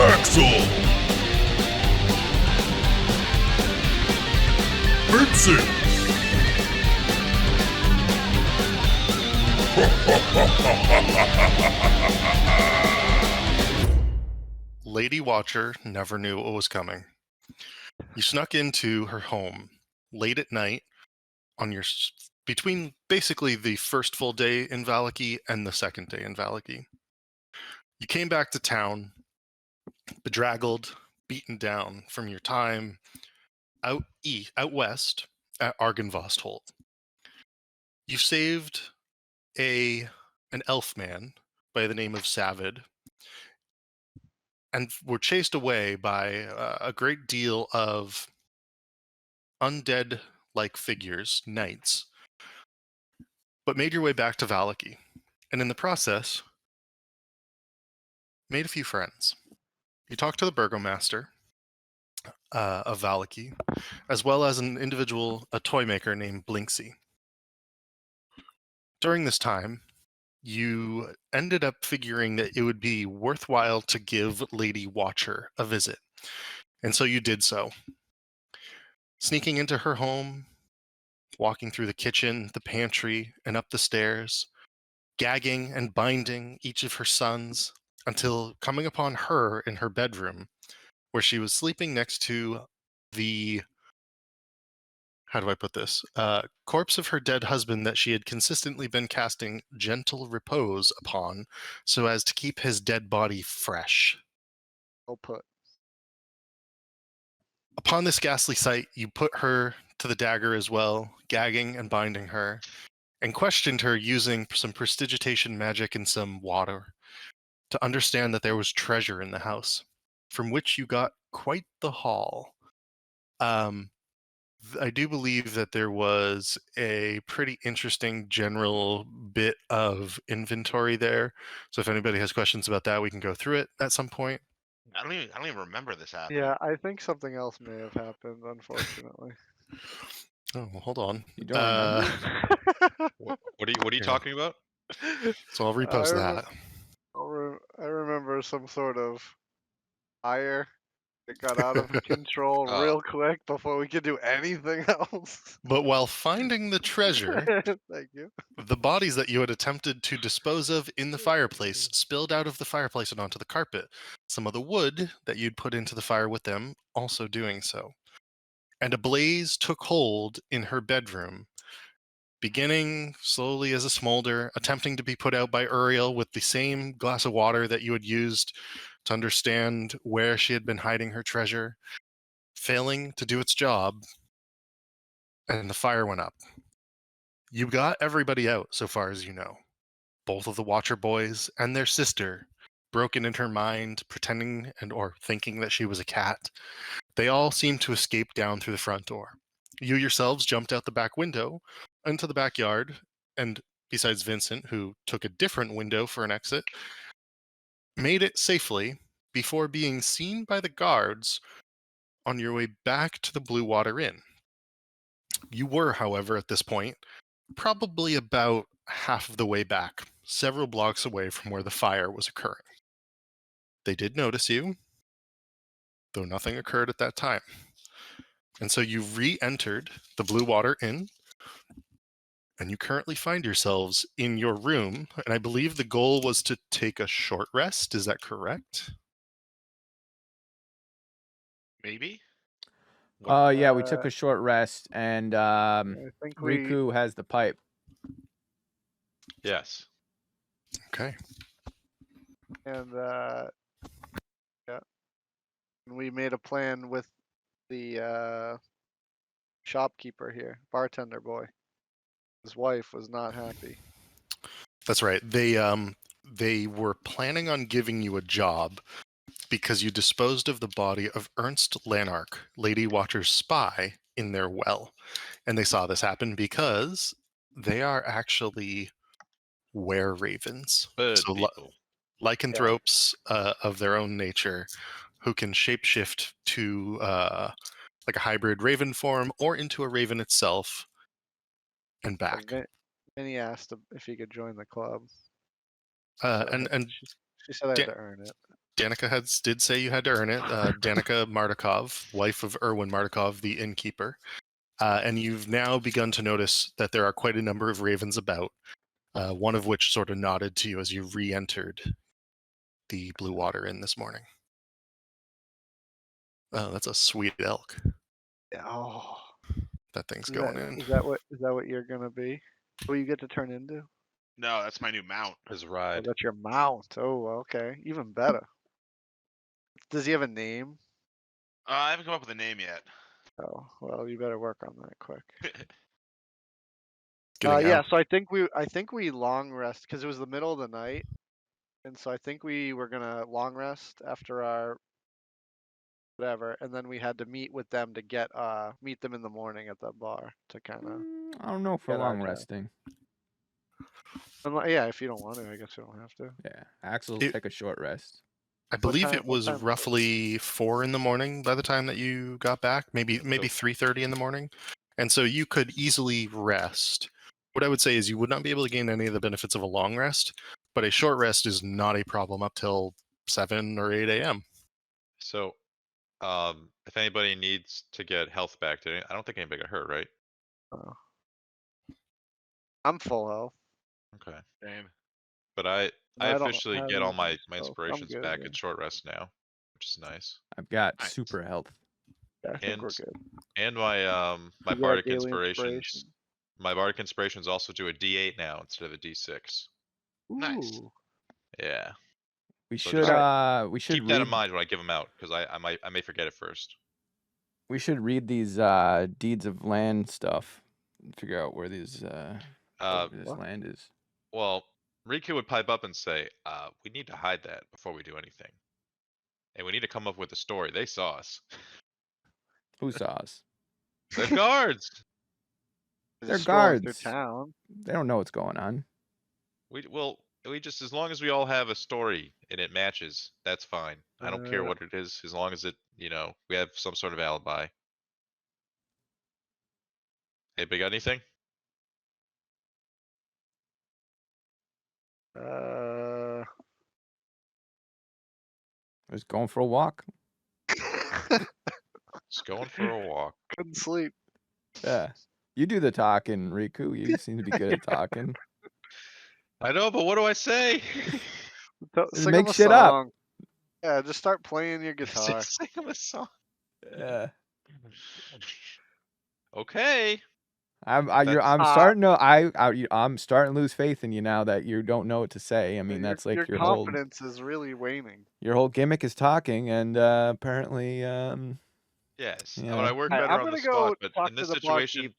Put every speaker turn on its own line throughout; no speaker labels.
Axel! Vincent!
Lady Watcher never knew what was coming. You snuck into her home late at night on your between basically the first full day in Valaki and the second day in Valaki. You came back to town, bedraggled, beaten down from your time out west at Argynvost. You saved an elf man by the name of Savid, and were chased away by a great deal of undead-like figures, knights, but made your way back to Valaki, and in the process, made a few friends. You talked to the burgomaster of Valaki, as well as a toy maker named Blinksy. During this time, you ended up figuring that it would be worthwhile to give Lady Watcher a visit, and so you did so. Sneaking into her home, walking through the kitchen, the pantry, and up the stairs, gagging and binding each of her sons, until coming upon her in her bedroom, where she was sleeping next to the, how do I put this, corpse of her dead husband that she had consistently been casting gentle repose upon, so as to keep his dead body fresh.
Well put.
Upon this ghastly sight, you put her to the dagger as well, gagging and binding her, and questioned her using some prestidigitation magic and some water to understand that there was treasure in the house, from which you got quite the haul. I do believe that there was a pretty interesting general bit of inventory there. So if anybody has questions about that, we can go through it at some point.
I don't even remember this happening.
Yeah, I think something else may have happened, unfortunately.
Oh, well, hold on.
You don't remember?
What are you
Yeah.
talking about?
So I'll repost that.
I remember some sort of fire that got out of control
Oh.
real quick before we could do anything else.
But while finding the treasure,
Thank you.
the bodies that you had attempted to dispose of in the fireplace spilled out of the fireplace and onto the carpet. Some of the wood that you'd put into the fire with them also doing so. And a blaze took hold in her bedroom, beginning slowly as a smolder, attempting to be put out by Uriel with the same glass of water that you had used to understand where she had been hiding her treasure, failing to do its job, and the fire went up. You got everybody out, so far as you know. Both of the Watcher boys and their sister, broken in her mind, pretending or thinking that she was a cat. They all seemed to escape down through the front door. You yourselves jumped out the back window into the backyard, and besides Vincent, who took a different window for an exit, made it safely before being seen by the guards on your way back to the Blue Water Inn. You were, however, at this point, probably about half of the way back, several blocks away from where the fire was occurring. They did notice you, though nothing occurred at that time. And so you re-entered the Blue Water Inn, and you currently find yourselves in your room, and I believe the goal was to take a short rest. Is that correct?
Maybe.
Yeah, we took a short rest, and
I think
Riku has the pipe.
Yes.
Okay.
And yeah, we made a plan with the shopkeeper here, bartender boy. His wife was not happy.
That's right. They were planning on giving you a job because you disposed of the body of Ernst Lanark, Lady Watcher's spy, in their well. And they saw this happen because they are actually were-ravens. So lycanthropes of their own nature who can shapeshift to like a hybrid raven form or into a raven itself and back.
Vinny asked if he could join the club.
And
she said I had to earn it.
Danica did say you had to earn it. Danica Mardukov, wife of Erwin Mardukov, the innkeeper. And you've now begun to notice that there are quite a number of ravens about, one of which sort of nodded to you as you re-entered the Blue Water Inn this morning. Oh, that's a sweet elk.
Oh,
That thing's going in.
is that what you're gonna be? Who you get to turn into?
No, that's my new mount.
His
Oh,
ride.
that's your mount. Oh, okay, even better. Does he have a name?
I haven't come up with a name yet.
Oh, well, you better work on that quick.
Getting
Yeah,
out.
so I think we long rest because it was the middle of the night, and so I think we were gonna long rest after our whatever, and then we had to meet with them to meet them in the morning at the bar to kind of.
I don't know for
Get our
long
time.
resting.
Yeah, if you don't want to, I guess you don't have to.
Yeah, Axel's
It-
take a short rest.
I believe
time-
it
what
was
time was it?
roughly 4 in the morning by the time that you got back, maybe
So-
3:30 in the morning. And so you could easily rest. What I would say is you would not be able to gain any of the benefits of a long rest, but a short rest is not a problem up till 7 or 8 a.m.
So, if anybody needs to get health back, I don't think anybody got hurt, right?
I'm full health.
Okay.
Same.
But I
and I don't
officially
have
get all
any
my
health, so I'm
inspirations
good,
back
yeah.
at short rest now, which is nice.
I've got
Nice.
super health.
Yeah, I think we're
And
good.
And my
You got
bardic
daily
inspirations.
inspiration.
My bardic inspirations also do a D8 now instead of a D6.
Nice.
Ooh.
Yeah.
We
So
should
just
we should
Keep
read
that in mind when I give them out, because I may forget it first.
we should read these deeds of land stuff and figure out where these where this
What?
land is.
Well, Riku would pipe up and say, we need to hide that before we do anything. And we need to come up with a story. They saw us.
Who saw us?
The guards!
They're
Just strolling
guards.
through town.
They don't know what's going on.
We just, as long as we all have a story and it matches, that's fine. I don't care what it is, as long as it, we have some sort of alibi. Anybody got anything?
Uh,
I was going for a walk.
Just going for a walk.
couldn't sleep.
Yeah. You do the talking, Riku. You seem to be good at talking.
I know, but what do I say?
Just
Sing
make
'em a
shit up.
song. Yeah, just start playing your guitar.
Just sing him a song.
Yeah.
Okay.
I'm
That's-
starting to I'm starting to lose faith in you now that you don't know what to say. I mean, that's like
your
your whole
confidence is really waning.
gimmick is talking, and apparently
Yes.
Yeah.
But I work
Alright,
better
I'm
on the
gonna go
spot, but
talk
in
to
this
the
situation,
barkeep,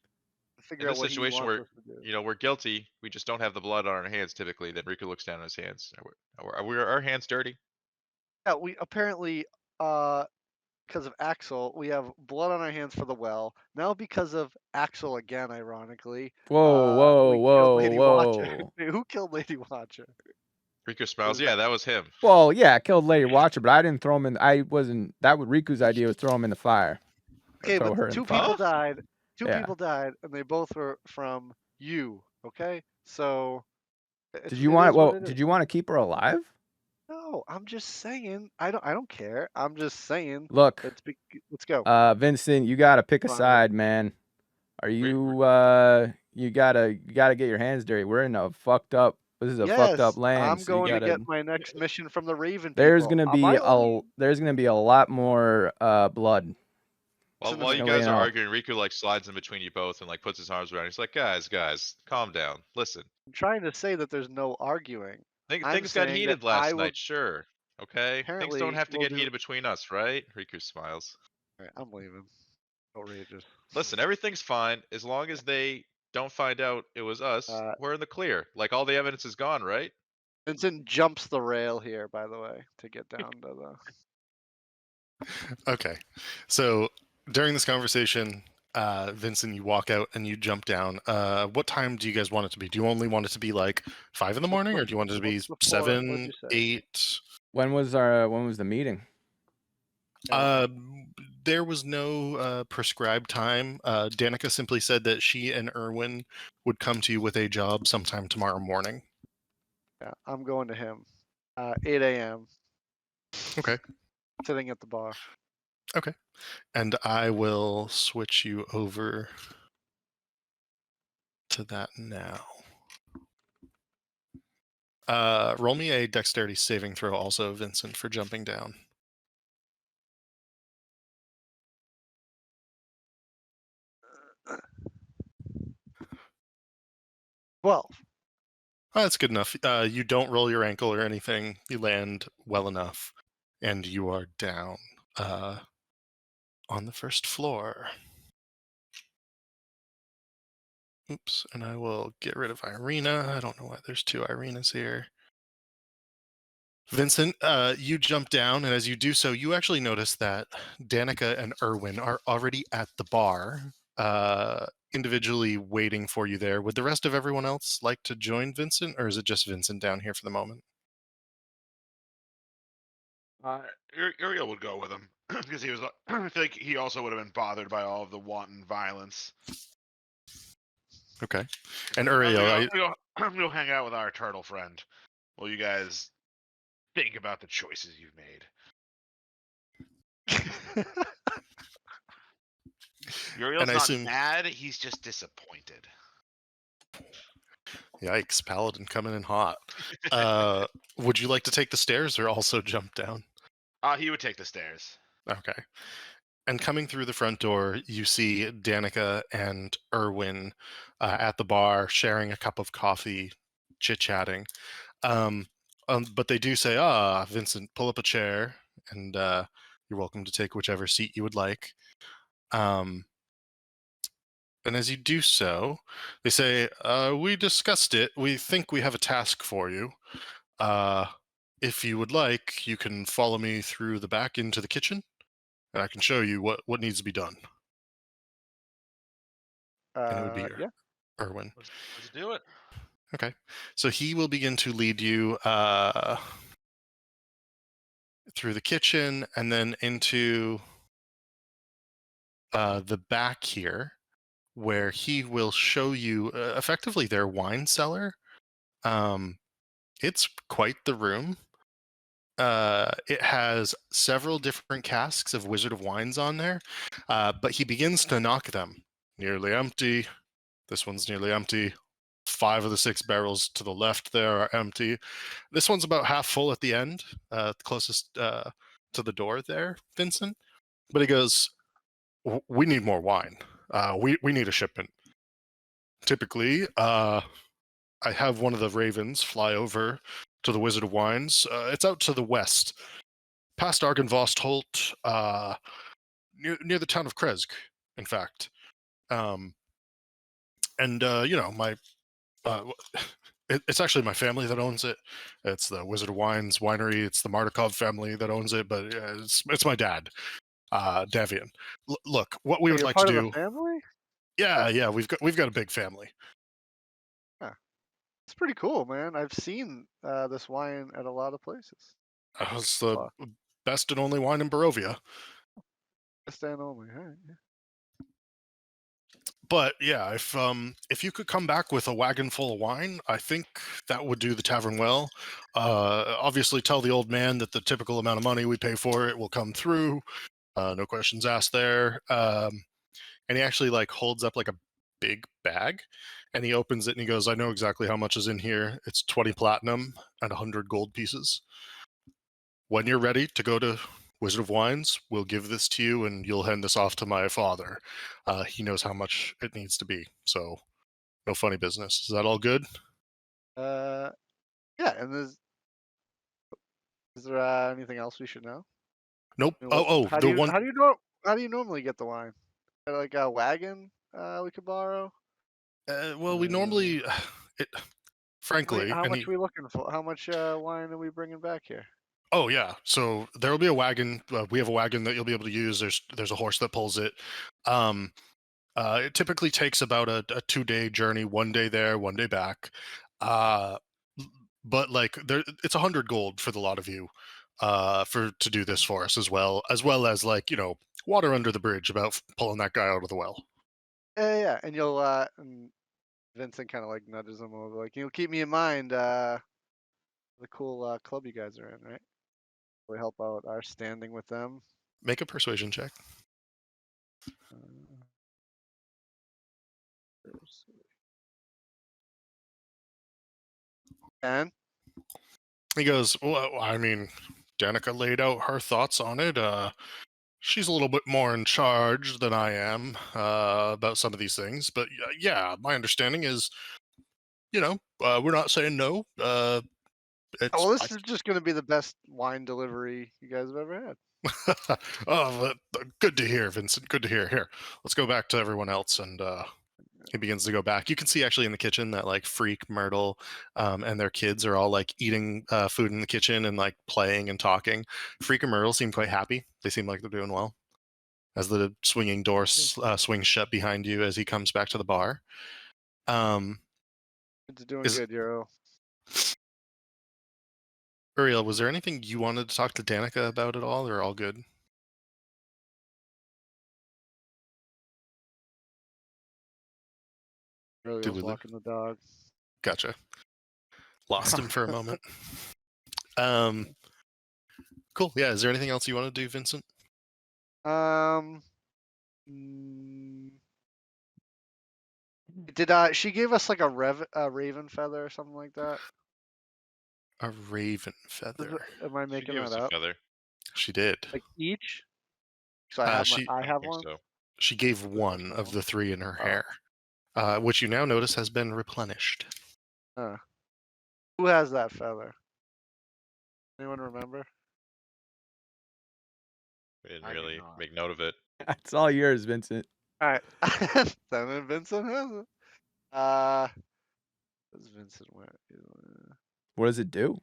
figure out what he wants
where
us to do.
we're guilty, we just don't have the blood on our hands typically, then Riku looks down at his hands. Are our hands dirty?
Yeah, we apparently, because of Axel, we have blood on our hands for the well. Now because of Axel again, ironically.
whoa,
we killed Lady Watcher.
whoa.
Who killed Lady Watcher?
Riku smiles. Yeah, that was him.
Well, yeah, I killed Lady Watcher, but I didn't throw him in. I wasn't. That was Riku's idea was throw him in the fire. Or
Okay,
throw her
but
in
two
the fire.
people died. Two
Yeah.
people died, and they both were from you. Okay, so.
Did you want? Well, did you want to keep her alive?
No, I'm just saying. I don't care. I'm just saying.
Look,
Let's go.
Vincent, you gotta pick a
Fine.
side, man. Are you you gotta get your hands dirty. We're in a fucked up. This is a fucked up land.
I'm
so you
going
gotta,
to get my next mission from the Raven
There's
people.
gonna be a lot more blood.
While
Listen to
you
me.
guys are
know.
arguing, Riku like slides in between you both and like puts his arms around you. He's like, guys, calm down. Listen.
I'm trying to say that there's no arguing. I'm
Things got
saying
heated
that I
last
will-
night, sure. Okay? Things
Apparently,
don't have to
we'll
get heated between us, right? Riku smiles.
Alright, I'm leaving. Outrageous.
Listen, everything's fine as long as they don't find out it was us. We're in the clear. Like all the evidence is gone, right?
Vincent jumps the rail here, by the way, to get down to the.
Okay. So during this conversation, Vincent, you walk out and you jump down. What time do you guys want it to be? Do you only want it to be like 5 in the morning, or do you want it to be
What's before? What'd
7,
you say?
8?
When was the meeting?
There was no prescribed time. Danica simply said that she and Erwin would come to you with a job sometime tomorrow morning.
Yeah, I'm going to him. 8 a.m.
Okay.
Sitting at the bar.
And I will switch you over to that now. Roll me a dexterity saving throw also, Vincent, for jumping down.
12.
Oh, that's good enough. You don't roll your ankle or anything. You land well enough, and you are down on the first floor. Oops, and I will get rid of Irina. I don't know why there's two Irinas here. Vincent, you jump down, and as you do so, you actually notice that Danica and Erwin are already at the bar, individually waiting for you there. Would the rest of everyone else like to join Vincent, or is it just Vincent down here for the moment?
Uriel would go with him because he was. I feel like he also would have been bothered by all of the wanton violence.
Okay. And
I'm
Uriel,
gonna go hang out with our turtle friend while you guys think about the choices you've made. Uriel's
And I
not
assume-
mad; he's just disappointed.
Yikes, Paladin coming in hot. Would you like to take the stairs or also jump down?
He would take the stairs.
Okay. And coming through the front door, you see Danica and Erwin at the bar sharing a cup of coffee, chit-chatting. But they do say, Vincent, pull up a chair, and you're welcome to take whichever seat you would like. And as you do so, they say, we discussed it. We think we have a task for you. If you would like, you can follow me through the back into the kitchen, and I can show you what needs to be done. And it would be
Yeah.
Erwin.
Let's do it.
Okay. So he will begin to lead you through the kitchen and then into the back here, where he will show you effectively their wine cellar. It's quite the room. It has several different casks of Wizard of Wines on there, but he begins to knock them. Nearly empty. This one's nearly empty. 5 of the 6 barrels to the left there are empty. This one's about half full at the end, closest to the door there, Vincent. But he goes, we need more wine. We need a shipment. Typically, I have one of the ravens fly over to the Wizard of Wines. It's out to the west, past Argenvost Holt, near the town of Kresk, in fact. My it's actually my family that owns it. It's the Wizard of Wines winery. It's the Martikov family that owns it, but it's my dad, Davian. Look, what we
So
would
you're
like to
part of the
do.
family?
Yeah, we've got a big family.
It's pretty cool, man. I've seen this wine at a lot of places.
It's the best and only wine in Barovia.
Stand only. All right, yeah.
But yeah, if you could come back with a wagon full of wine, I think that would do the tavern well. Obviously, tell the old man that the typical amount of money we pay for it will come through. No questions asked there. And he actually holds up a big bag, and he opens it and he goes, "I know exactly how much is in here. It's 20 platinum and 100 gold pieces. When you're ready to go to Wizard of Wines, we'll give this to you, and you'll hand this off to my father. He knows how much it needs to be, so no funny business. Is that all good?"
Yeah. And is there anything else we should know?
Nope.
I mean, how
The
do you
one.
how do you normally get the wine? Like a wagon we could borrow?
Well, we normally, it, frankly,
How much are we looking for? How much wine are we bringing back here?
Oh yeah, so there will be a wagon. We have a wagon that you'll be able to use. There's a horse that pulls it. It typically takes about a 2-day journey, 1 day there, 1 day back. But it's 100 gold for the lot of you, to do this for us as well as water under the bridge about pulling that guy out of the well.
Yeah. And you'll and Vincent kind of nudges him over, you'll keep me in mind. The cool club you guys are in, right? We help out our standing with them.
Make a persuasion check.
And
He goes, well, I mean, Danica laid out her thoughts on it. She's a little bit more in charge than I am about some of these things. But yeah, my understanding is, we're not saying no.
well, this is just going to be the best wine delivery you guys have ever had.
Oh, good to hear, Vincent. Good to hear. Here, let's go back to everyone else. And he begins to go back. You can see actually in the kitchen that like Freak, Myrtle, and their kids are all like eating food in the kitchen and like playing and talking. Freak and Myrtle seem quite happy. They seem like they're doing well. As the swinging door swings shut behind you as he comes back to the bar.
It's doing good, Euro.
Uriel, was there anything you wanted to talk to Danica about at all, or all good?
Uriel's walking the dog.
Gotcha. Lost him for a moment. Cool. Yeah. Is there anything else you want to do, Vincent?
Did she gave us like a raven feather or something like that?
A raven feather.
Am I making that
us
up?
a feather.
She did.
Like each? So I have one.
So.
She gave one of the 3 in her hair, which you now notice has been replenished.
Who has that feather? Anyone remember?
We didn't really make note of it.
It's all yours, Vincent.
All right. Then Vincent has it. What's Vincent wear?
What does it do?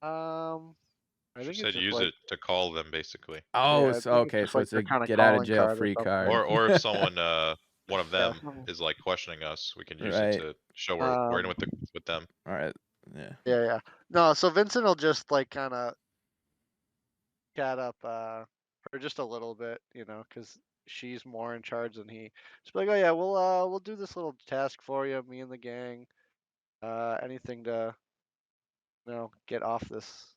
I think
She said use it to call them, basically.
Oh,
Yeah,
so okay, so it's a
kind of
get out of
calling
jail
card
free
or
card.
Or if someone, one of them,
Yeah.
is like questioning us, we can use
Right.
it to show we're in with them.
All right. Yeah.
Yeah. No, so Vincent will just like kind of chat up her just a little bit, because she's more in charge than he. Just be like, oh yeah, we'll do this little task for you, me and the gang. Anything to, get off this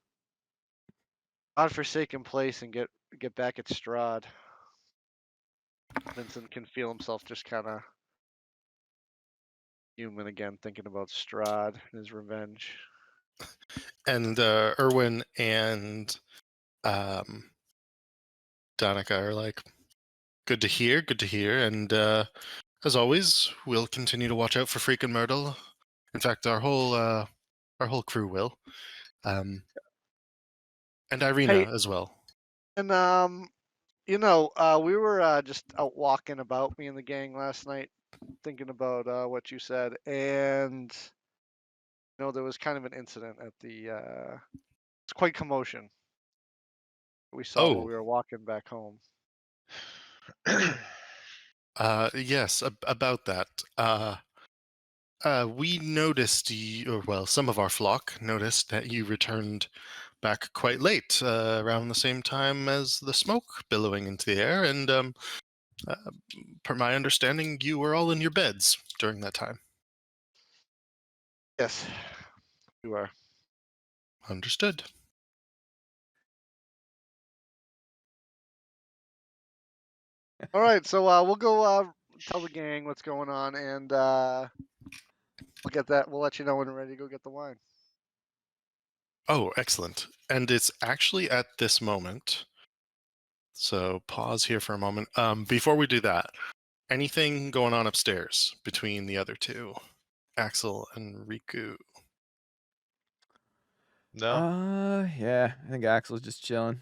godforsaken place and get back at Strahd. Vincent can feel himself just kind of human again, thinking about Strahd and his revenge.
And Erwin and Danica are like, good to hear, and as always, we'll continue to watch out for Freak and Myrtle. In fact, our whole crew will, and Irina as well.
And we were just out walking about, me and the gang, last night, thinking about what you said, and there was kind of an incident at the. It's quite commotion. We saw while we were walking back home.
Yes, about that. We noticed, some of our flock noticed that you returned back quite late, around the same time as the smoke billowing into the air, and per my understanding, you were all in your beds during that time.
Yes, we were.
Understood.
All right, so we'll go tell the gang what's going on, and we'll get that. We'll let you know when we're ready to go get the wine.
Oh, excellent. And it's actually at this moment. So pause here for a moment. Before we do that, anything going on upstairs between the other two, Axel and Riku?
No.
Yeah, I think Axel's just chilling.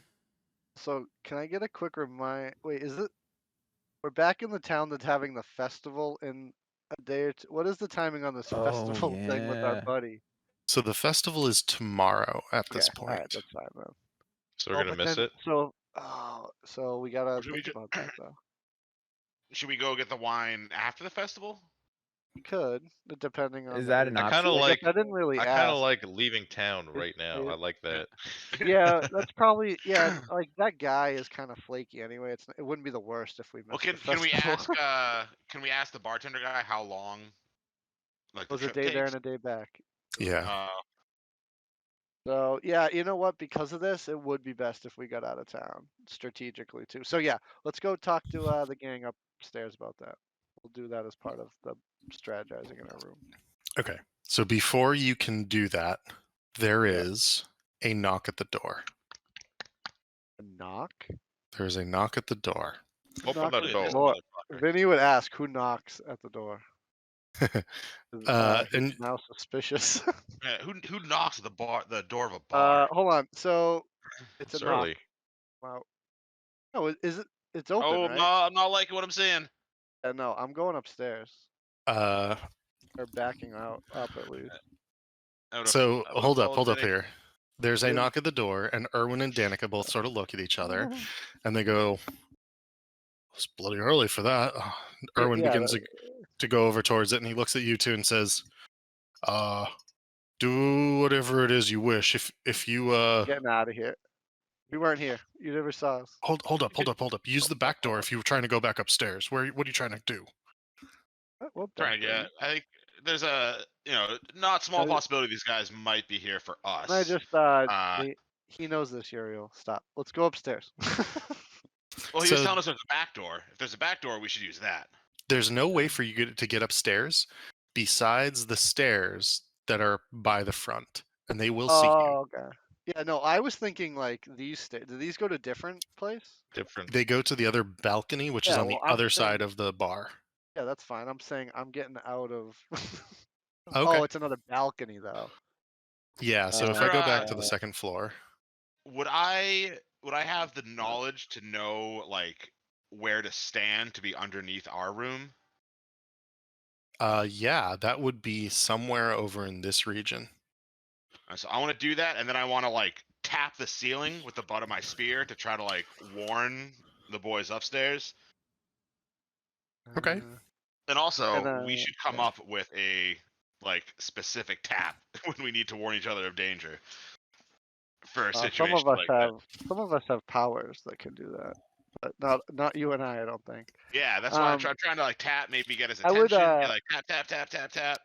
So can I get a quick remind? Wait, is it? We're back in the town that's having the festival in a day or two. What is the timing on this festival thing with our buddy?
So the festival is tomorrow at this point.
All right, that's fine, man.
So we're gonna miss it.
So we gotta think about that though.
Should we go get the wine after the festival?
We could, depending on.
Is that an
I kind of
option?
like.
I didn't really.
I kind of like leaving town right now. I like that.
Yeah, that's probably like that guy is kind of flaky anyway. It wouldn't be the worst if we missed.
Well, can we ask? Can we ask the bartender guy how long? Like
was
the
a
trip
day
takes?
there and a day back.
Yeah.
So yeah, you know what? Because of this, it would be best if we got out of town strategically too. So yeah, let's go talk to the gang upstairs about that. We'll do that as part of the strategizing in our room.
Okay. So before you can do that, there
Yeah.
is a knock at the door.
A knock?
There's a knock at the door.
Open
Knock
the
at the
door.
door.
Motherfucker.
Vinny would ask who knocks at the door. 'Cause, he's
and
now suspicious.
Yeah, who knocks at the door of a bar?
Hold on. So it's a
It's
knock.
early.
Wow. No, is it? It's open,
Oh,
right?
no, I'm not liking what I'm seeing.
Yeah, no, I'm going upstairs.
uh,
Or backing up at least.
so
I would've
hold
followed
up
Vinny.
here. There's a
Yeah.
knock at the door, and Erwin and Danica both sort of look at each other, and they go, "It's bloody early for that." Erwin
Yeah,
begins to go over towards it, and he looks at you two and says, "Do whatever it is you wish. If you
getting out of here. We weren't here. You never saw us.
hold up. Use the back door if you were trying to go back upstairs. What are you trying to do?"
What
Trying to
back door?
get. I think there's a not small
I-
possibility these guys might be here for us.
I just
Uh,
he knows this, Uriel. Stop. Let's go upstairs.
Well, he was
So-
telling us there's a back door. If there's a back door, we should use that.
There's no way for you to get upstairs besides the stairs that are by the front, and they will see you.
Oh, okay. Yeah, no, I was thinking like these do these go to different place?
Different.
They go to the other balcony, which is
Yeah,
on the
well, I'm
other
saying-
side of the bar.
Yeah, that's fine. I'm saying I'm getting out of
Okay.
Oh, it's another balcony though.
Yeah, so if I
Sure,
go back to the second floor,
Would I have the knowledge to know like where to stand to be underneath our room?
yeah, that would be somewhere over in this region.
So I want to do that, and then I want to like tap the ceiling with the butt of my spear to try to like warn the boys upstairs.
Okay.
And also,
And,
we should come up with a like specific tap when we need to warn each other of danger for a situation like that.
some of us have powers that can do that, but not you and I don't think.
Yeah, that's why I'm
Um,
trying to like tap, maybe get his
I
attention.
would,
Be like tap, tap, tap, tap, tap.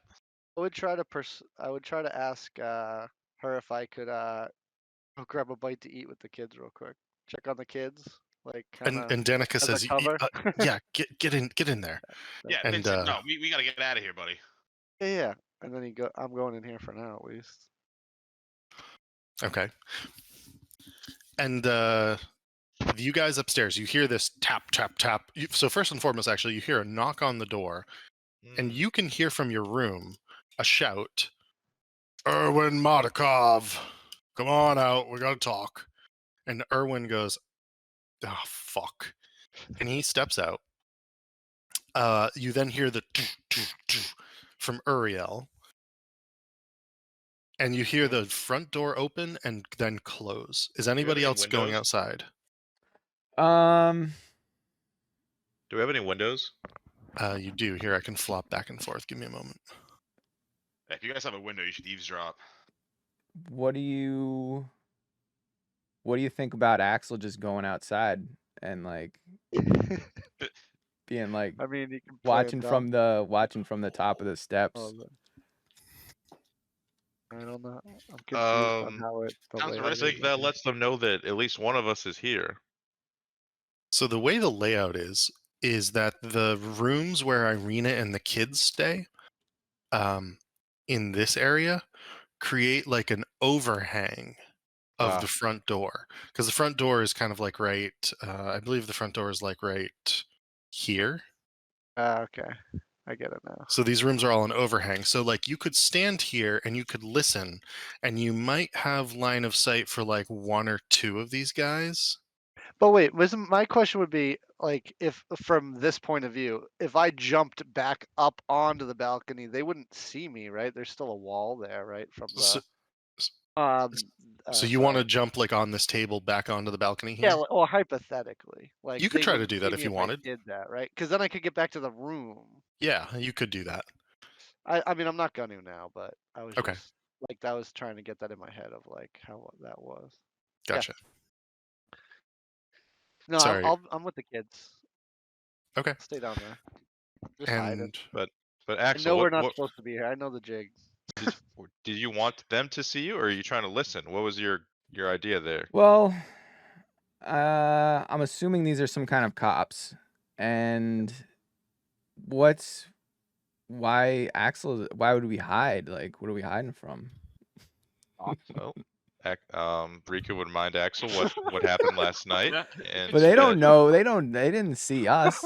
I would try to ask her if I could go grab a bite to eat with the kids real quick. Check on the kids, like kind of
And Danica
as a
says,
cover.
"Yeah, get in there."
Yeah,
And,
Vincent, no, we gotta get out of here, buddy.
Yeah. And then I'm going in here for now at least.
Okay. And you guys upstairs, you hear this tap, tap, tap. So first and foremost, actually, you hear a knock on the door, and you can hear from your room a shout, "Erwin Modikov, come on out, we gotta talk." And Erwin goes, "Oh, fuck." And he steps out. You then hear the from Uriel. And you hear the front door open and then close. Is anybody
any
else going
windows?
outside?
Do we have any windows?
You do. Here, I can flop back and forth. Give me a moment.
If you guys have a window, you should eavesdrop.
What do you think about Axel just going outside and like being like
I mean, you can play
watching
dumb.
from the top of the steps?
Oh, I don't know. I'm confused on how it. The
sounds
layout
I
is.
think that lets them know that at least one of us is here.
So the way the layout is that the rooms where Irina and the kids stay, in this area, create like an overhang of the front door, because the front door is kind of like right. I believe the front door is like right here.
Okay, I get it now.
So these rooms are all an overhang. So like you could stand here and you could listen, and you might have line of sight for like one or two of these guys.
But wait, my question would be like, if from this point of view, if I jumped back up onto the balcony, they wouldn't see me, right? There's still a wall there, right? From the
So you want to jump like on this table back onto the balcony here?
yeah, or hypothetically, like
You could
they
try to
wouldn't
do
see
that if
me
you
I
wanted.
did that, right? Because then I could get back to the room.
Yeah, you could do that.
I mean, I'm not going to now, but I was
Okay.
just like, I was trying to get that in my head of like how that was.
Gotcha.
No,
Sorry.
I'm with the kids.
Okay.
Stay down there. Just hide it.
And
But
I
Axel,
know we're
what,
not
what,
supposed to be here. I know the jig.
Did you want them to see you, or are you trying to listen? What was your idea there?
Well, I'm assuming these are some kind of cops, and what's why Axel? Why would we hide? Like, what are we hiding from?
Well, Riku would remind Axel what happened last night,
Yeah.
and
But they
yeah,
don't know. They didn't see us.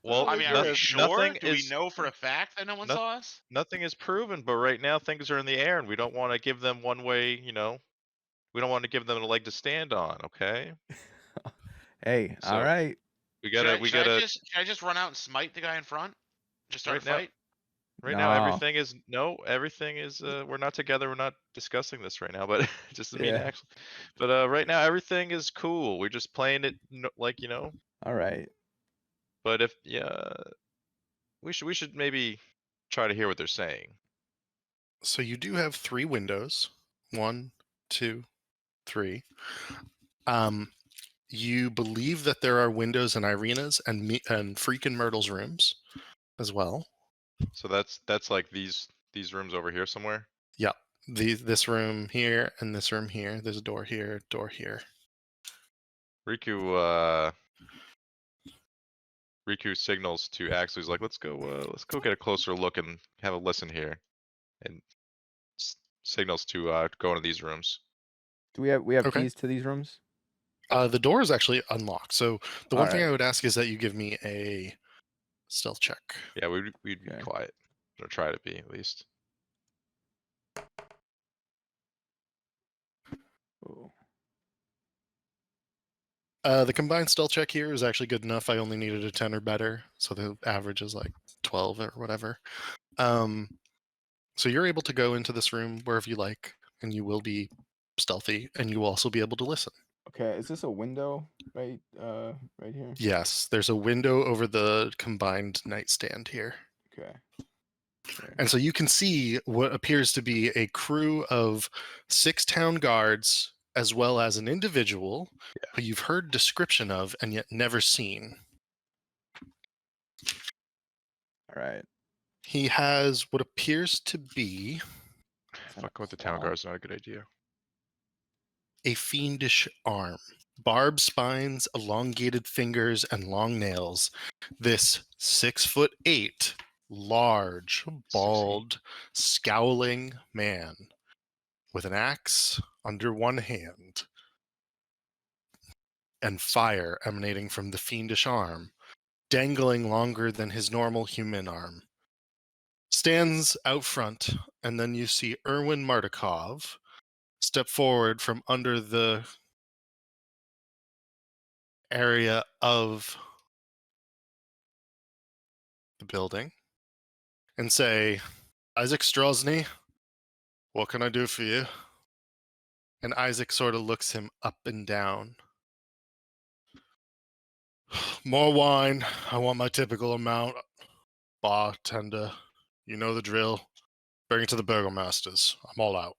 well,
I mean, are we
Good.
sure?
nothing
Do we
is
know for a fact that no one
no-
saw us?
nothing is proven, but right now things are in the air, and we don't want to give them one way. We don't want to give them a leg to stand on. Okay,
Hey, all
so
right.
we
Should
gotta
I,
we
should I
gotta
just should I just run out and smite the guy in front? Just start a
right now.
fight?
Right now,
No.
everything is. We're not together. We're not discussing this right now, but just me and
Yeah.
Axel. But right now, everything is cool. We're just playing it like
All right.
But if we should maybe try to hear what they're saying.
So you do have 3 windows. 1, 2, 3. You believe that there are windows in Irina's and freaking Myrtle's rooms as well.
So that's like these rooms over here somewhere.
Yeah. This room here and this room here. There's a door here, door here.
Riku signals to Axel. He's like, let's go get a closer look and have a listen here, and signals to go into these rooms.
Do we have
Okay.
keys to these rooms?
The door is actually unlocked. So the one thing
Alright.
I would ask is that you give me a stealth check.
Yeah, we'd be
Okay.
quiet, or try to be at least.
Ooh.
The combined stealth check here is actually good enough. I only needed a 10 or better, so the average is like 12 or whatever. So you're able to go into this room wherever you like, and you will be stealthy, and you will also be able to listen.
Okay, is this a window right here?
Yes, there's a window over the combined nightstand here.
Okay.
And so you can see what appears to be a crew of 6 town guards, as well as an individual who you've heard description of and yet never seen.
All right.
He has what appears to be
Fuck with the town
claw?
guard's not a good idea.
a fiendish arm. Barbed spines, elongated fingers, and long nails. This 6'8", large, bald, scowling man with an axe under one hand and fire emanating from the fiendish arm, dangling longer than his normal human arm, stands out front, and then you see Erwin Martikov step forward from under the area of the building and say, Isaac Strozny, what can I do for you? And Isaac sort of looks him up and down. More wine. I want my typical amount. Bartender, you know the drill. Bring it to the burgomasters. I'm all out.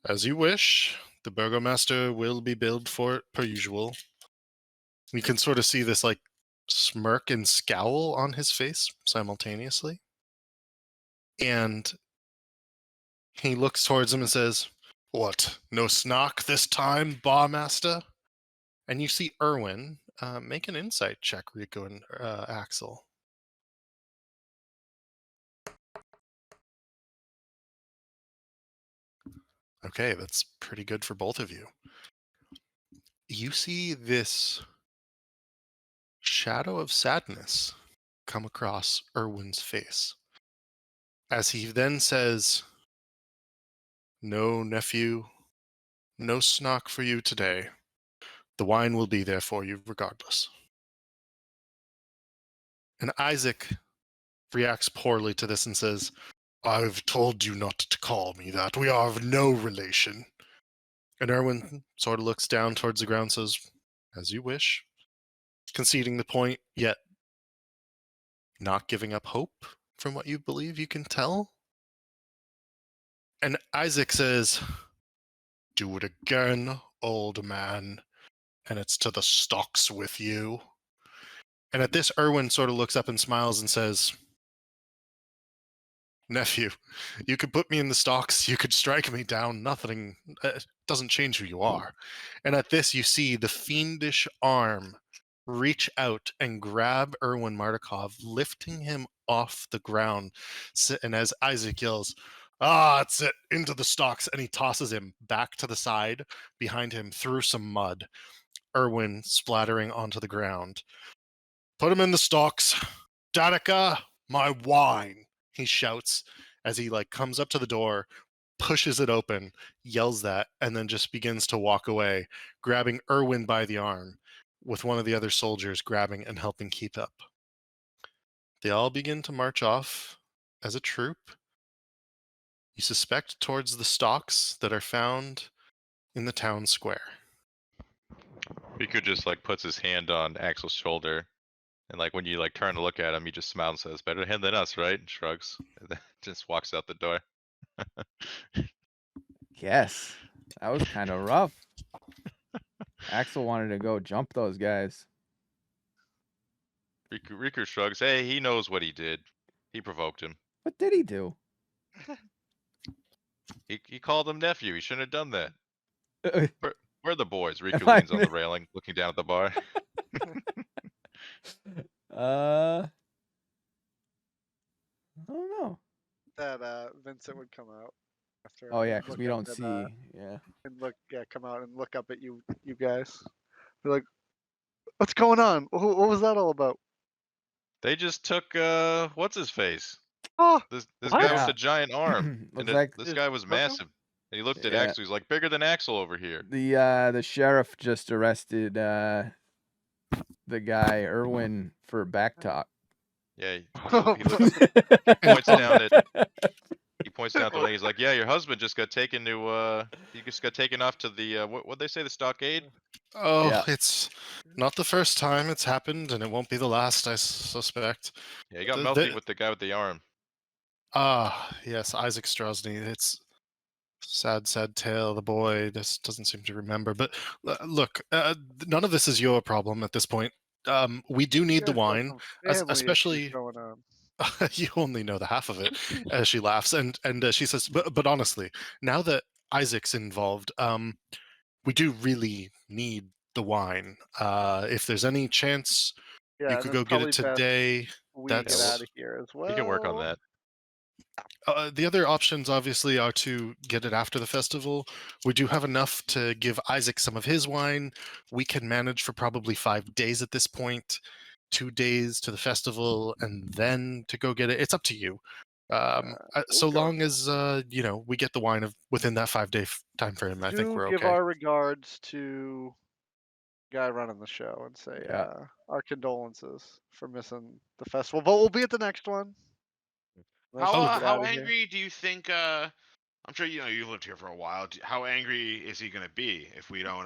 As you wish. The burgomaster will be billed for it per usual. You can sort of see this like smirk and scowl on his face simultaneously. And he looks towards him and says, what, no snark this time, barmaster? And you see Erwin make an insight check, Rico and Axel. Okay, that's pretty good for both of you. You see this shadow of sadness come across Erwin's face. As he then says, no, nephew, no snark for you today. The wine will be there for you regardless. And Isaac reacts poorly to this and says, I've told you not to call me that. We are of no relation. And Erwin sort of looks down towards the ground and says, as you wish. Conceding the point, yet not giving up hope from what you believe you can tell. And Isaac says, do it again, old man, and it's to the stocks with you. And at this, Erwin sort of looks up and smiles and says, Nephew, you could put me in the stocks, you could strike me down, nothing doesn't change who you are. And at this, you see the fiendish arm reach out and grab Erwin Mardukov, lifting him off the ground. And as Isaac yells, that's it, into the stocks, and he tosses him back to the side behind him through some mud, Erwin splattering onto the ground. Put him in the stocks. Danica, my wine, he shouts as he comes up to the door, pushes it open, yells that, and then just begins to walk away, grabbing Erwin by the arm, with one of the other soldiers grabbing and helping keep up. They all begin to march off as a troop. You suspect towards the stocks that are found in the town square.
Riku just puts his hand on Axel's shoulder, and when you turn to look at him, he just smiles and says, "Better him than us, right?" And shrugs, and then just walks out the door.
Yes, that was kind of rough. Axel wanted to go jump those guys.
Riku shrugs. Hey, he knows what he did. He provoked him.
What did he do?
He called him nephew. He shouldn't have done that. We're the boys. Riku
I
leans on the railing, looking down at the bar.
I don't know.
That Vincent would come out after.
Oh yeah, because
look
we
up
don't
at,
see. Yeah.
and come out and look up at you guys. Be like, what's going on? What was that all about?
They just took what's his face?
Oh,
This
what?
guy with
Yeah.
the giant arm.
Looks
and
like
this
Just
guy was
took him?
massive. And he looked at
Yeah.
Axel. He's like bigger than Axel over here.
the sheriff just arrested the guy Erwin for back talk.
Yeah.
Oh,
He points down at he points down at the lady. He's like, "Yeah, your husband just got taken to he just got taken off to the what'd they say, the stockade?"
Oh,
Yeah.
it's not the first time it's happened, and it won't be the last, I suspect.
Yeah, he got
The-
melting
the-
with the guy with the arm.
Yes, Isaac Strosny. It's sad tale. The boy just doesn't seem to remember. But look, none of this is your problem at this point. We do need the
you guys got
wine,
some family issues
especially.
going on.
You only know the half of it. As she laughs, and she says, "But honestly, now that Isaac's involved, we do really need the wine. If there's any chance
Yeah,
you
and
could
it's
go get
probably
it
best
today,
we get
that's
out of here as well.
He can work on that.
the other options obviously are to get it after the festival. We do have enough to give Isaac some of his wine. We can manage for probably 5 days at this point, 2 days to the festival, and then to go get it. It's up to you. So
we'll go.
long as we get the wine within that 5-day time frame, I think
Do
we're
give
okay.
our regards to guy running the show and say
Yeah.
our condolences for missing the festival, but we'll be at the next one. Let's
How
just get
how
outta here.
angry do you think? I'm sure you've lived here for a while. How angry is he gonna be if we don't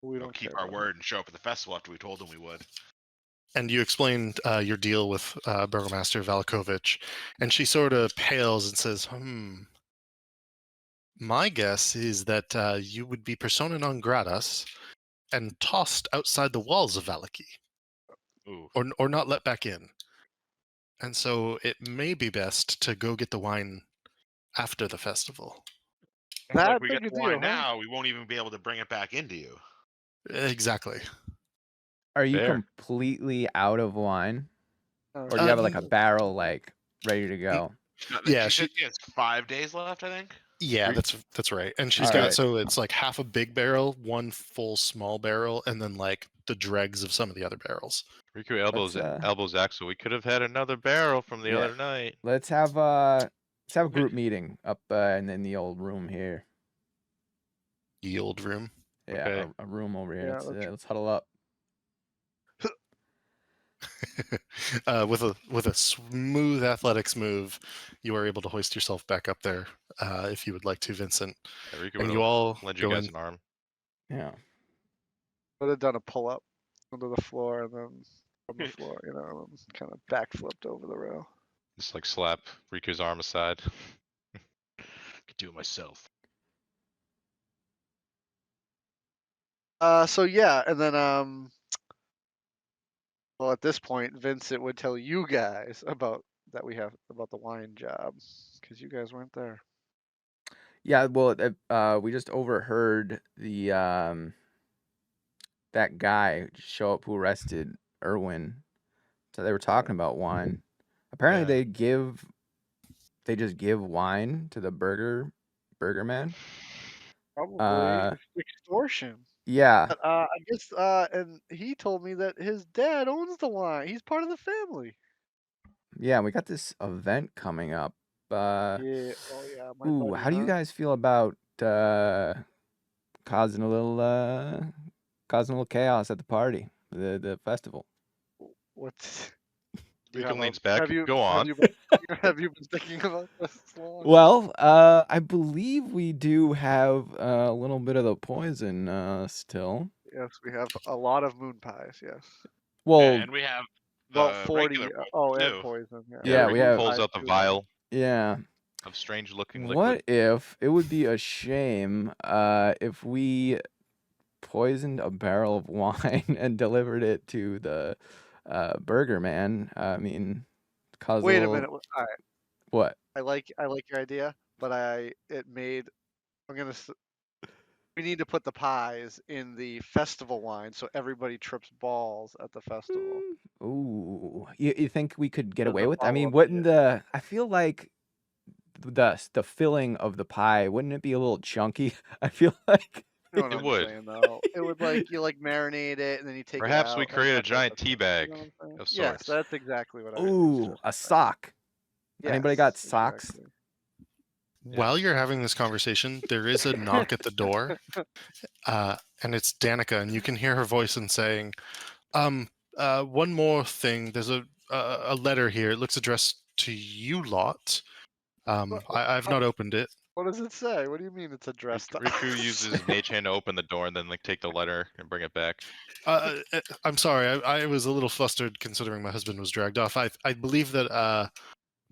We don't
keep
care
our
about
word and show up at the festival after we told him we would?
And you explained your deal with Burgomaster Valakovich, and she sort of pales and says, my guess is that you would be persona non gratas and tossed outside the walls of Valaki,
Ooh.
or not let back in. And so it may be best to go get the wine after the festival.
That
If we get
big
the
a
wine
deal, huh?
now, we won't even be able to bring it back into you.
Exactly.
Are you
Fair.
completely out of wine,
Oh,
or do you have like a
Um,
barrel ready to go?
No,
Yeah,
she said she has 5 days left, I think.
Yeah, that's right. And she's
All
got
right.
so it's like half a big barrel, one full small barrel, and then the dregs of some of the other barrels.
Riku elbows
Let's,
elbows Axel. We could have had another barrel from the
Yeah.
other night.
Let's have a group meeting up in the old room here.
The old room.
Yeah,
Okay.
a room over here.
Yeah,
Let's huddle up.
With a smooth athletics move, you are able to hoist yourself back up there if you would like to, Vincent.
Yeah, Riku
And
would
you all
lend you
go
guys
in.
an arm.
Yeah.
would have done a pull up onto the floor and then from the floor, and kind of backflipped over the rail.
Just slap Riku's arm aside. Could do it myself.
So yeah, and then well, at this point, Vincent would tell you guys about that we have about the wine job, because you guys weren't there.
Yeah, well, we just overheard the that guy show up who arrested Irwin. So they were talking about wine. Apparently,
Yeah.
they just give wine to the burger man.
Probably extortion.
Yeah,
But I guess and he told me that his dad owns the wine. He's part of the family.
yeah. We got this event coming up.
Yeah. Oh yeah, my
Ooh,
buddy,
how do you
huh?
guys feel about causing a little chaos at the party, the festival?
What's you
Rico
have a
leans back.
have you
Go
have
on.
you been have you been thinking about this long?
Well, I believe we do have a little bit of the poison still.
Yes, we have a lot of moon pies. Yes,
Well,
And we have
about
the
40.
regular
Oh,
poison
and
too.
poison. Yeah,
Yeah, we
moon
have-
Pulls
pies
out the
too,
vial
yeah.
of strange looking
What
liquid.
if it would be a shame if we poisoned a barrel of wine and delivered it to the burger man? I mean, cause
Wait a
little...
minute. All right,
What?
I like your idea, but it made. I'm gonna. We need to put the pies in the festival wine so everybody trips balls at the festival.
Ooh, you think we could get
As
away
a
with? I mean,
follow-up,
wouldn't the? I feel like the filling of the pie, wouldn't it be a little chunky? I feel like.
You know what
It
I'm
would.
saying, though. It would you marinate it and then you take it
Perhaps we
out and
create a
that type
giant
of
tea
thing.
bag
You know what I'm saying?
of
Yes,
sorts.
that's exactly what I was
Ooh,
just
a
saying.
sock. Anybody got
Yes,
socks?
exactly.
While you're having this conversation, there is a knock at the door, and it's Danica, and you can hear her voice and saying, one more thing. There's a letter here. It looks addressed to you lot. I've not opened it.
What does it say? What do you mean it's addressed to
Riku
us?
uses his mage hand to open the door and then like take the letter and bring it back.
I'm sorry. I was a little flustered considering my husband was dragged off. I believe that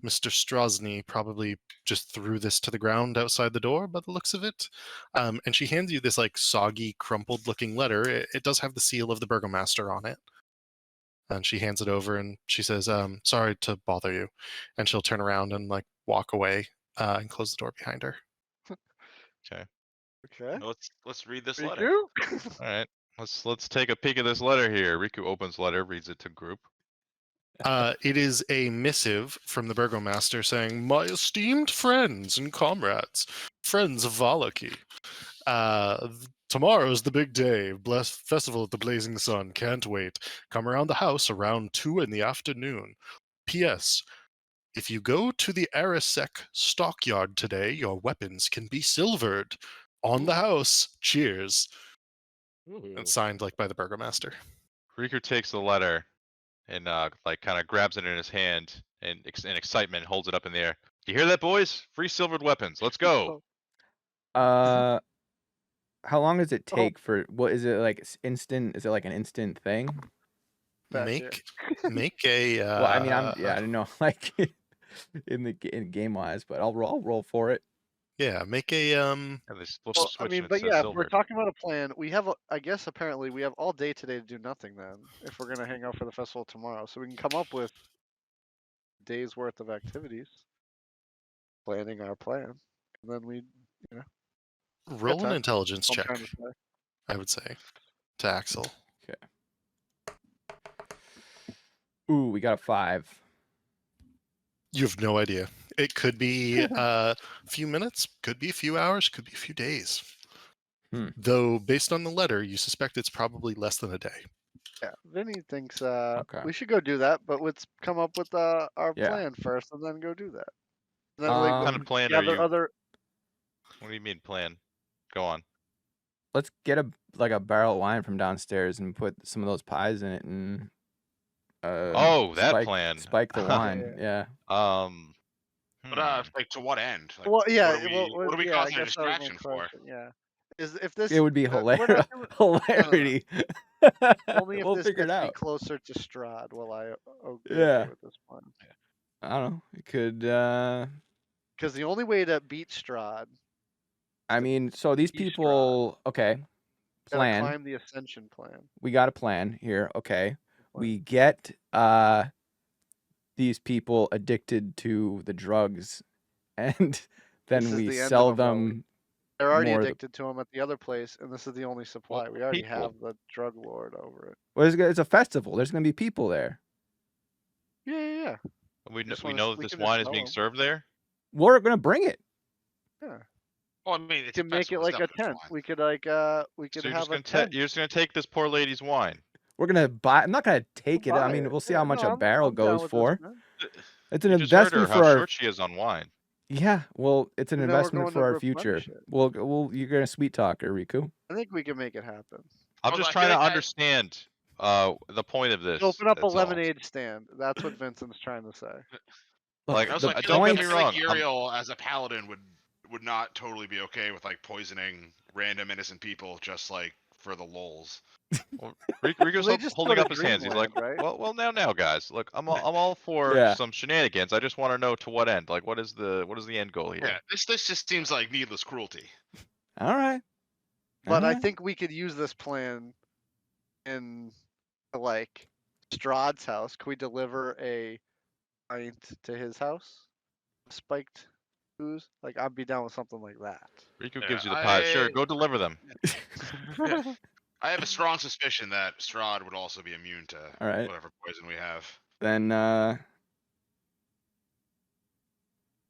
Mr. Strozny probably just threw this to the ground outside the door by the looks of it. And she hands you this like soggy, crumpled looking letter. It does have the seal of the burgomaster on it. And she hands it over and she says, sorry to bother you. And she'll turn around and like walk away and close the door behind her.
Okay.
Okay.
Let's read this letter.
Riku?
All right. Let's take a peek at this letter here. Riku opens letter, reads it to group.
It is a missive from the burgomaster saying, my esteemed friends and comrades, friends of Valaki. Tomorrow's the big day. Blessed festival at the Blazing Sun. Can't wait. Come around the house around 2 in the afternoon. P.S. If you go to the Arisek stockyard today, your weapons can be silvered. On the house. Cheers. It's signed like by the burgomaster.
Riku takes the letter and like kind of grabs it in his hand and in excitement holds it up in the air. You hear that, boys? Free silvered weapons. Let's go.
How long does it
Oh.
take for? What is it like? Instant? Is it like an instant thing?
Gotcha.
Make a.
Well, I mean, I don't know, like in game wise, but I'll roll for it.
Yeah, make a
And they flip the
Well,
switch
I mean,
and it
but
says
yeah, if we're
silvered.
talking about a plan, we have, I guess apparently we have all day today to do nothing then, if we're going to hang out for the festival tomorrow. So we can come up with days worth of activities, planning our plan. And then we, you know,
roll an
time.
intelligence
I'm
check,
trying to say.
I would say, to Axel.
Ooh, we got a 5.
You have no idea. It could be a few minutes, could be a few hours, could be a few days. Though, based on the letter, you suspect it's probably less than a day.
Yeah, Vinny thinks
Okay.
we should go do that, but let's come up with our
Yeah.
plan first and then go do that. And then
What kind of plan are
gather
you?
other.
What do you mean plan? Go on.
Let's get a barrel of wine from downstairs and put some of those pies in it and
Oh, that plan.
Spike the wine. Yeah.
But like to what end? Like,
Well, yeah.
what are we
yeah, I
causing a
guess that was my
distraction for?
question. Yeah, if this
It would be
we're not doing-
hilarity.
only if
We'll
this
figure
gets
it
me
out.
closer to Strahd will I agree
Yeah.
with this plan.
I don't know. It could.
Because the only way to beat Strahd,
I mean, so these
Beast
people. Okay.
gotta
Plan.
climb the ascension plan.
We got a plan here. Okay.
Plan.
We get these people addicted to the drugs, and then
This is
we
the end of
sell
the road.
them
They're already
more.
addicted to them at the other place, and this is the only supply. We already
people.
have the drug lord over it.
Well, it's a festival. There's gonna be people there.
Yeah.
We
Just
we
wanna
know
s-
that
we
this
can just
wine is
sell
being
'em.
served there.
We're gonna bring it.
Yeah.
Well, I mean,
We
it's a
can make it
festival, it's
like a
definitely
tent.
fine.
We could we could
So
have a tent.
you're just gonna take this poor lady's wine.
We're gonna buy. I'm not gonna take it. I
Buy
mean,
it.
we'll see
Yeah,
how much
no,
a barrel
I'm down
goes
with this,
for.
man.
It's an
You just heard her
investment
how
for our.
short she is on wine.
Yeah, well, it's an
And then we're
investment
going
for
to
our future.
replenish it.
You're gonna sweet talk her, Riku.
I think we can make it happen.
I'm
Although
just
I
trying
feel
to
like
understand the point of this.
Open up a
that's all.
lemonade stand. That's what Vincent's trying to say.
Look,
Like,
Also,
the
I feel
don't
like,
get
I
me
feel like
wrong, I'm-
Uriel as a paladin would not totally be okay with like poisoning random innocent people just like for the lulz.
Riku's
they just
holding
go to
up his hands. He's like,
Dreamland, right?
well, now, guys. Look, I'm all for
Yeah.
some shenanigans. I just want to know to what end. Like, what is the end goal here?
Yeah, this just seems like needless cruelty.
all right.
But
all
I
right.
think we could use this plan in like Strahd's house. Could we deliver a pint to his house? Spiked booze? Like I'd be down with something like that.
Riku
Yeah,
gives you the pies. Sure, go deliver them.
I have a strong suspicion that Strahd would also be immune to
All right.
whatever poison we have.
Then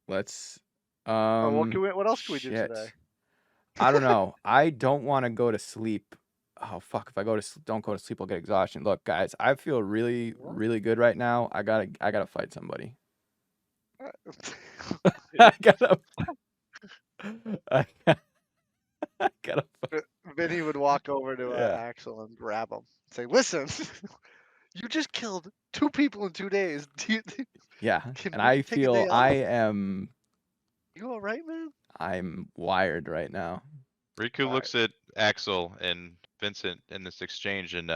let's
Oh, what else can we do
shit.
today?
I don't know. I don't want to go to sleep. Oh fuck! If I don't go to sleep, I'll get exhaustion. Look, guys, I feel really, really good right now. I gotta fight somebody. I gotta. I gotta.
Vinny would walk over to
Yeah.
Axel and grab him. Say, "Listen, you just killed 2 people in 2 days.
Yeah,
Can
and
we
I
take a
feel
day off?" You all right, man?
I'm wired right now.
Riku
Alright.
looks at Axel and Vincent in this exchange and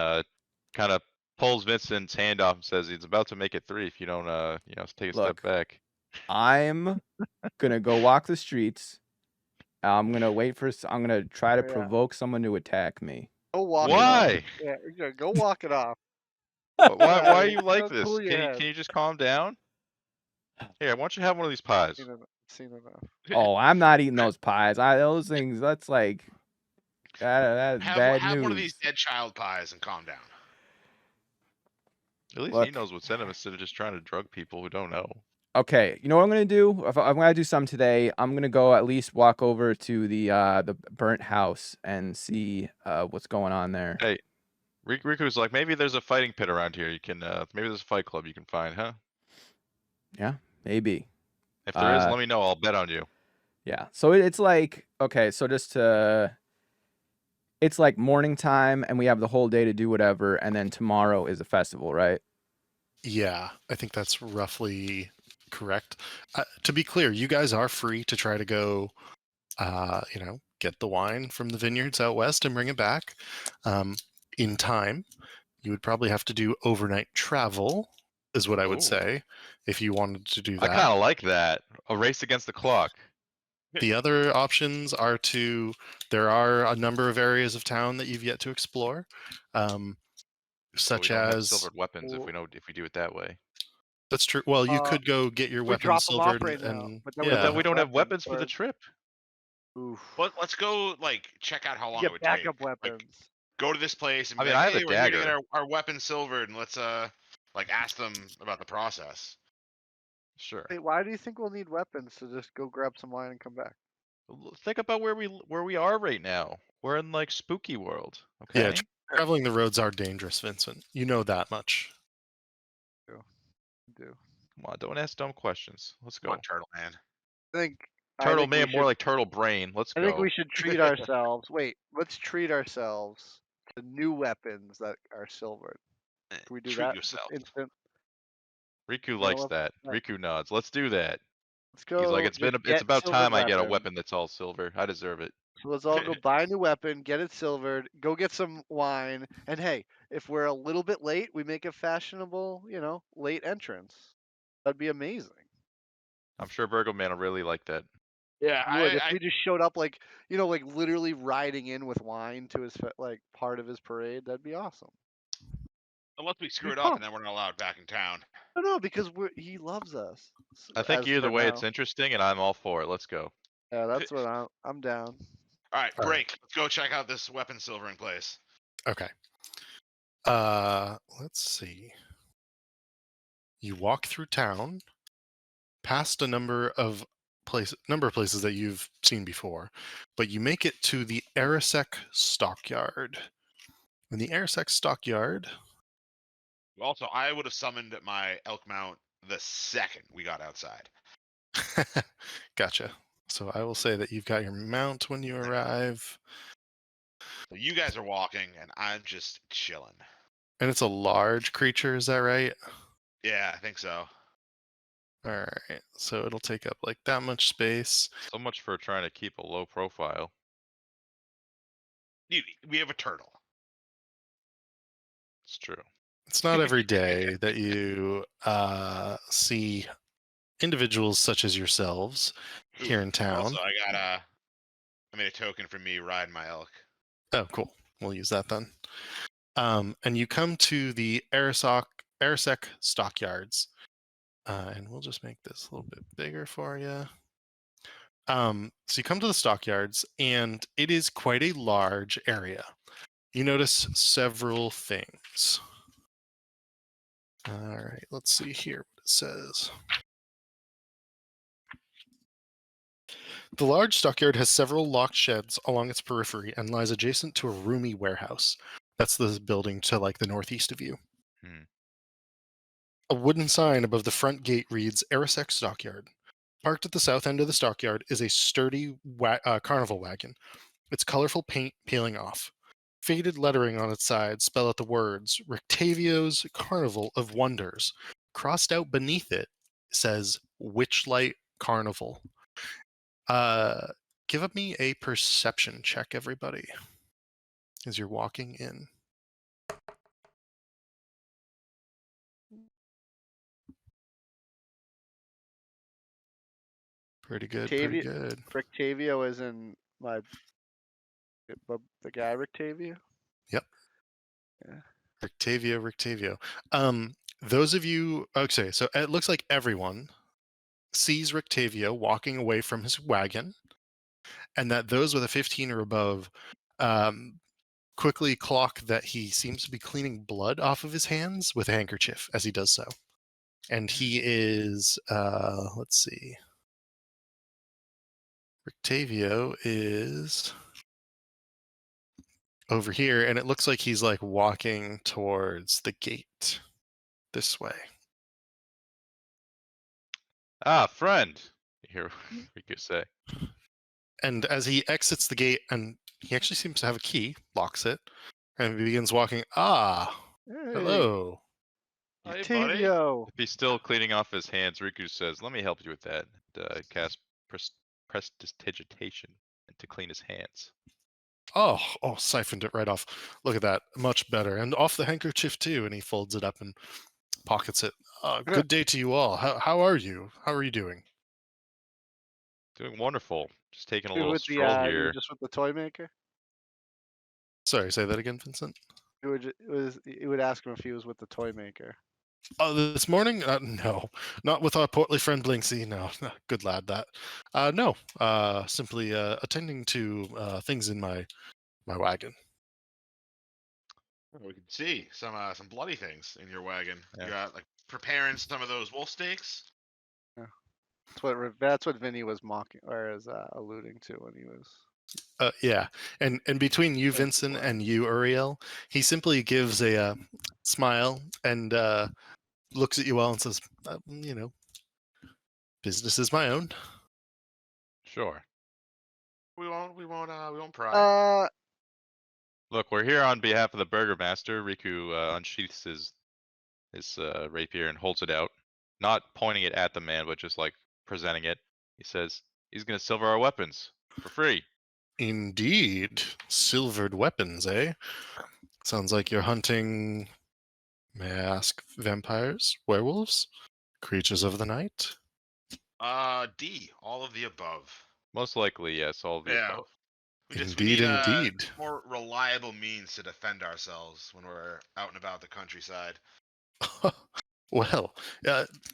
kind of pulls Vincent's hand off and says he's about to make it 3 if you don't take a
Look.
step back.
I'm gonna go walk the streets. I'm gonna try to
Yeah.
provoke someone to attack me.
Go walk it off.
Why?
Yeah, go walk it off.
Why are
Yeah,
you like
go
this?
cool your head.
Can you just calm down? Here, why don't you have one of these pies?
Seen enough.
Oh, I'm not eating those pies. Those things. That's like that's bad
Have
news.
one of these dead child pies and calm down.
At least he
Look.
knows what's in them instead of just trying to drug people who don't know.
Okay, you know what I'm gonna do? If I'm gonna do something today, I'm gonna go at least walk over to the burnt house and see what's going on there.
Hey, Riku's like, maybe there's a fighting pit around here. You can maybe there's a fight club you can find, huh?
Yeah, maybe.
If there is, let me know. I'll bet on you.
Yeah. So it's like, okay, so it's like morning time and we have the whole day to do whatever, and then tomorrow is a festival, right?
Yeah, I think that's roughly correct. To be clear, you guys are free to try to go, get the wine from the vineyards out west and bring it back in time. You would probably have to do overnight travel, is what I would
Ooh.
say, if you wanted to do
I
that.
kind of like that. A race against the clock.
The other options are there are a number of areas of town that you've yet to explore,
So
such
we don't have
as
silvered weapons if we do it that way.
that's true. Well, you
Uh,
could go get your
we
weapons
drop 'em off
silvered
right now,
and
but then
But
we
then
yeah.
we don't have weapons for
or-
the trip.
Oof.
Let's go like check out how long it
Get
would take.
backup weapons.
Go to this place and
I
be
mean,
like,
I have a
hey, we're here to get
dagger.
our weapons silvered, and let's ask them about the process.
Sure.
Wait, why do you think we'll need weapons to just go grab some wine and come back?
Think about where we are right now. We're in like spooky world. Okay.
Yeah, traveling the roads are dangerous, Vincent. You know that much.
Do.
Come on, don't ask dumb questions. Let's
Come
go.
on, Turtle Man.
I
Turtle
think we
man, more
should-
like turtle brain. Let's
I
go.
think we should treat ourselves. Wait, let's treat ourselves to new weapons that are silvered. Can we do
Treat
that?
yourself.
Instant.
Riku likes
let's-
that. Riku nods. Let's do that.
Let's go.
He's like, it's
just
it's
get
about
silvered
time I get a
weapons.
weapon that's all silver. I deserve it.
So let's all go buy a new weapon, get it silvered, go get some wine, and hey, if we're a little bit late, we make a fashionable, late entrance. That'd be amazing.
I'm sure Virgo Man will really like that.
Yeah,
You would, if we just showed up like literally riding in with wine to his part of his parade, that'd be awesome.
Unless we screw
Be
it up and
pumped.
then we're not allowed back in town.
No, because he loves us.
I think
as
either
for
way,
now.
it's interesting, and I'm all for it. Let's go.
Yeah, that's what I'm down.
All right,
All right.
break. Let's go check out this weapon silvering place.
Okay. Let's see. You walk through town, past a number of places that you've seen before, but you make it to the Arisek stockyard. In the Arisek stockyard,
Also, I would have summoned my elk mount the second we got outside.
gotcha. So I will say that you've got your mount when you arrive,
So you guys are walking, and I'm just chilling.
and it's a large creature. Is that right?
Yeah, I think so.
All right. So it'll take up like that much space.
So much for trying to keep a low profile.
We have a turtle.
It's true.
It's not every day that you see individuals such as yourselves here in town.
Also, I made a token for me riding my elk.
Oh, cool. We'll use that then. And you come to the Arisek stockyards. And we'll just make this a little bit bigger for you. So you come to the stockyards, and it is quite a large area. You notice several things. All right, let's see here what it says. The large stockyard has several locked sheds along its periphery and lies adjacent to a roomy warehouse. That's the building to like the northeast of you.
Hmm.
A wooden sign above the front gate reads Arisek Stockyard. Parked at the south end of the stockyard is a sturdy carnival wagon, its colorful paint peeling off. Faded lettering on its side spell out the words Rictavio's Carnival of Wonders. Crossed out beneath it says Witchlight Carnival. Give me a perception check, everybody, as you're walking in. Pretty good, pretty good.
Rictavio is in my the guy Rictavio.
Yep.
Yeah.
Rictavio. Those of you, okay, so it looks like everyone sees Rictavio walking away from his wagon, and that those with a 15 or above quickly clock that he seems to be cleaning blood off of his hands with a handkerchief as he does so. And he is, let's see. Rictavio is over here, and it looks like he's like walking towards the gate this way.
Ah, friend. You hear we could say.
And as he exits the gate, and he actually seems to have a key, locks it, and begins walking. Ah,
Hey,
hello.
Hey, buddy.
Rictavio.
If he's still cleaning off his hands, Riku says, "Let me help you with that." Cast prestidigitation to clean his hands.
Oh, siphoned it right off. Look at that. Much better. And off the handkerchief, too. And he folds it up and pockets it. Good day to you all. How are you? How are you doing?
Doing wonderful. Just taking a
You
little
with
stroll
you were
here.
just with the toy maker.
Sorry, say that again, Vincent.
You would ask him if he was with the toy maker.
Oh, this morning? No, not with our portly friend Blinksy. No, good lad, that. No, simply attending to things in my wagon.
We can see some bloody things in your wagon.
Yeah.
You got like preparing some of those wolf steaks.
That's what Vinny was mocking or is alluding to when he was.
Yeah, and between you,
Thank you,
Vincent,
Glenn.
and you, Uriel, he simply gives a smile and looks at you all and says, business is my own.
Sure.
We won't pry.
Look, we're here on behalf of the Burgermaster. Riku unsheaths his rapier and holds it out, not pointing it at the man, but just like presenting it. He says he's gonna silver our weapons for free.
Indeed, silvered weapons, eh? Sounds like you're hunting. May I ask, vampires, werewolves, creatures of the night?
D, all of the above.
Most likely, yes, all of the
Yeah.
above.
We
Indeed,
need
indeed.
more reliable means to defend ourselves when we're out and about the countryside.
Well,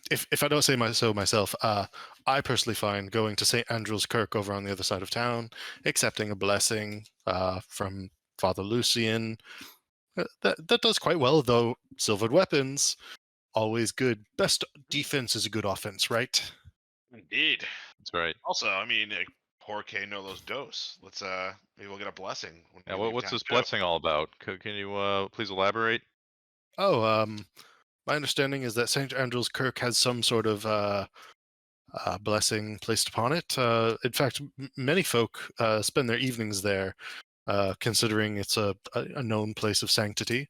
if I don't say so myself, I personally find going to St. Andrew's Kirk over on the other side of town, accepting a blessing from Father Lucian, that does quite well, though silvered weapons, always good. Best defense is a good offense, right?
Indeed.
That's right.
Also, I mean, Porque no los dos. Let's maybe we'll get a blessing when
Now,
we leave
what's
town,
this
too.
blessing all about? Can you please elaborate?
Oh, my understanding is that St. Andrew's Kirk has some sort of blessing placed upon it. In fact, many folk spend their evenings there, considering it's a known place of sanctity.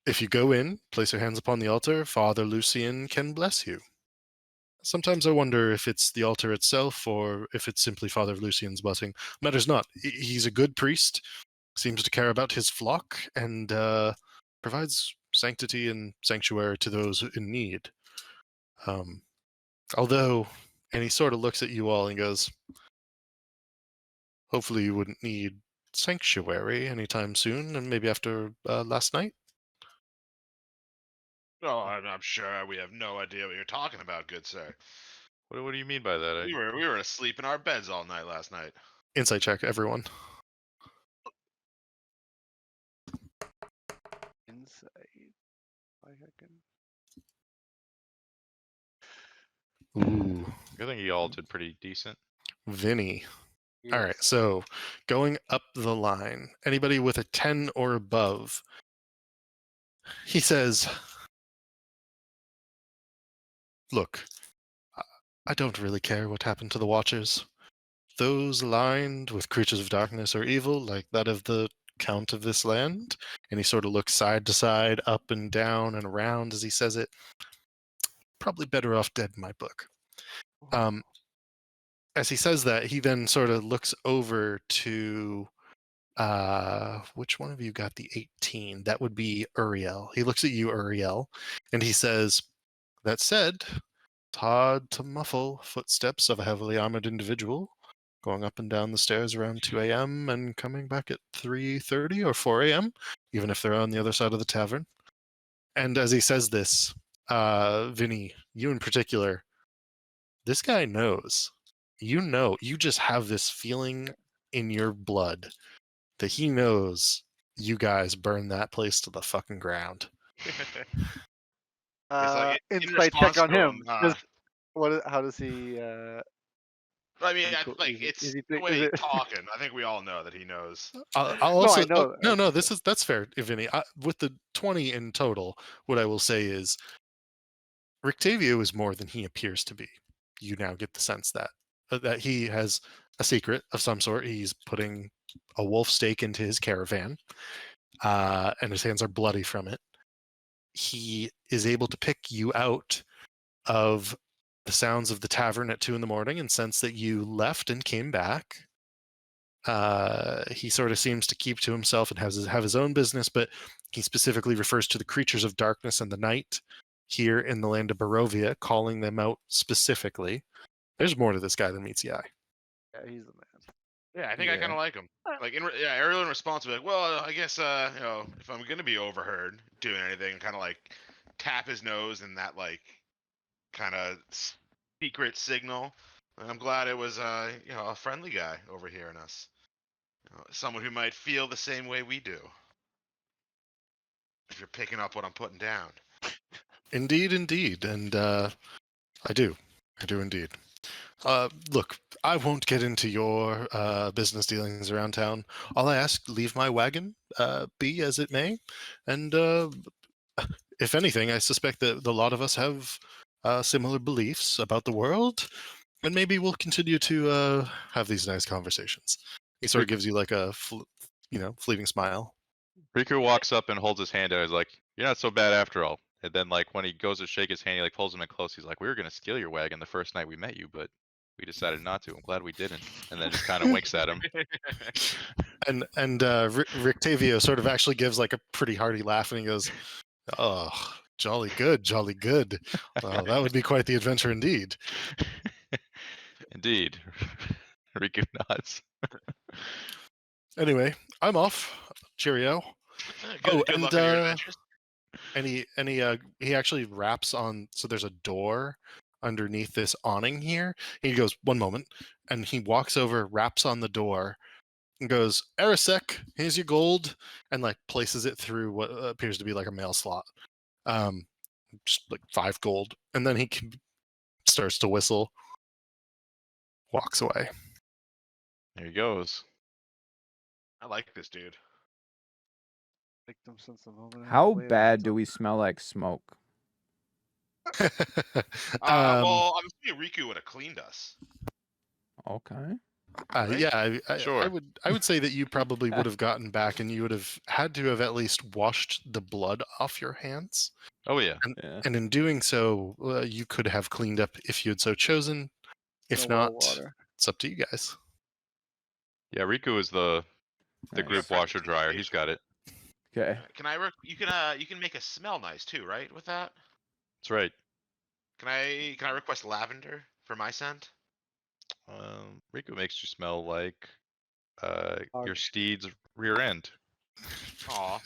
If you go in, place your hands upon the altar, Father Lucian can bless you. Sometimes I wonder if it's the altar itself or if it's simply Father Lucian's blessing. Matters not. He's a good priest, seems to care about his flock, and provides sanctity and sanctuary to those in need. Although, and he sort of looks at you all and goes, hopefully you wouldn't need sanctuary anytime soon, and maybe after last night?
Oh, I'm sure we have no idea what you're talking about, good sir.
What do you mean by that?
We were asleep in our beds all night last night.
Insight check, everyone.
Insight. Like I can...
Ooh,
I think you all did pretty decent.
Vinny. All right, so going up the line, anybody with a 10 or above, he says, look, I don't really care what happened to the Watchers. Those aligned with creatures of darkness or evil, like that of the Count of this land, and he sort of looks side to side, up and down and around as he says it, probably better off dead in my book. As he says that, he then sort of looks over to which one of you got the 18? That would be Uriel. He looks at you, Uriel, and he says, that said, it's hard to muffle footsteps of a heavily armored individual going up and down the stairs around 2 a.m. and coming back at 3:30 or 4 a.m., even if they're on the other side of the tavern. And as he says this, Vinny, you in particular, this guy knows. You know, you just have this feeling in your blood that he knows you guys burn that place to the fucking ground.
It's like in
Insight check
response
on
to
him.
him,
How does he?
I mean,
Is he cool-
like
is he-
it's
is he
the
think-
way
is
he's
it-
talking. I think we all know that he knows.
I'll
No,
also
I know.
no, that's fair, Vinny. With the 20 in total, what I will say is Rictavio is more than he appears to be. You now get the sense that he has a secret of some sort. He's putting a wolf stake into his caravan, and his hands are bloody from it. He is able to pick you out of the sounds of the tavern at 2 a.m. and sense that you left and came back. He sort of seems to keep to himself and have his own business, but he specifically refers to the creatures of darkness and the night here in the land of Barovia, calling them out specifically. There's more to this guy than meets the eye.
Yeah, he's the man.
Yeah, I think I
Yeah.
kind of like him. Like, Ariel in response would be like, well, I guess, if I'm gonna be overheard doing anything, kind of like tap his nose in that like kind of secret signal. And I'm glad it was, a friendly guy overhearing us, someone who might feel the same way we do. If you're picking up what I'm putting down.
Indeed, and I do indeed. Look, I won't get into your business dealings around town. All I ask, leave my wagon be as it may, and if anything, I suspect that a lot of us have similar beliefs about the world, and maybe we'll continue to have these nice conversations. He sort of gives you like a fleeting smile.
Riku walks up and holds his hand out. He's like, "You're not so bad after all." And then, like, when he goes to shake his hand, he like pulls him in close. He's like, "We were gonna steal your wagon the first night we met you, but we decided not to. I'm glad we didn't." And then just kind of winks at him.
And Rictavio sort of actually gives like a pretty hearty laugh, and he goes, "Oh, jolly good, jolly good. Well, that would be quite the adventure indeed."
Indeed. Riku nods.
Anyway, I'm off. Cheerio.
Good, good
and
luck on your adventures.
he actually raps on. So there's a door underneath this awning here. He goes, "One moment," and he walks over, raps on the door, and goes, "Arisek, here's your gold," and like places it through what appears to be like a mail slot. Just like 5 gold, and then starts to whistle, walks away.
There he goes.
I like this dude.
Victim since the moment. I
How
laid eyes
bad do
on
we smell like smoke?
Well, I'm assuming Riku would have cleaned us.
Okay.
right?
Yeah,
Sure.
I would say that you probably would have gotten back, and you would have had to have at least washed the blood off your hands.
Oh yeah.
Yeah.
And in doing so, you could have cleaned up if you had so chosen. If
the well
not,
water.
it's up to you guys.
Yeah, Riku is the
Nice.
group washer dryer. He's got it.
Okay.
Can you can make us smell nice too, right? With that,
That's right.
can I request lavender for my scent?
Riku makes you smell like your
Dog
steed's rear end.
Aw,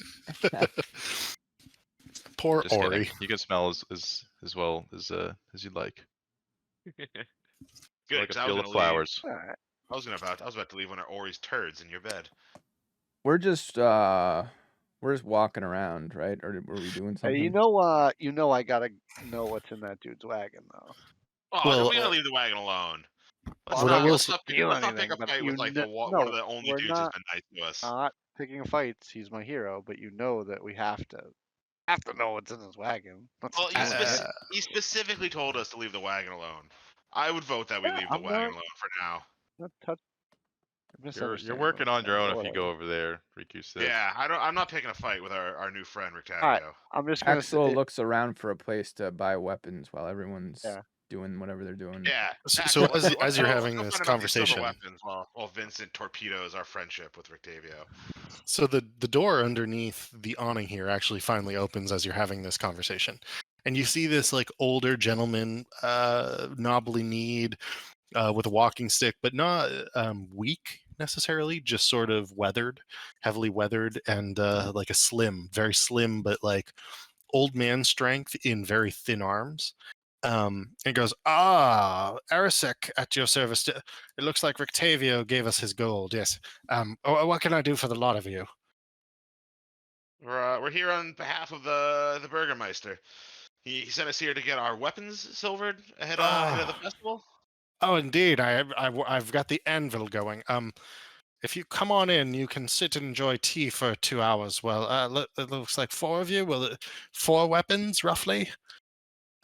Poor
Just kidding.
Ori.
You can smell as well as you'd like.
good.
Like
'Cause
a
I was
field
gonna
of
leave.
flowers.
Alright.
I was about to leave one of Ori's turds in your bed.
We're just walking around, right? Or were we doing
Hey,
something?
you know I gotta know what's in that dude's wagon though.
Oh,
Well,
we gotta leave the wagon alone. Let's
What I
not,
will
let's
s-
not pick,
steal
let's not pick
anything,
a
but
fight
you
with like
kn-
one of
no,
the only
we're
dudes that's
not
been nice to us.
not picking fights. He's my hero, but you know that we have to know what's in his wagon. Not
Well,
stealing it.
he specifically told us to leave the wagon alone. I would vote that we
Yeah,
leave the
I'm
wagon
not-
alone for now.
Not touch.
You're
Misunderstanding
working
what I'm
on your
saying,
own
but
if you
whatever.
go over there, Riku said.
Yeah, I'm not picking a fight with our new friend Rictavio.
Alright, I'm just gonna
Axel
say.
looks around for a place to buy weapons while everyone's
Yeah.
doing whatever they're doing.
Yeah.
So
Axel,
as you're
let's
having
go
this
find another silver
conversation,
weapons while Vincent torpedoes our friendship with Rictavio.
so the door underneath the awning here actually finally opens as you're having this conversation, and you see this like older gentleman, knobbly kneed, with a walking stick, but not weak necessarily, just sort of weathered, heavily weathered, and like a very slim, but like old man strength in very thin arms. And goes, Arisek at your service. It looks like Rictavio gave us his gold. Yes. What can I do for the lot of you?
We're here on behalf of the Burgermeister. He sent us here to get our weapons silvered ahead of the festival.
Oh, indeed. I've got the anvil going. If you come on in, you can sit and enjoy tea for 2 hours. Well, it looks like 4 of you. Well, 4 weapons roughly.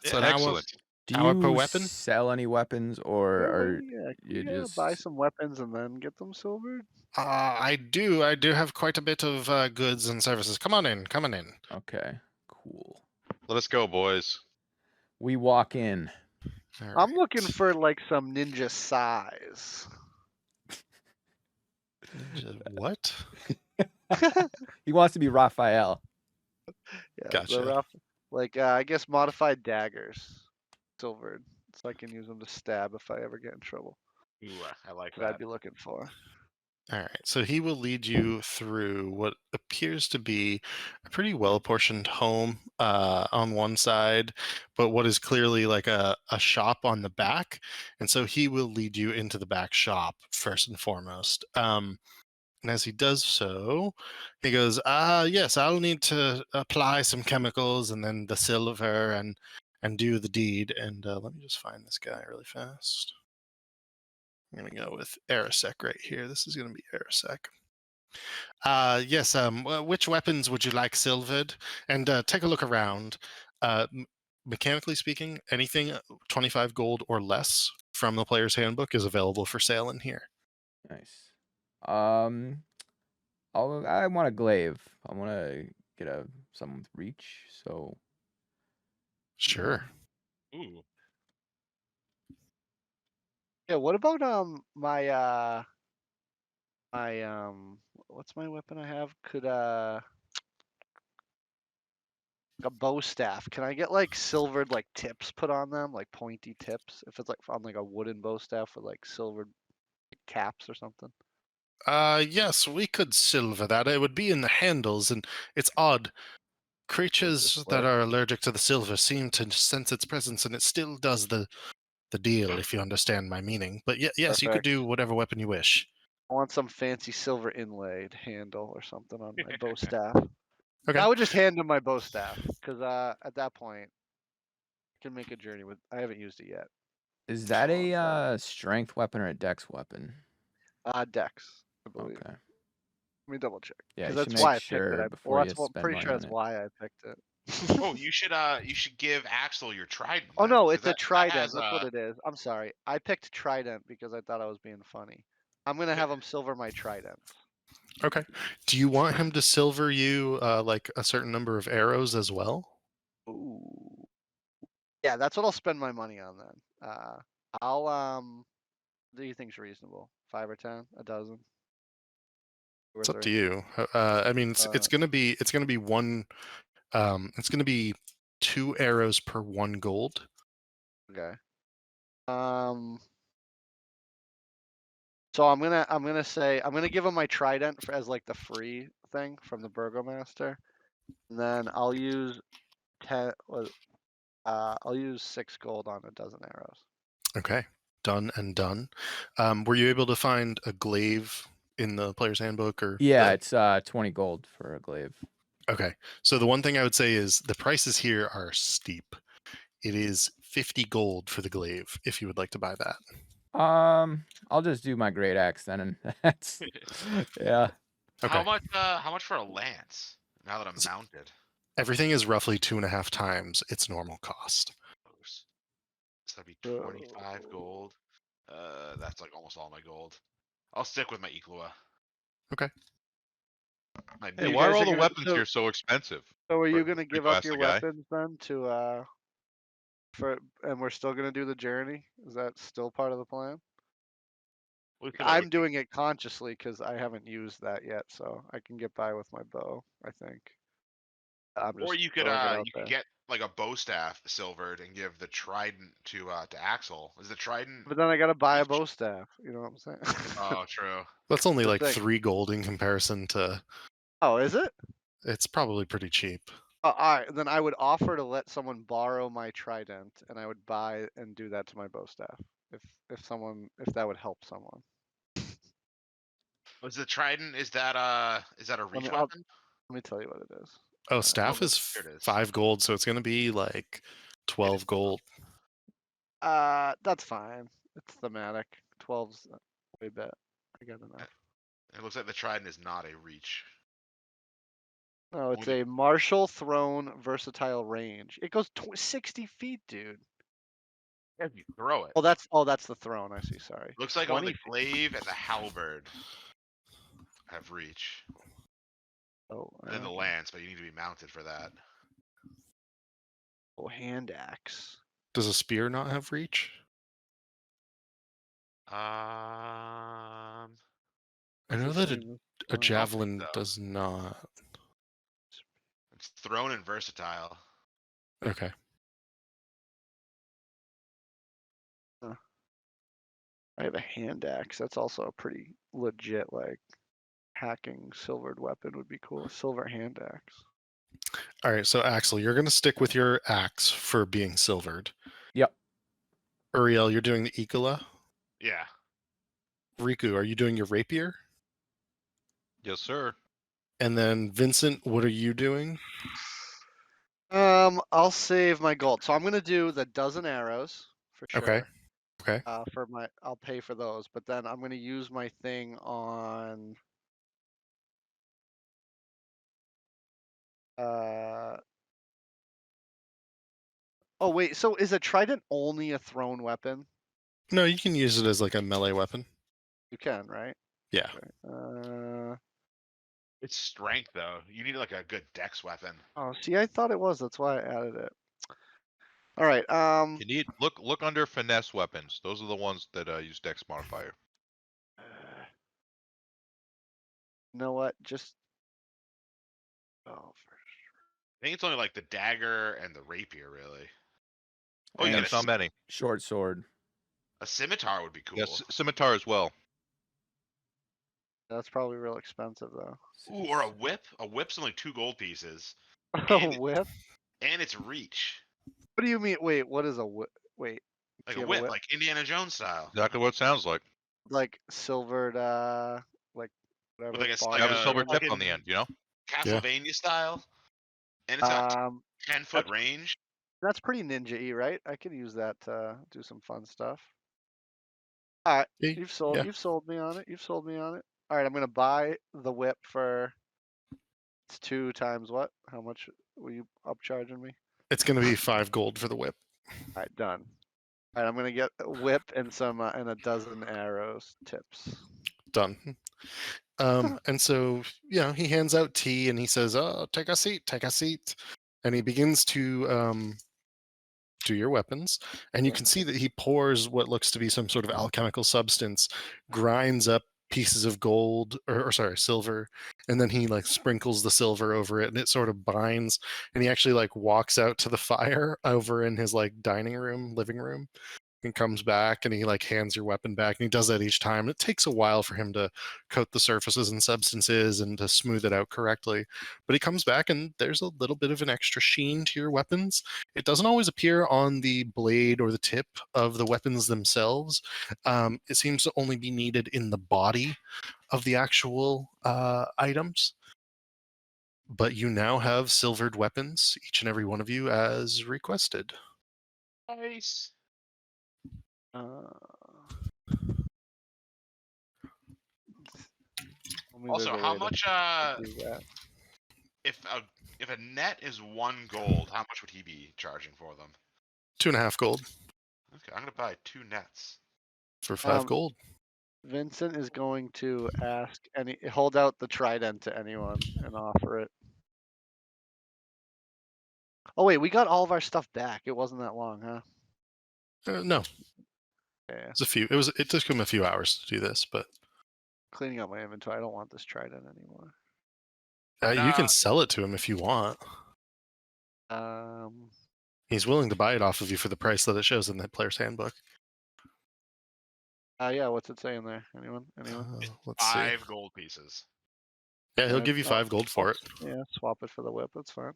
So an
Excellent.
Do
hour per
you
weapon?
sell any weapons, or are you
Yeah,
just
buy some weapons and then get them silvered.
I do have quite a bit of goods and services. Come on in.
okay? Cool.
Let us go, boys.
We walk in.
All
I'm
right.
looking for like some ninja size.
What?
He wants to be Raphael.
Yeah,
Gotcha.
the rough, like I guess modified daggers, silvered, so I can use them to stab if I ever get in trouble.
Ooh, I like
That I'd
that.
be looking for.
All right. So he will lead you through what appears to be a pretty well-portioned home on one side, but what is clearly like a shop on the back. And so he will lead you into the back shop first and foremost. And as he does so, he goes, yes, I'll need to apply some chemicals and then the silver and do the deed. And let me just find this guy really fast. I'm going to go with Arisek right here. This is going to be Arisek. Yes, which weapons would you like silvered? And take a look around. Mechanically speaking, anything 25 gold or less from the player's handbook is available for sale in here.
Nice. I want a glaive. I want to get something with reach. So
Sure.
Ooh.
Yeah, what about my what's my weapon I have? Could a bow staff. Can I get like silvered like tips put on them, like pointy tips? If it's like on like a wooden bow staff with like silvered caps or something.
Yes, we could silver that. It would be in the handles, and it's odd. Creatures that
work?
are allergic to the silver seem to sense its presence, and it still does the deal, if you understand my meaning. But yes, you could
Perfect.
do whatever weapon you wish.
I want some fancy silver inlaid handle or something on my bow staff.
Okay.
I would just hand him my bow staff because at that point, I can make a journey with. I haven't used it yet.
Is that
alongside.
a strength weapon or a dex weapon?
Dex, I believe.
Okay.
Let me double check.
Yeah,
Because
you should
that's why
make
I picked it.
sure
Well,
before you
that's what I'm
spend
pretty
money
sure
on
that's
it.
why I picked it.
Oh, you should give Axel your trident.
Oh
then,
no,
'cause
it's a
that
trident.
has
That's what it is. I'm sorry. I picked trident because I thought I was being funny. I'm gonna have him silver my trident.
Okay. Do you want him to silver you like a certain number of arrows as well?
Ooh. Yeah, that's what I'll spend my money on then. I'll what do you think's reasonable? 5 or 10? A dozen? Two or
It's up to
three?
you. I mean, it's gonna be one. It's gonna be 2 arrows per 1 gold.
Okay. So I'm gonna say I'm gonna give him my trident as like the free thing from the Burgomaster, and then I'll use 10. I'll use 6 gold on a dozen arrows.
Okay. Done and done. Were you able to find a glaive in the player's handbook or?
Yeah, it's 20 gold for a glaive.
Okay. So the one thing I would say is the prices here are steep. It is 50 gold for the glaive if you would like to buy that.
I'll just do my great axe then, and that's yeah.
Okay.
How much for a lance? Now that I'm mounted.
Everything is roughly 2.5 times its normal cost.
So that'd be 25 gold. That's like almost all my gold. I'll stick with my Equa.
Okay.
My
Hey,
You
why are
guys
all
are
the
gonna-
weapons
so-
here so expensive?
So are you
For
gonna give
Rico
up
asked
your
the guy.
weapons then to and we're still gonna do the journey? Is that still part of the plan?
We could
I'm
always-
doing it consciously because I haven't used that yet, so I can get by with my bow. I think. I'm just
Or you could
throwing it out
you
there.
could get like a bow staff silvered and give the trident to Axel. Is the trident?
But then I gotta buy a
each?
bow staff. You know what I'm saying?
Oh, true.
That's only
The
like
thing.
3 gold in comparison to.
Oh, is it?
It's probably pretty cheap.
All right, then I would offer to let someone borrow my trident, and I would buy and do that to my bow staff, if that would help someone.
Was the trident? Is that a reach
I'll-
weapon?
Let me tell you what it is.
Oh, staff
Oh,
is
here it is.
5 gold, so it's going to be like 12 gold.
That's fine. It's thematic. 12's way bet. I got enough.
It looks like the trident is not a reach.
No, it's
Would
a martial throne versatile range. It goes 60 feet, dude.
If you throw it.
Oh, that's the throne. I see. Sorry.
Looks like only
20
the glaive and the halberd have reach.
Oh,
And then the lance, but you need to be mounted for that.
Oh, hand axe.
Does a spear not have reach?
Um,
I know
It's
that
the same
a
as-
javelin
so.
does not.
it's thrown and versatile.
Okay.
I have a hand axe. That's also a pretty legit, like, hacking silvered weapon would be cool. Silver hand axe.
All right, so Axel, you're going to stick with your axe for being silvered.
Yep.
Uriel, you're doing the Ecola.
Yeah.
Riku, are you doing your rapier?
Yes, sir.
And then Vincent, what are you doing?
I'll save my gold. So I'm gonna do the dozen arrows for sure.
Okay. Okay.
I'll pay for those, but then I'm gonna use my thing on. Oh wait, so is a trident only a thrown weapon?
No, you can use it as like a melee weapon.
You can, right?
Yeah.
Okay.
It's strength though. You need like a good dex weapon.
Oh, see, I thought it was. That's why I added it. All right.
You need look under finesse weapons. Those are the ones that use dex modifier.
You know what? Just. Oh,
I think it's only like the dagger and the rapier, really. Oh,
And
you
Yeah,
get
it's not many.
Short sword.
a scimitar would be cool.
Yes, scimitar as well.
That's probably real expensive though.
Ooh, or a whip. A whip's only 2 gold pieces,
A
And-
whip?
and it's reach.
What do you mean? Wait, what is a whip? Wait,
Like
do
a
you have a
whip,
whip?
like Indiana Jones style.
Exactly what it sounds like.
Like silvered, like whatever.
With like a
bar
You have a
like
silver
a
on it?
tip on the
fucking
end, you know?
Castlevania style, and it's got
Um,
10-foot range.
that's pretty ninja-y, right? I could use that to do some fun stuff. All right,
Yeah,
you've sold me on it. You've sold me on it. All right, I'm gonna buy the whip for. It's 2 times what? How much were you upcharging me?
It's going to be 5 gold for the whip.
All right, done. All right, I'm gonna get a whip and some and a dozen arrows tips.
Done. And so, he hands out tea and he says, "Oh, take a seat, take a seat." And he begins to do your weapons. And you
Yeah.
can see that he pours what looks to be some sort of alchemical substance, grinds up pieces of gold or sorry, silver, and then he like sprinkles the silver over it and it sort of binds. And he actually like walks out to the fire over in his like dining room, living room, and comes back and he like hands your weapon back, and he does that each time. It takes a while for him to coat the surfaces and substances and to smooth it out correctly, but he comes back and there's a little bit of an extra sheen to your weapons. It doesn't always appear on the blade or the tip of the weapons themselves. It seems to only be needed in the body of the actual items, but you now have silvered weapons, each and every one of you, as requested.
Nice. Also, how much?
Do that.
If a net is 1 gold, how much would he be charging for them?
2.5 gold
Okay, I'm gonna buy 2 nets.
for 5
Um,
gold.
Vincent is going to hold out the trident to anyone and offer it. Oh wait, we got all of our stuff back. It wasn't that long, huh?
No,
Yeah.
It took him a few hours to do this, but
Cleaning up my inventory. I don't want this trident anymore.
you can sell it to him if you want. He's willing to buy it off of you for the price that it shows in the player's handbook.
Yeah, what's it saying there? Anyone?
Let's see.
5 gold pieces.
Yeah, he'll
Yeah,
give you 5 gold for it.
Yeah, swap it for the whip. That's fine.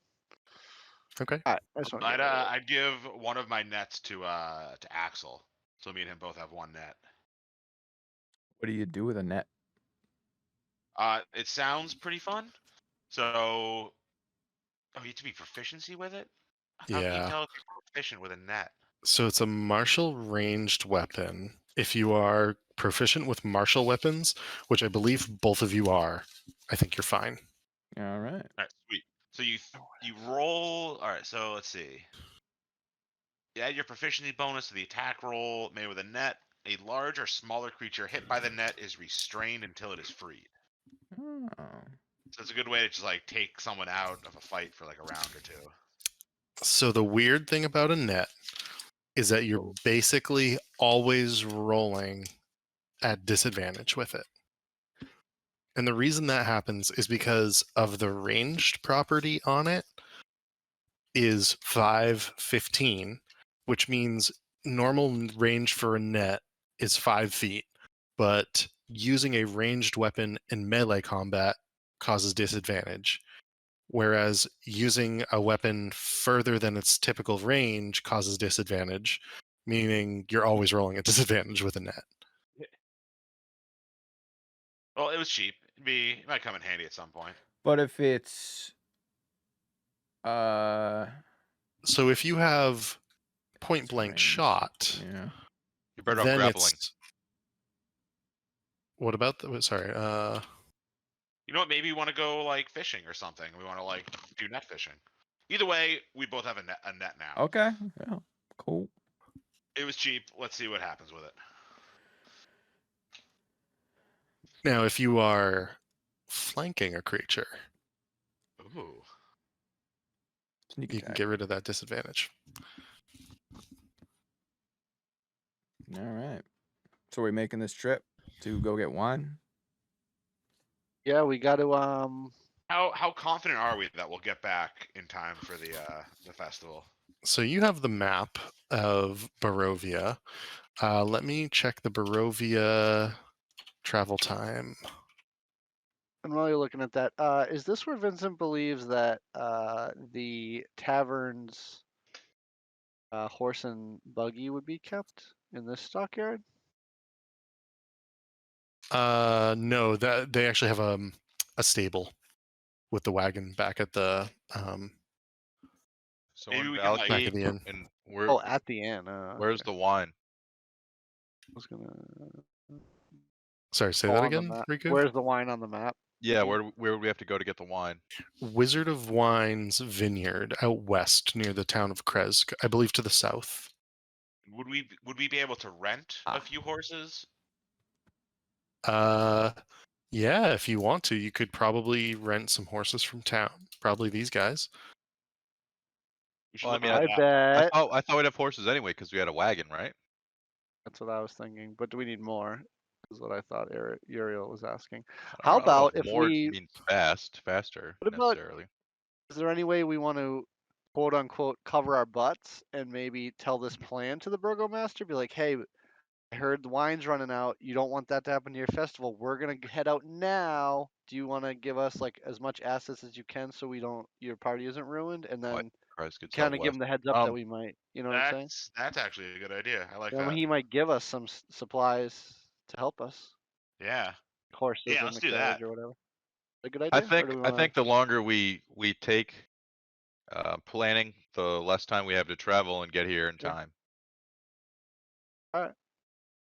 Okay.
All right, I just want to
I'd give one of my nets to Axel, so me and him both have 1 net.
What do you do with a net?
It sounds pretty fun. So, you have to be proficiency with it. I thought you
Yeah.
can tell if you're proficient with a net.
So it's a martial ranged weapon. If you are proficient with martial weapons, which I believe both of you are, I think you're fine.
All right.
All right, sweet. So you roll. All right, so let's see. You add your proficiency bonus to the attack roll made with a net. A large or smaller creature hit by the net is restrained until it is freed.
Oh.
So it's a good way to just like take someone out of a fight for like a round or 2.
So the weird thing about a net is that you're basically always rolling at disadvantage with it. And the reason that happens is because of the ranged property on it is 515, which means normal range for a net is 5 feet, but using a ranged weapon in melee combat causes disadvantage, whereas using a weapon further than its typical range causes disadvantage, meaning you're always rolling at disadvantage with a net.
Well, it was cheap. It might come in handy at some point.
But if it's
So if you have point blank
range,
shot,
yeah.
You're better off
then
grappling.
it's. What about the? Sorry.
You know what? Maybe we want to go like fishing or something. We want to like do net fishing. Either way, we both have a net now.
Okay. Yeah. Cool.
It was cheap. Let's see what happens with it.
Now, if you are flanking a creature,
Ooh.
Sneak
you can
attack.
get rid of that disadvantage.
All right. So we're making this trip to go get wine?
Yeah, we got to
How confident are we that we'll get back in time for the festival?
So you have the map of Barovia. Let me check the Barovia travel time.
And while you're looking at that, is this where Vincent believes that the tavern's horse and buggy would be kept in this stockyard?
No, that they actually have a stable with the wagon back at the
So
Maybe
in
we can, like-
back
Valky,
at the inn.
and where?
Oh, at the inn.
Where's the wine?
I was gonna.
Sorry, say
Oh,
that
on the
again,
map.
Riku.
Where's the wine on the map?
Yeah, where would we have to go to get the wine?
Wizard of Wine's vineyard out west near the town of Kresk, I believe to the south.
Would we be able to rent
Ah.
a few horses?
Yeah, if you want to, you could probably rent some horses from town. Probably these guys.
We should
Well, I
look
mean,
into
I
that.
bet.
I thought we'd have horses anyway because we had a wagon, right?
That's what I was thinking. But do we need more? Is what I thought Uriel was asking.
I
How
don't know
about if
more
we?
means faster
What about-
necessarily.
Is there any way we want to, quote unquote, cover our butts and maybe tell this plan to the burgomaster? Be like, hey, I heard the wine's running out. You don't want that to happen to your festival. We're gonna head out now. Do you want to give us like as much assets as you can so we don't your party isn't ruined? And
Oh,
then
Christ, it's
kind
out
of give
west.
him the heads up that we might. You know what I'm saying?
That's actually a good idea. I like
Then
that.
he might give us some supplies to help us,
Yeah.
horses
Yeah,
in
let's
the
do
carriage
that.
or whatever. A good idea.
I
Or
think
do we
I
wanna-
think the longer we take planning, the less time we have to travel and get here in
Yeah.
time.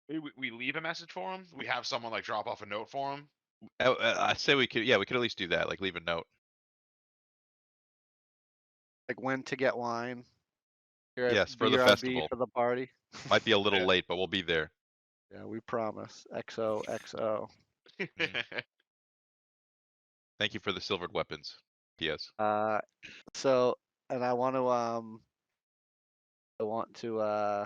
Maybe we leave a message for him. We have someone like drop off a note for him.
I say we could, yeah, we could at least do that. Like leave a note.
like when to get wine. You're at
Yes, for the
BRB
festival.
for the party.
Might be a little
Yeah.
late, but we'll be there.
Yeah, we promise. XOXO.
Thank you for the silvered weapons. P.S.
So, and I want to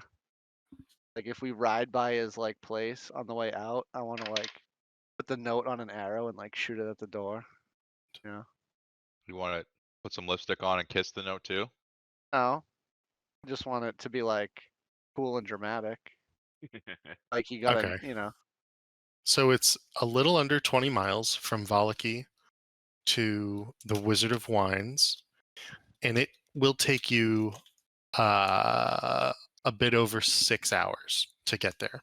like if we ride by his like place on the way out, I want to like put the note on an arrow and like shoot it at the door. Yeah.
You want to put some lipstick on and kiss the note too?
No, I just want it to be like cool and dramatic. Like you gotta,
Okay.
you know.
So it's a little under 20 miles from Valaki to the Wizard of Wines, and it will take you a bit over 6 hours to get there.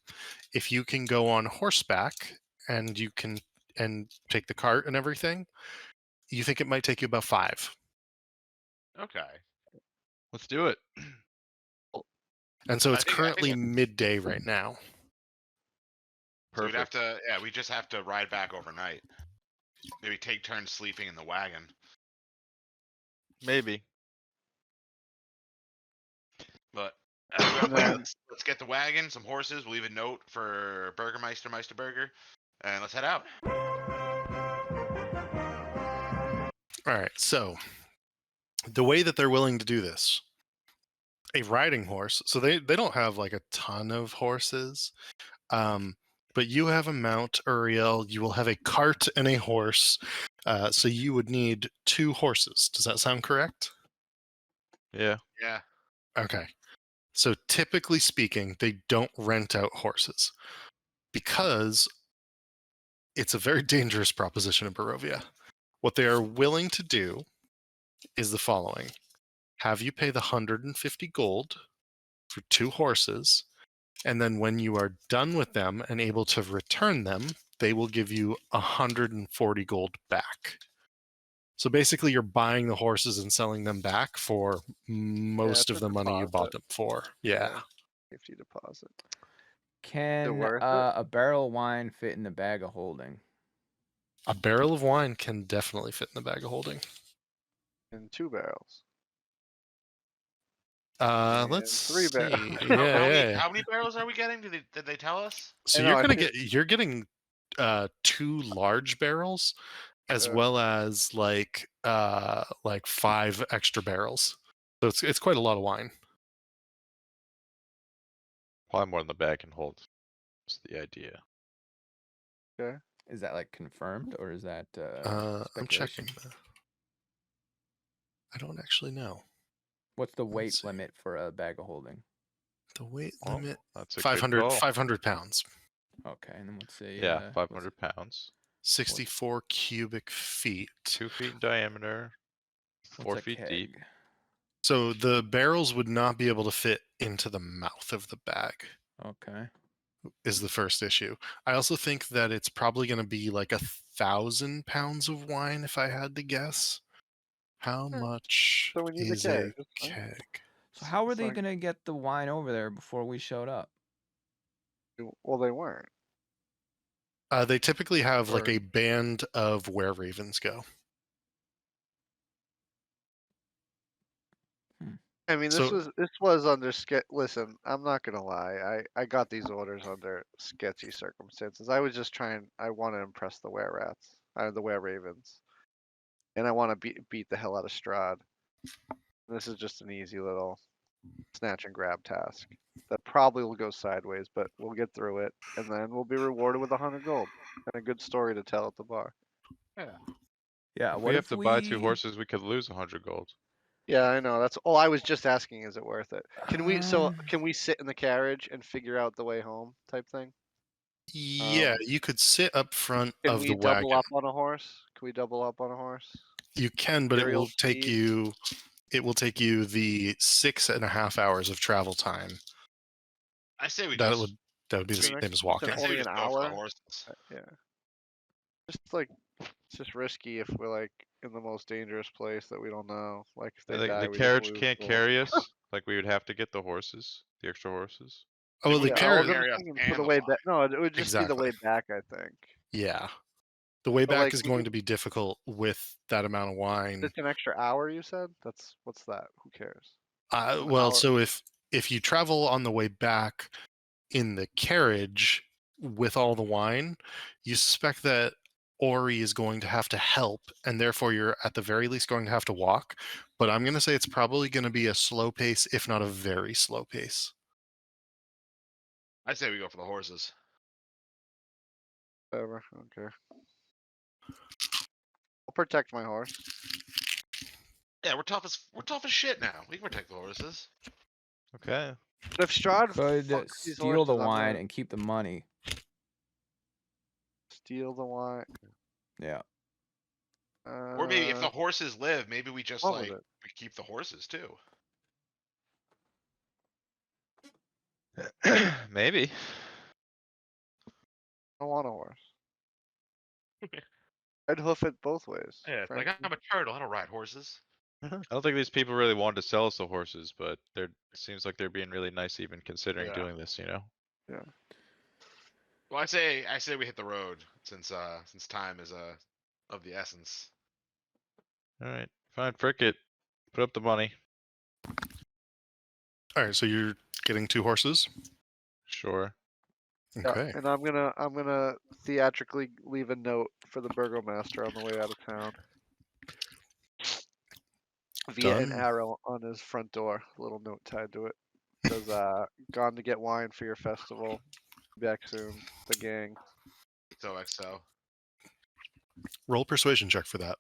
If you can go on horseback and you can take the cart and everything, you think it might take you about 5.
Okay.
Let's do it.
And so
I
it's
think
currently midday right now.
So we'd have
Perfect.
to, we just have to ride back overnight. Maybe take turns sleeping in the wagon.
Maybe.
But
And then-
let's get the wagon, some horses. We'll leave a note for Meisterburger, and let's head out.
All right. So the way that they're willing to do this, a riding horse. So they don't have like a ton of horses. But you have a mount, Uriel. You will have a cart and a horse. So you would need 2 horses. Does that sound correct?
Yeah.
Yeah.
Okay. So typically speaking, they don't rent out horses because it's a very dangerous proposition in Barovia. What they are willing to do is the following. Have you pay the 150 gold for 2 horses, and then when you are done with them and able to return them, they will give you 140 gold back. So basically you're buying the horses and selling them back for most
it's
of
a
the money you bought
deposit.
them for. Yeah.
Safety deposit.
Can
worth it?
a barrel of wine fit in the bag of holding?
A barrel of wine can definitely fit in the bag of holding.
And 2 barrels.
Let's
And 3
see.
barrels.
Yeah,
How many barrels are we getting? Did they tell us?
So
I know,
you're getting 2 large barrels as well as like 5 extra barrels. So it's quite a lot of wine.
Probably more than the bag can hold. That's the idea.
Is that like confirmed or is that
I'm
speculation?
checking. I don't actually know.
What's the weight
see.
limit for a bag of holding?
The weight
Oh,
limit
that's a good
500
call.
500 pounds.
Okay, and then let's see.
Yeah, 500 pounds.
64 cubic feet.
2 feet in diameter,
What's
4
a
feet deep.
keg?
So the barrels would not be able to fit into the mouth of the bag,
Okay.
is the first issue. I also think that it's probably going to be like 1,000 pounds of wine, if I had to guess. How much
So we need the
is
keg.
a
That's fine.
keg?
So how were
It's
they
like-
gonna get the wine over there before we showed up?
Well, they weren't.
They typically have like
Or-
a band of where ravens go.
I mean,
So-
this was under Listen, I'm not gonna lie. I got these orders under sketchy circumstances. I was just trying. I want to impress the were rats, the were ravens, and I want to beat the hell out of Strahd. This is just an easy little snatch and grab task that probably will go sideways, but we'll get through it, and then we'll be rewarded with 100 gold and a good story to tell at the bar.
Yeah.
If
What
we have
if
to buy 2 horses, we could lose 100 gold.
Yeah, I know. That's all. I was just asking, is it worth it? Can we? So
Um,
can we sit in the carriage and figure out the way home, type thing?
Yeah, you could sit up front
Can
of
we
the
double
wagon.
up on a horse? Can we double up on a horse?
You can, but it
Aerial
will take
speed?
you. It will take you the 6.5 hours of travel time.
I say we
That
just.
would be the
Isn't
same as
it
walking.
I say
only
we
an
just go for the
hour?
horses.
Yeah. Just like, it's just risky if we're like in the most dangerous place that we don't know. Like if they die,
The
we just
carriage
lose
can't
gold.
carry us. Like we would have to get the horses, the extra horses.
Oh, well,
They
the
wouldn't
Yeah, I was
carriage.
carry us
thinking for
and
the
the
way
wine.
back. No, it would just be the
Exactly.
way back, I think.
Yeah, the way
But,
back
like,
is
we
going
could-
to be difficult with that amount of wine.
It's an extra hour, you said? What's that? Who cares? An
Well,
hour.
so if you travel on the way back in the carriage with all the wine, you suspect that Ori is going to have to help, and therefore you're at the very least going to have to walk. But I'm going to say it's probably going to be a slow pace, if not a very slow pace.
I say we go for the horses.
Whatever. Okay. I'll protect my horse.
Yeah, we're tough as shit now. We can protect the horses.
Okay.
But if Strahd
could
fucks these
steal the
horses, I'm
wine
gonna
and keep the money.
steal the wine.
Yeah.
Or maybe if the horses live, maybe we just
what was
like
it?
we keep the horses too.
Maybe.
I want a horse. I'd hoof it both ways.
Yeah, it's like
frankly.
I'm a turtle. I don't ride horses.
I don't think these people really wanted to sell us the horses, but it seems like they're being really nice even considering
Yeah.
doing this, you know?
Well, I say we hit the road since time is of the essence.
Alright. Fine, frick it. Put up the money.
All right, so you're getting 2 horses.
Sure.
Yeah,
Okay.
and I'm gonna theatrically leave a note for the burgomaster on the way out of town. Via an
Done.
arrow on his front door, a little note tied to it. Says, gone to get wine for your festival. Back soon. The gang.
XOXO.
Roll persuasion check for that.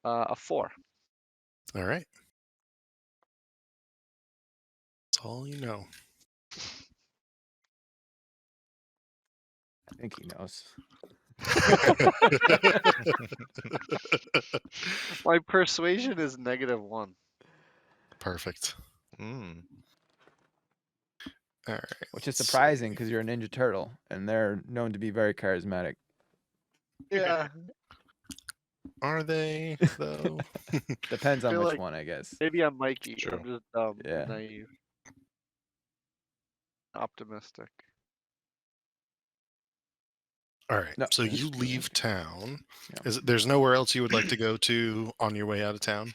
A 4.
All right. That's all you know.
I think he knows.
My persuasion is -1.
Perfect.
Mm.
All right.
Which is
let's
surprising
see.
because you're a Ninja Turtle and they're known to be very charismatic.
Yeah.
Are they though?
Depends on
feel
which
like-
one, I guess.
Maybe I'm Mikey.
True.
I'm just dumb,
Yeah.
and naive, optimistic.
All right.
No,
so
that's
you
true.
leave town.
Yeah.
There's nowhere else you would like to go to on your way out of town?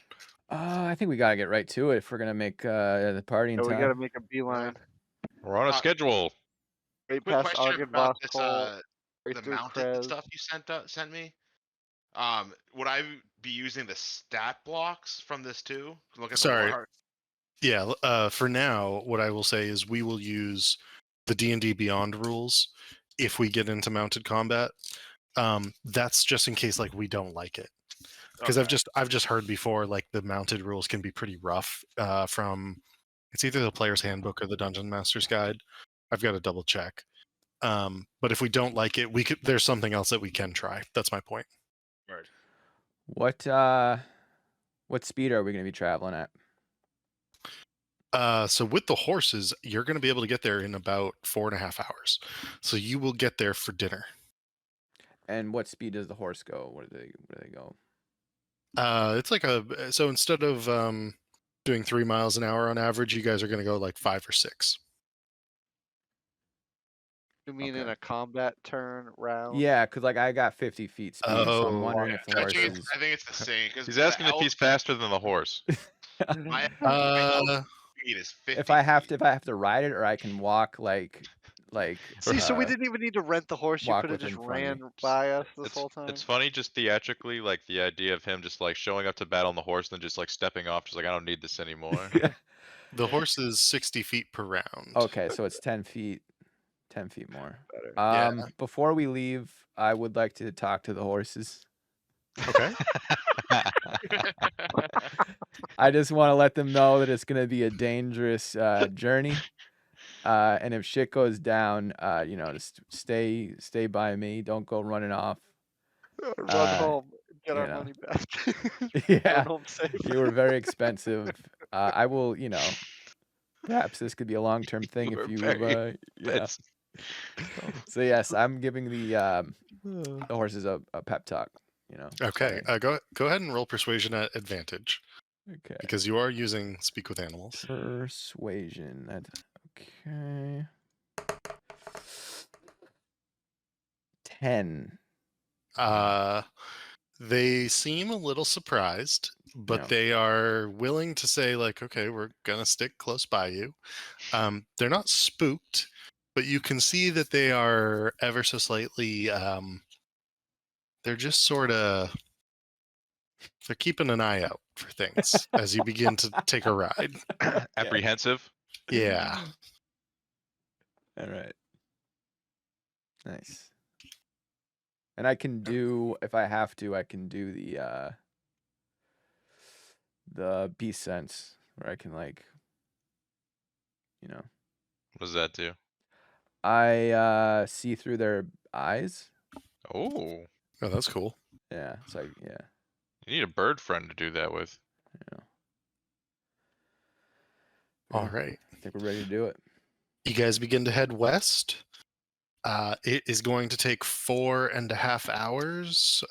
I think we gotta get right to it if we're gonna make the party in
So we
time.
gotta make a beeline.
We're on a schedule.
Right
Quick
past
question about
Argenvoss
this
Hole, right
the
through
mounted
Krez.
stuff you sent me. Would I be using the stat blocks from this too? Look at
Sorry.
the war.
Yeah. For now, what I will say is we will use the D&D Beyond rules if we get into mounted combat. That's just in case like we don't like it. because
Okay.
I've just heard before like the mounted rules can be pretty rough. From it's either the player's handbook or the dungeon master's guide. I've got to double check. But if we don't like it, we could. There's something else that we can try. That's my point.
Right.
What speed are we going to be traveling at?
So with the horses, you're going to be able to get there in about 4.5 hours. So you will get there for dinner.
And what speed does the horse go? Where do they go?
It's like so instead of doing 3 miles an hour on average, you guys are going to go like 5 or 6.
You mean in
Okay.
a combat turn round?
Yeah, because like I got 50 feet speed, so I'm
Oh,
wondering
Yeah,
if the horse
I
is.
think it's the same. Cause
He's asking if he's faster than the horse.
my
Uh,
speed is 50
if I have
feet.
to ride it, or I can walk like.
See, so we
uh,
didn't even need to rent the horse. You
walk
could have just
within front of me.
ran by us this whole time.
It's funny just theatrically, like the idea of him just like showing up to battle on the horse and then just like stepping off, just like I don't need this anymore.
the horse is 60 feet per round.
Okay, so it's 10 feet. 10 feet more.
Better.
Yeah.
Before we leave, I would like to talk to the horses.
Okay.
I just want to let them know that it's going to be a dangerous journey. And if shit goes down, just stay by me. Don't go running off.
Run home. Get
you
our
know.
money back.
Yeah,
Run home safe.
you were very expensive. I will, perhaps this could be a long-term thing
were
if you,
very
yeah. So yes, I'm giving the horses a pep talk.
Okay.
sorry.
Go ahead and roll persuasion at advantage
Okay.
because you are using speak with animals.
Persuasion. Okay. 10.
They seem a little surprised, but
Yeah.
they are willing to say like, okay, we're gonna stick close by you. They're not spooked, but you can see that they are ever so slightly. They're just sort of. They're keeping an eye out for things as you begin to take a ride.
Apprehensive.
Yeah.
All right. Nice. And I can do, if I have to, I can do the beast sense, where I can
What does that do?
I see through their eyes.
Oh,
Oh, that's cool.
Yeah. So yeah.
you need a bird friend to do that with.
All
Yeah,
right.
I think we're ready to do it.
You guys begin to head west. It is going to take 4.5 hours.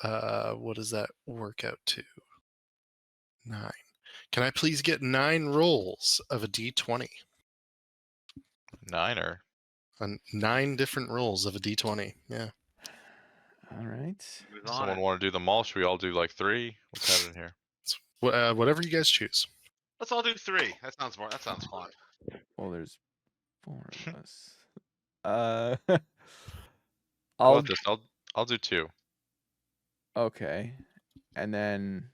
What does that work out to? 9. Can I please get 9 rolls of a d20?
Niner.
9 different rolls of a d20. Yeah.
All right.
Who's
Does
on
someone
it?
want to do them all? Should we all do like 3? What's happening here?
Whatever you guys choose.
Let's all do 3. That sounds more. That sounds fun.
Well, there's 4 of us.
How
I'll
about this? I'll do 2.
okay, and then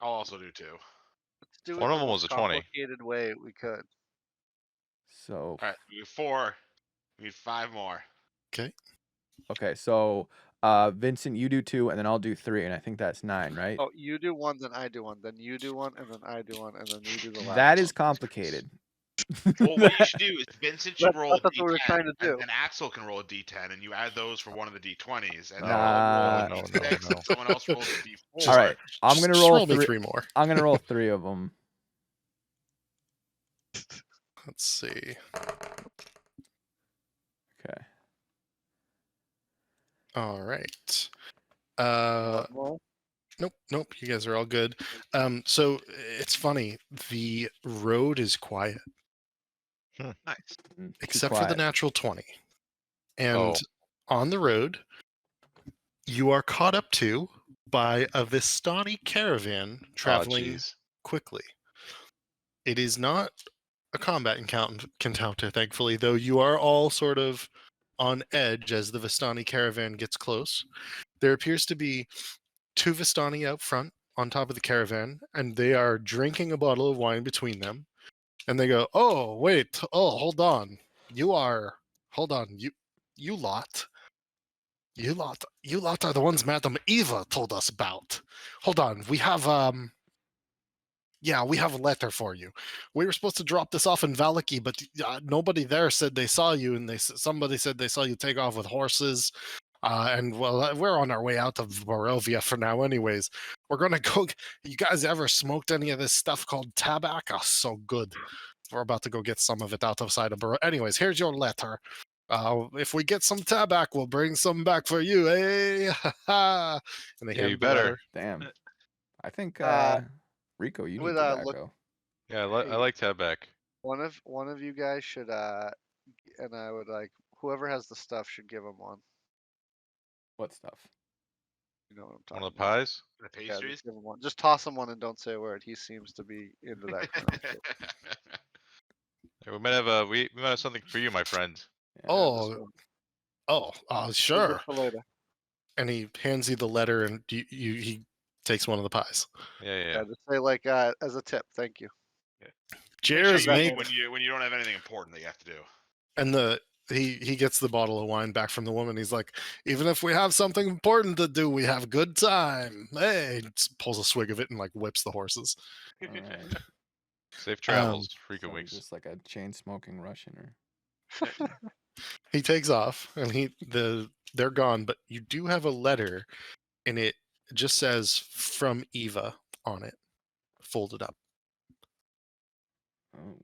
I'll also do 2.
Let's do it
One
the
of them
most
was a 20.
complicated way we could.
so
All right, we do 4. We need 5 more.
okay, so Vincent, you do 2, and then I'll do 3, and I think that's 9, right?
Oh, you do 1, then I do 1, then you do 1, and then I do 1, and then you do the last.
That is
one.
complicated.
Well, what you should do is Vincent should roll a
That's what we were
d10,
trying to do.
and Axel can roll a d10, and you add those for one of the d20s, and then
No,
I'll roll
no,
a
no,
d6,
no.
and someone else rolls a d4.
All right, I'm
Just-
gonna
just
roll
roll me
3.
3 more.
I'm gonna roll 3 of them.
Let's see.
Okay.
All right.
Well,
Nope. You guys are all good. So it's funny. The road is quiet
Nice.
Too
except for the
quiet.
natural 20. And
Oh.
on the road, you are caught up to by a Vistani caravan traveling
jeez.
quickly. It is not a combat encounter, thankfully, though you are all sort of on edge as the Vistani caravan gets close. There appears to be 2 Vistani out front on top of the caravan, and they are drinking a bottle of wine between them. And they go, "Oh, wait. Oh, hold on. You lot. You lot are the ones Madam Eva told us about. Hold on, we have we have a letter for you. We were supposed to drop this off in Valaki, but nobody there said they saw you, and somebody said they saw you take off with horses. And well, we're on our way out of Barovia for now, anyways. We're gonna go. You guys ever smoked any of this stuff called tabac? Oh, so good. We're about to go get some of it outside of Barovia. Anyways, here's your letter. If we get some tabac, we'll bring some back for you. Hey, and they
Yeah,
hand
you
the
better.
letter.
Damn. I think
Would
Rico, you need
look.
tobacco.
Yeah, I like Tabak.
One of you guys should and I would like whoever has the stuff should give him one.
What stuff?
You know what I'm
One
talking
of the
about.
pies.
The
Yeah,
pastries.
just give him one. Just toss him one and don't say a word. He seems to be into that kind of shit.
Hey, we might have something for you, my friend.
Yeah.
Yeah, just
Sure.
good for later.
And he hands you the letter, and he takes one of the pies.
Yeah.
Yeah, just say like as a tip, thank you.
Make
Cheers,
sure you
mate.
eat when you don't have anything important that you have to do.
And he gets the bottle of wine back from the woman. He's like, even if we have something important to do, we have good time. Hey, just pulls a swig of it and like whips the horses.
All right.
Safe travels, freaking
So he's
weeks.
just like a chain smoking Russian or
He takes off, and they're gone. But you do have a letter, and it just says from Eva on it, folded up.
oh,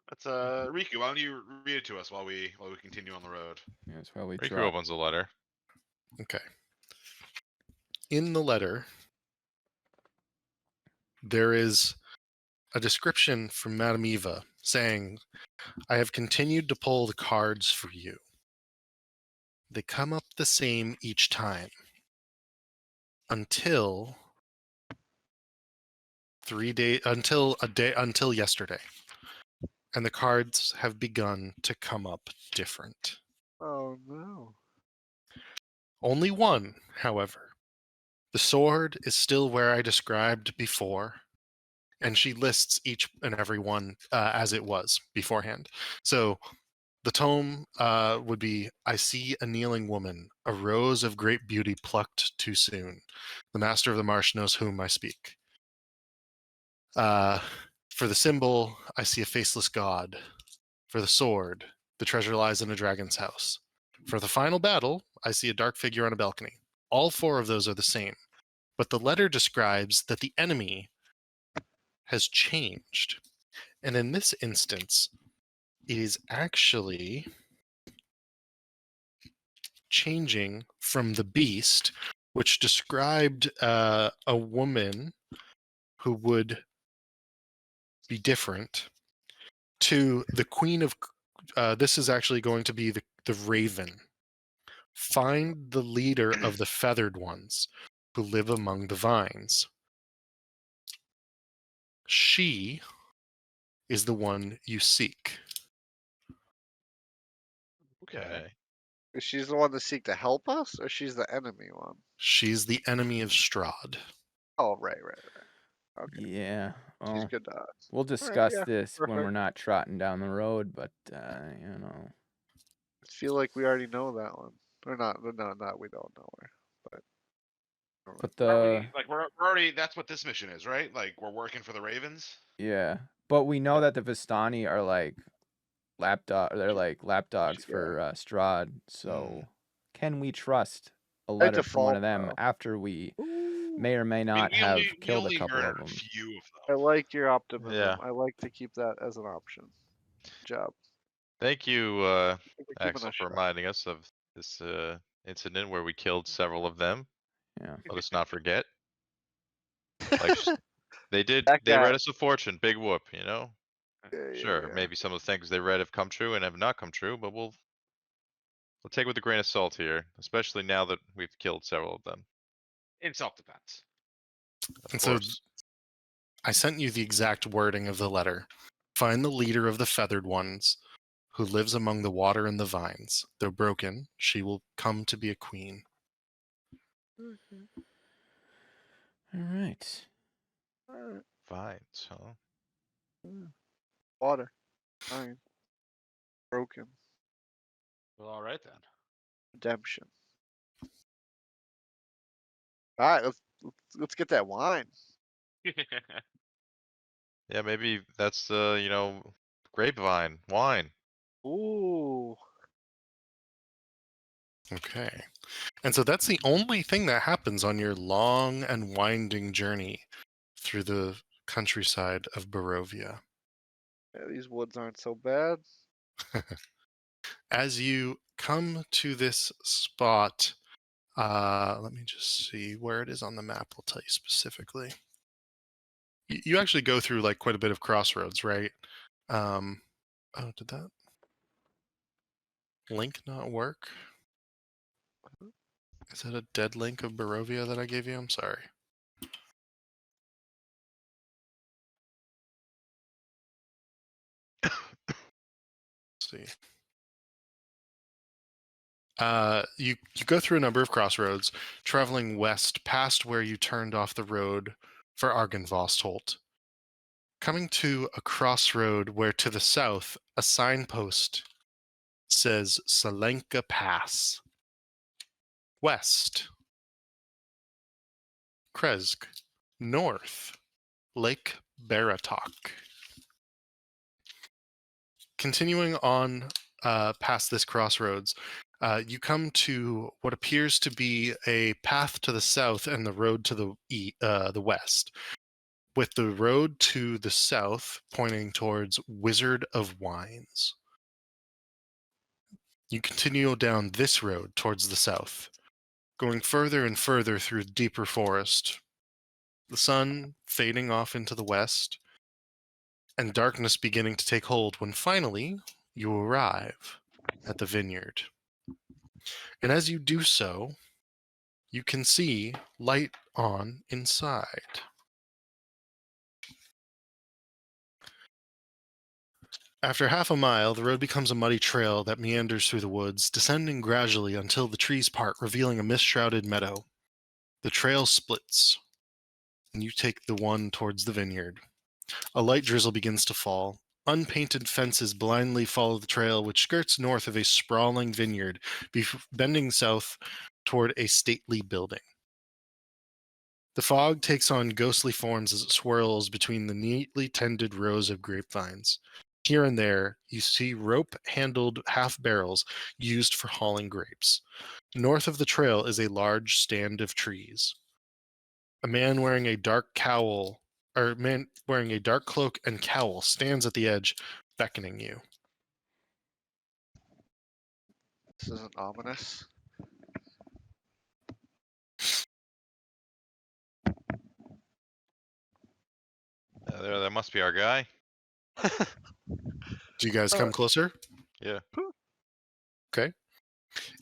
That's Riku. Why don't you read it to us while we continue on the road?
yeah, it's probably
Riku
drop.
opens the letter.
Okay. In the letter, there is a description from Madame Eva saying, I have continued to pull the cards for you. They come up the same each time until until yesterday. And the cards have begun to come up different.
Oh no.
Only one, however. The sword is still where I described before, and she lists each and every one as it was beforehand. So the tome would be, I see a kneeling woman, a rose of great beauty plucked too soon. The master of the marsh knows whom I speak. For the symbol, I see a faceless god. For the sword, the treasure lies in a dragon's house. For the final battle, I see a dark figure on a balcony. All four of those are the same, but the letter describes that the enemy has changed. And in this instance, it is actually changing from the beast, which described a woman who would be different, to the queen of. This is actually going to be the raven. Find the leader of the feathered ones who live among the vines. She is the one you seek.
Okay.
She's the one to seek to help us, or she's the enemy one?
She's the enemy of Strahd.
Oh, right. Okay,
Yeah.
she's
Well,
good to us.
we'll discuss
yeah,
this when
perfect.
we're not trotting down the road, but you know.
I feel like we already know that one, or not? No, we don't know her. But
But
Aren't
the
we, like we're already. That's what this mission is, right? Like we're working for the Ravens.
yeah, but we know that the Vistani are like lapdog. They're like lapdogs
Yeah.
for Strahd. So can we trust a
By
letter from one of
default,
them
though.
after we
Ooh,
may or may
I mean,
not
we
have
only
killed a couple
murdered
of
a
them?
few of
I
them.
like your optimism.
Yeah.
I like to keep that as an option. Good job.
Thank you,
Thank you for keeping
Axel,
us
for
sharp.
reminding us of this incident where we killed several of them.
Yeah.
Let us not forget. Like they did,
That
they
guy.
read us a fortune. Big whoop, you know.
Yeah.
Sure, maybe some of the things they read have come true and have not come true, but we'll take it with a grain of salt here, especially now that we've killed several of them.
In self-defense.
Of
And so
course.
I sent you the exact wording of the letter. Find the leader of the feathered ones who lives among the water and the vines. Though broken, she will come to be a queen.
All right.
Alright.
Vines, huh?
Water. Fine. Broken.
Well, all right then.
Redemption. All right, let's get that wine.
Yeah, maybe that's grapevine wine.
Ooh.
Okay. And so that's the only thing that happens on your long and winding journey through the countryside of Barovia.
Yeah, these woods aren't so bad.
As you come to this spot, let me just see where it is on the map. I'll tell you specifically. You actually go through like quite a bit of crossroads, right? Oh, did that link not work? Is that a dead link of Barovia that I gave you? I'm sorry. Let's see. You go through a number of crossroads, traveling west past where you turned off the road for Argenvostholt. Coming to a crossroad where to the south a signpost says Salenka Pass. West, Kresk. North, Lake Baratok. Continuing on past this crossroads, you come to what appears to be a path to the south and the road to the west, with the road to the south pointing towards Wizard of Wines. You continue down this road towards the south, going further and further through deeper forest, the sun fading off into the west, and darkness beginning to take hold when finally you arrive at the vineyard. And as you do so, you can see light on inside. After half a mile, the road becomes a muddy trail that meanders through the woods, descending gradually until the trees part, revealing a mist-shrouded meadow. The trail splits, and you take the one towards the vineyard. A light drizzle begins to fall. Unpainted fences blindly follow the trail, which skirts north of a sprawling vineyard, bending south toward a stately building. The fog takes on ghostly forms as it swirls between the neatly tended rows of grapevines. Here and there, you see rope-handled half-barrels used for hauling grapes. North of the trail is a large stand of trees. A man wearing a dark cloak and cowl stands at the edge, beckoning you.
This isn't ominous.
That must be our guy.
Do you guys come closer?
Yeah.
Okay.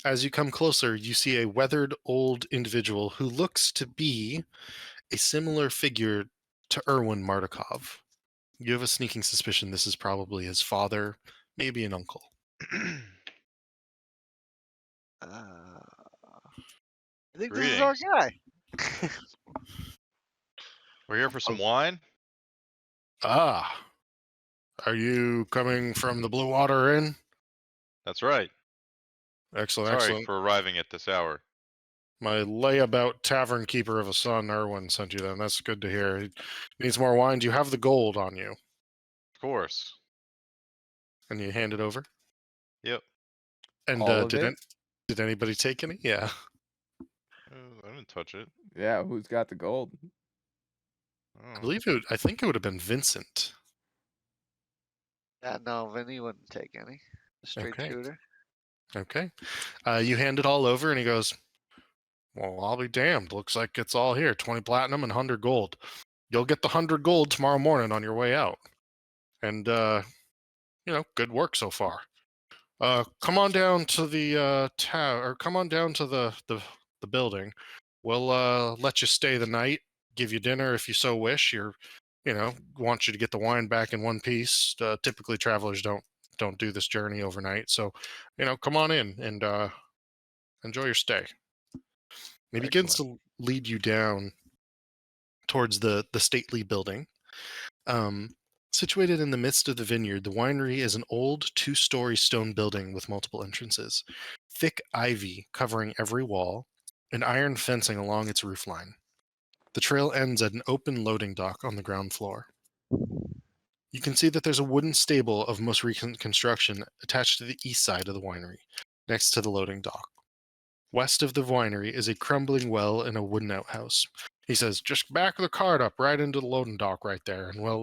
As you come closer, you see a weathered old individual who looks to be a similar figure to Erwin Mardukov. You have a sneaking suspicion this is probably his father, maybe an uncle.
I think this is our
Greetings.
guy.
We're here for some wine.
Ah, are you coming from the Blue Water Inn?
That's right.
Excellent,
Sorry
excellent.
for arriving at this hour.
My layabout tavern keeper of a son, Erwin, sent you them. That's good to hear. He needs more wine. Do you have the gold on you?
Of course.
And you hand it over?
Yep.
And
All of it?
did anybody take any? Yeah.
I didn't touch it.
Yeah, who's got the gold?
Oh.
I think it would have been Vincent.
Yeah, no, Vinny wouldn't take any. Straight
Okay.
shooter.
Okay. You hand it all over, and he goes, well, I'll be damned. Looks like it's all here. 20 platinum and 100 gold. You'll get the 100 gold tomorrow morning on your way out. And, good work so far. Come on down to the tower, or come on down to the building. We'll let you stay the night, give you dinner if you so wish. Want you to get the wine back in one piece. Typically, travelers don't do this journey overnight. So, come on in and enjoy your stay. He begins to lead you down towards the stately building. Situated in the midst of the vineyard, the winery is an old 2-story stone building with multiple entrances. Thick ivy covering every wall, and iron fencing along its roofline. The trail ends at an open loading dock on the ground floor. You can see that there's a wooden stable of most recent construction attached to the east side of the winery, next to the loading dock. West of the winery is a crumbling well and a wooden outhouse. He says, just back the cart up right into the loading dock right there, and we'll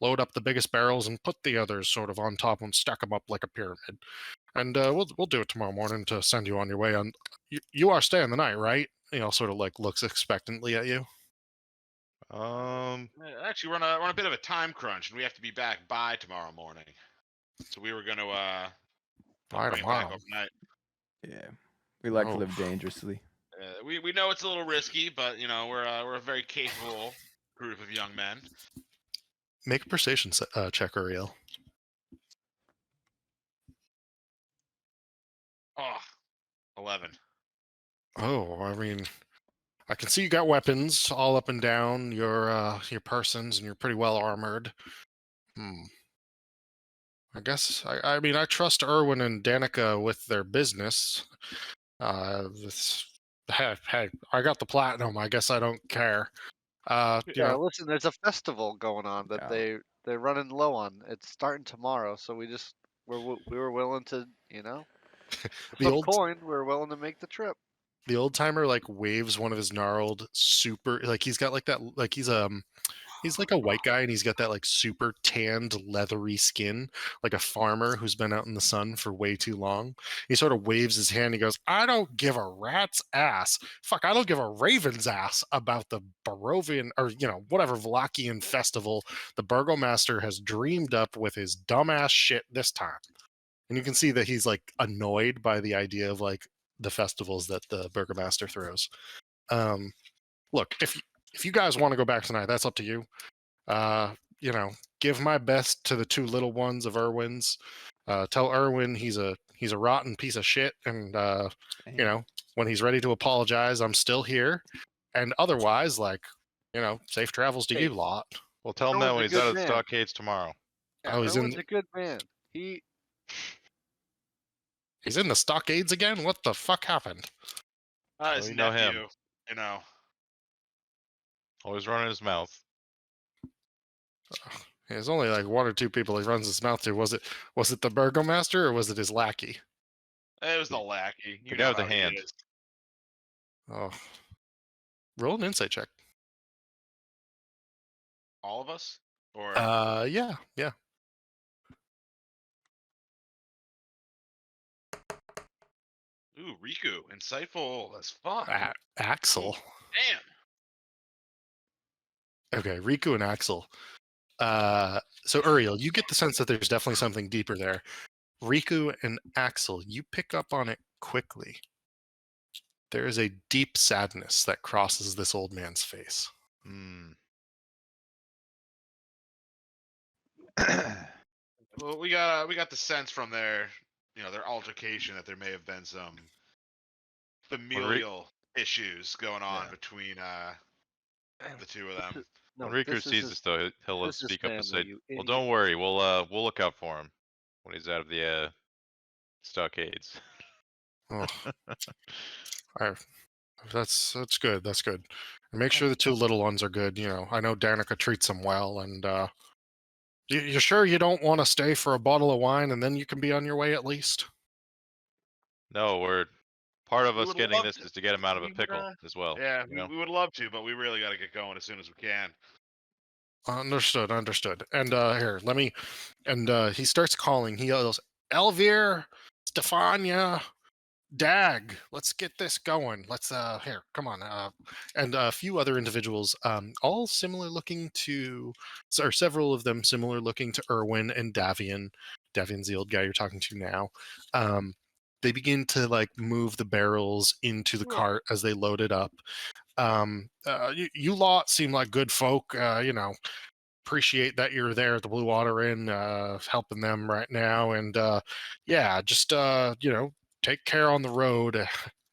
load up the biggest barrels and put the others sort of on top and stack them up like a pyramid. And we'll do it tomorrow morning to send you on your way. You are staying the night, right? Sort of like looks expectantly at you.
Actually, we're on a bit of a time crunch, and we have to be back by tomorrow morning. So we were going to
By
bring it back
tomorrow.
overnight.
Yeah. We like to
Oh.
live dangerously.
We know it's a little risky, but we're a very capable group of young men.
Make a persuasion check, Uriel.
Oh, 11.
Oh, I mean, I can see you got weapons all up and down your persons, and you're pretty well armored. I guess I mean I trust Erwin and Danica with their business. Hey, I got the platinum. I guess I don't care.
Yeah, listen, there's a festival going on that
Yeah.
they're running low on. It's starting tomorrow, so we were willing to,
The
some
old
coin. We're willing to make the trip.
the old timer like waves one of his gnarled super like he's got like that like he's like a white guy and he's got that like super tanned leathery skin like a farmer who's been out in the sun for way too long. He sort of waves his hand. He goes, I don't give a rat's ass. Fuck, I don't give a raven's ass about the Barovian or whatever Vlakian festival the burgomaster has dreamed up with his dumbass shit this time. And you can see that he's like annoyed by the idea of like the festivals that the burgomaster throws. Look, if you guys want to go back tonight, that's up to you. Give my best to the two little ones of Erwin's. Tell Erwin he's a rotten piece of shit, and when he's ready to apologize, I'm still here. And otherwise, safe travels to
Hey.
you lot.
We'll tell him that
Erwin's
when
a
he's
good
out of the
man.
stockades tomorrow.
Yeah,
Oh, he's
Erwin's a good man.
He's in the stockades again? What the fuck happened?
His
you know
nephew,
him. Always running his mouth.
There's only like one or two people he runs his mouth to. Was it the burgomaster or was it his lackey?
It was the lackey.
The guy with the
how he
hand.
is.
Oh. Roll an insight check.
All of us? Or
Yeah.
ooh, Riku, insightful as fuck.
Axel.
Damn.
Okay, Riku and Axel. So Uriel, you get the sense that there's definitely something deeper there. Riku and Axel, you pick up on it quickly. There is a deep sadness that crosses this old man's face.
Well, we got the sense from their altercation that there may have been some familial issues going on between the two of them.
No,
When Riku
this is
sees
his-
this, though, he'll
this is
speak up and say,
family, you
"Well,
idiot."
don't worry. We'll look out for him when he's out of the stockades."
Oh. That's good. That's good. And make sure the two little ones are good. I know Danica treats them well. And you sure you don't want to stay for a bottle of wine and then you can be on your way at least?
No, we're part of
We
us
would
getting
love
this
to.
is to get him out of a
We would,
pickle as well.
Yeah,
you know?
we would love to, but we really got to get going as soon as we can.
Understood. And here, let me. And he starts calling. He yells, Elvir, Stefania, Dag, let's get this going. Let's here, come on. And a few other individuals, all similar looking to, or several of them similar looking to Erwin and Davian. Davian's the old guy you're talking to now. They begin to like move the barrels into the cart as they load it up. You lot seem like good folk. Appreciate that you're there at the Blue Water Inn, helping them right now. And just take care on the road.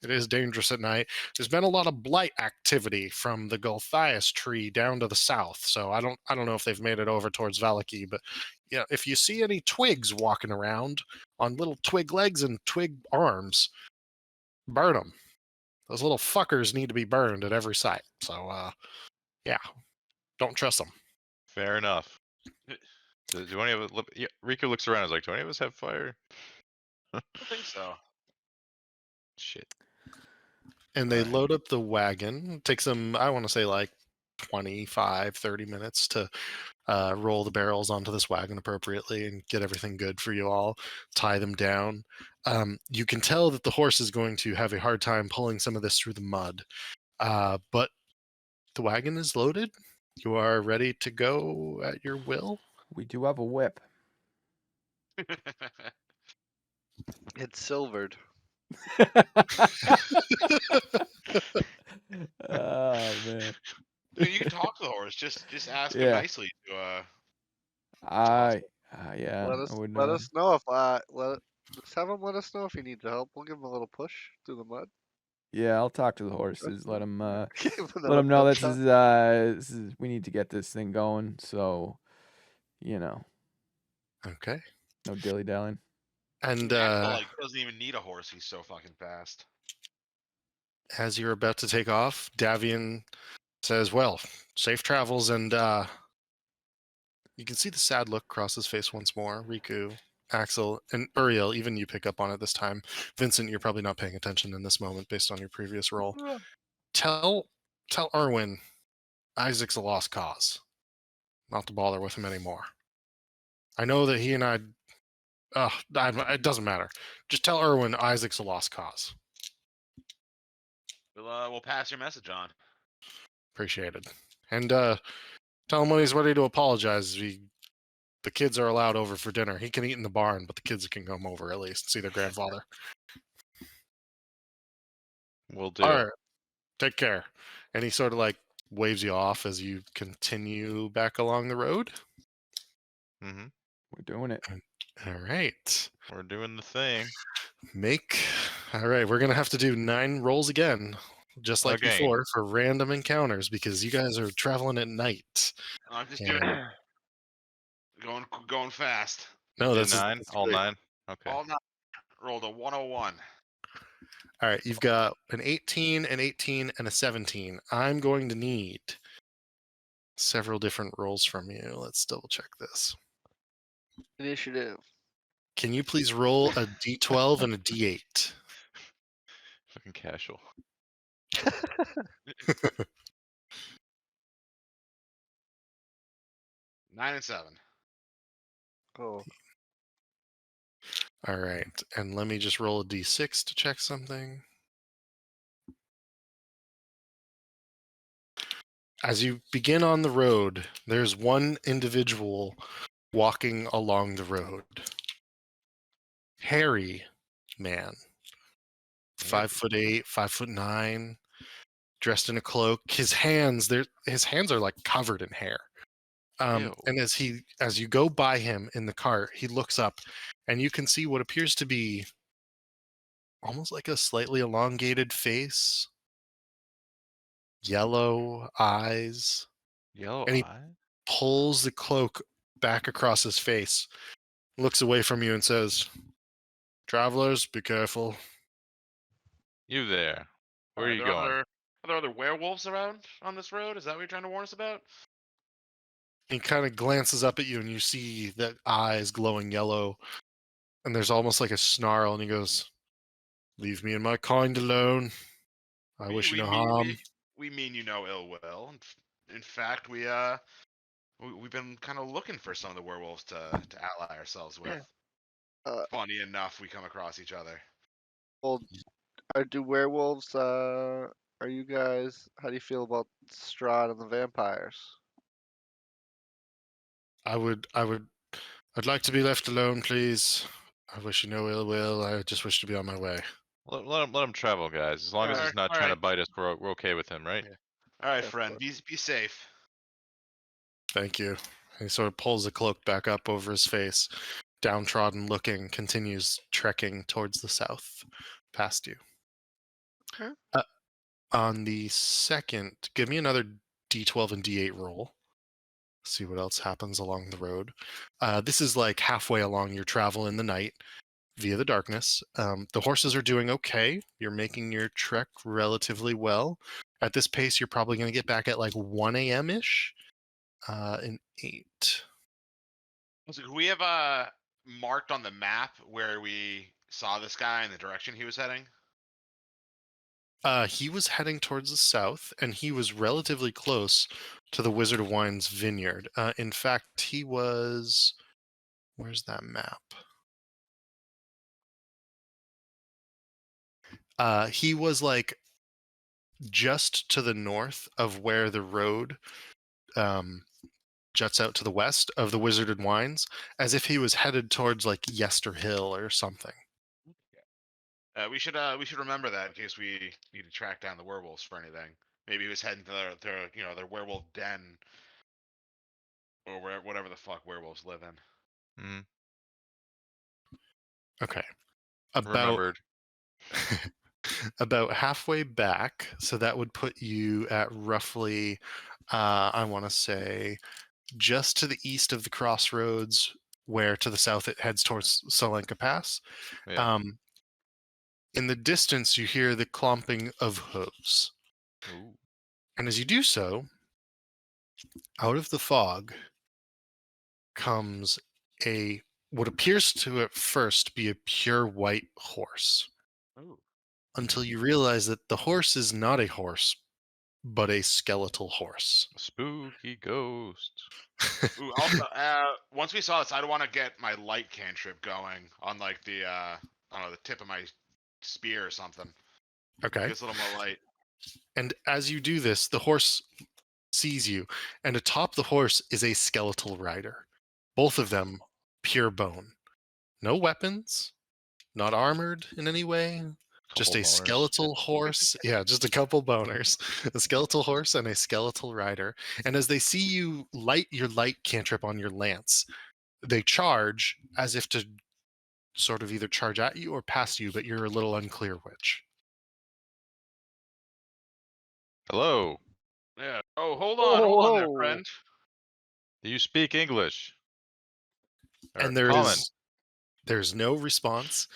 It is dangerous at night. There's been a lot of blight activity from the Gulthias tree down to the south. So I don't know if they've made it over towards Valaki, but yeah, if you see any twigs walking around on little twig legs and twig arms, burn them. Those little fuckers need to be burned at every site. So, yeah, don't trust them.
Fair enough. Do any of it? Yeah, Riku looks around. Is like, do any of us have fire?
I don't think so.
Shit.
And they
Alright.
load up the wagon. It takes them, I want to say, like 25, 30 minutes to roll the barrels onto this wagon appropriately and get everything good for you all, tie them down. You can tell that the horse is going to have a hard time pulling some of this through the mud, but the wagon is loaded. You are ready to go at your will.
We do have a whip.
It's silvered.
Oh man.
You can talk to the horse. Just ask him
Yeah.
nicely to
Yeah.
Let
I
us
would
let us know if let's have him let us know if he needs help. We'll give him a little push through the mud.
Yeah, I'll talk to the horses. Let them
Give him
let them know
another
this
shot.
is we need to get this thing going. So,
Okay.
no dilly dallying.
And
Axel, like doesn't even need a horse. He's so fucking fast.
as you're about to take off, Davian says, well, safe travels. And you can see the sad look cross his face once more. Riku, Axel, and Uriel, even you pick up on it this time. Vincent, you're probably not paying attention in this moment based on your previous role. Tell Erwin Isaac's a lost cause. Not to bother with him anymore. I know that he and it doesn't matter. Just tell Erwin Isaac's a lost cause.
We'll pass your message on.
Appreciated. And tell him when he's ready to apologize. The kids are allowed over for dinner. He can eat in the barn, but the kids can come over at least and see their grandfather.
Will do.
All right. Take care. And he sort of like waves you off as you continue back along the road.
Mm-hmm.
We're doing it.
All right.
We're doing the thing.
All right. We're going to have to do 9 rolls again, just like
Again.
before, for random encounters because you guys are traveling at night.
I'm just
Yeah.
doing going fast.
No,
Do
that's
9?
that's
All
great.
9? Okay.
All night. Rolled a 101.
All right. You've got an 18, an 18, and a 17. I'm going to need several different rolls from you. Let's double check this.
Initiative.
Can you please roll a d12 and a d8?
Fucking casual.
9 and 7.
Oh,
All right. And let me just roll a d6 to check something. As you begin on the road, there's one individual walking along the road. Hairy man. 5'8", 5'9", dressed in a cloak. His hands are like covered in hair.
Ew.
And as you go by him in the cart, he looks up and you can see what appears to be almost like a slightly elongated face, yellow eyes.
Yellow
And he
eye?
pulls the cloak back across his face, looks away from you and says, "Travelers, be careful."
You there. Where are you
there
going?
Are there other werewolves around on this road? Is that what you're trying to warn us about?
He kind of glances up at you and you see the eyes glowing yellow and there's almost like a snarl and he goes, "Leave me and my kind alone. I wish you no harm."
We mean you no ill will. In fact, we've been kind of looking for some of the werewolves to ally ourselves with. Funny enough, we come across each other.
well, do werewolves? Are you guys? How do you feel about Strahd and the vampires?
I'd like to be left alone, please. I wish you no ill will. I just wish to be on my way.
Let him travel, guys. As long as he's not trying to bite us, we're okay with him, right?
Yeah. All right,
Yeah,
friend. Be safe.
Thank you. He sort of pulls the cloak back up over his face, downtrodden looking, continues trekking towards the south, past you.
Okay.
On the second, give me another d12 and d8 roll. See what else happens along the road. This is like halfway along your travel in the night. via the darkness. The horses are doing okay. You're making your trek relatively well. At this pace, you're probably going to get back at like 1 a.m. ish. In 8.
So could we have marked on the map where we saw this guy and the direction he was heading?
He was heading towards the south, and he was relatively close to the Wizard of Wine's vineyard. In fact, he was. Where's that map? He was like just to the north of where the road juts out to the west of the Wizard of Wines, as if he was headed towards like Yester Hill or something.
We should remember that in case we need to track down the werewolves for anything. Maybe he was heading to their werewolf den, or whatever the fuck werewolves live in.
Mm,
Okay. About
remembered.
about halfway back, so that would put you at roughly, I want to say, just to the east of the crossroads, where to the south it heads towards Solenka Pass.
Yeah.
In the distance, you hear the clomping of hooves.
Ooh.
And as you do so, out of the fog comes what appears to at first be a pure white horse,
Oh.
until you realize that the horse is not a horse, but a skeletal horse.
Spooky ghost.
Ooh, also, once we saw this, I'd want to get my light cantrip going on like the I don't know, the tip of my spear or something.
Okay.
Gets a little more light.
And as you do this, the horse sees you, and atop the horse is a skeletal rider. Both of them pure bone. No weapons, not armored in any way. Just
Couple
a
boners.
skeletal horse. Yeah, just a couple boners. A skeletal horse and a skeletal rider. And as they see you light your light cantrip on your lance, they charge as if to sort of either charge at you or past you, but you're a little unclear which.
Hello.
Yeah. Oh, hold on there,
Whoa.
friend.
Do you speak English? Or
And
common?
there's no response.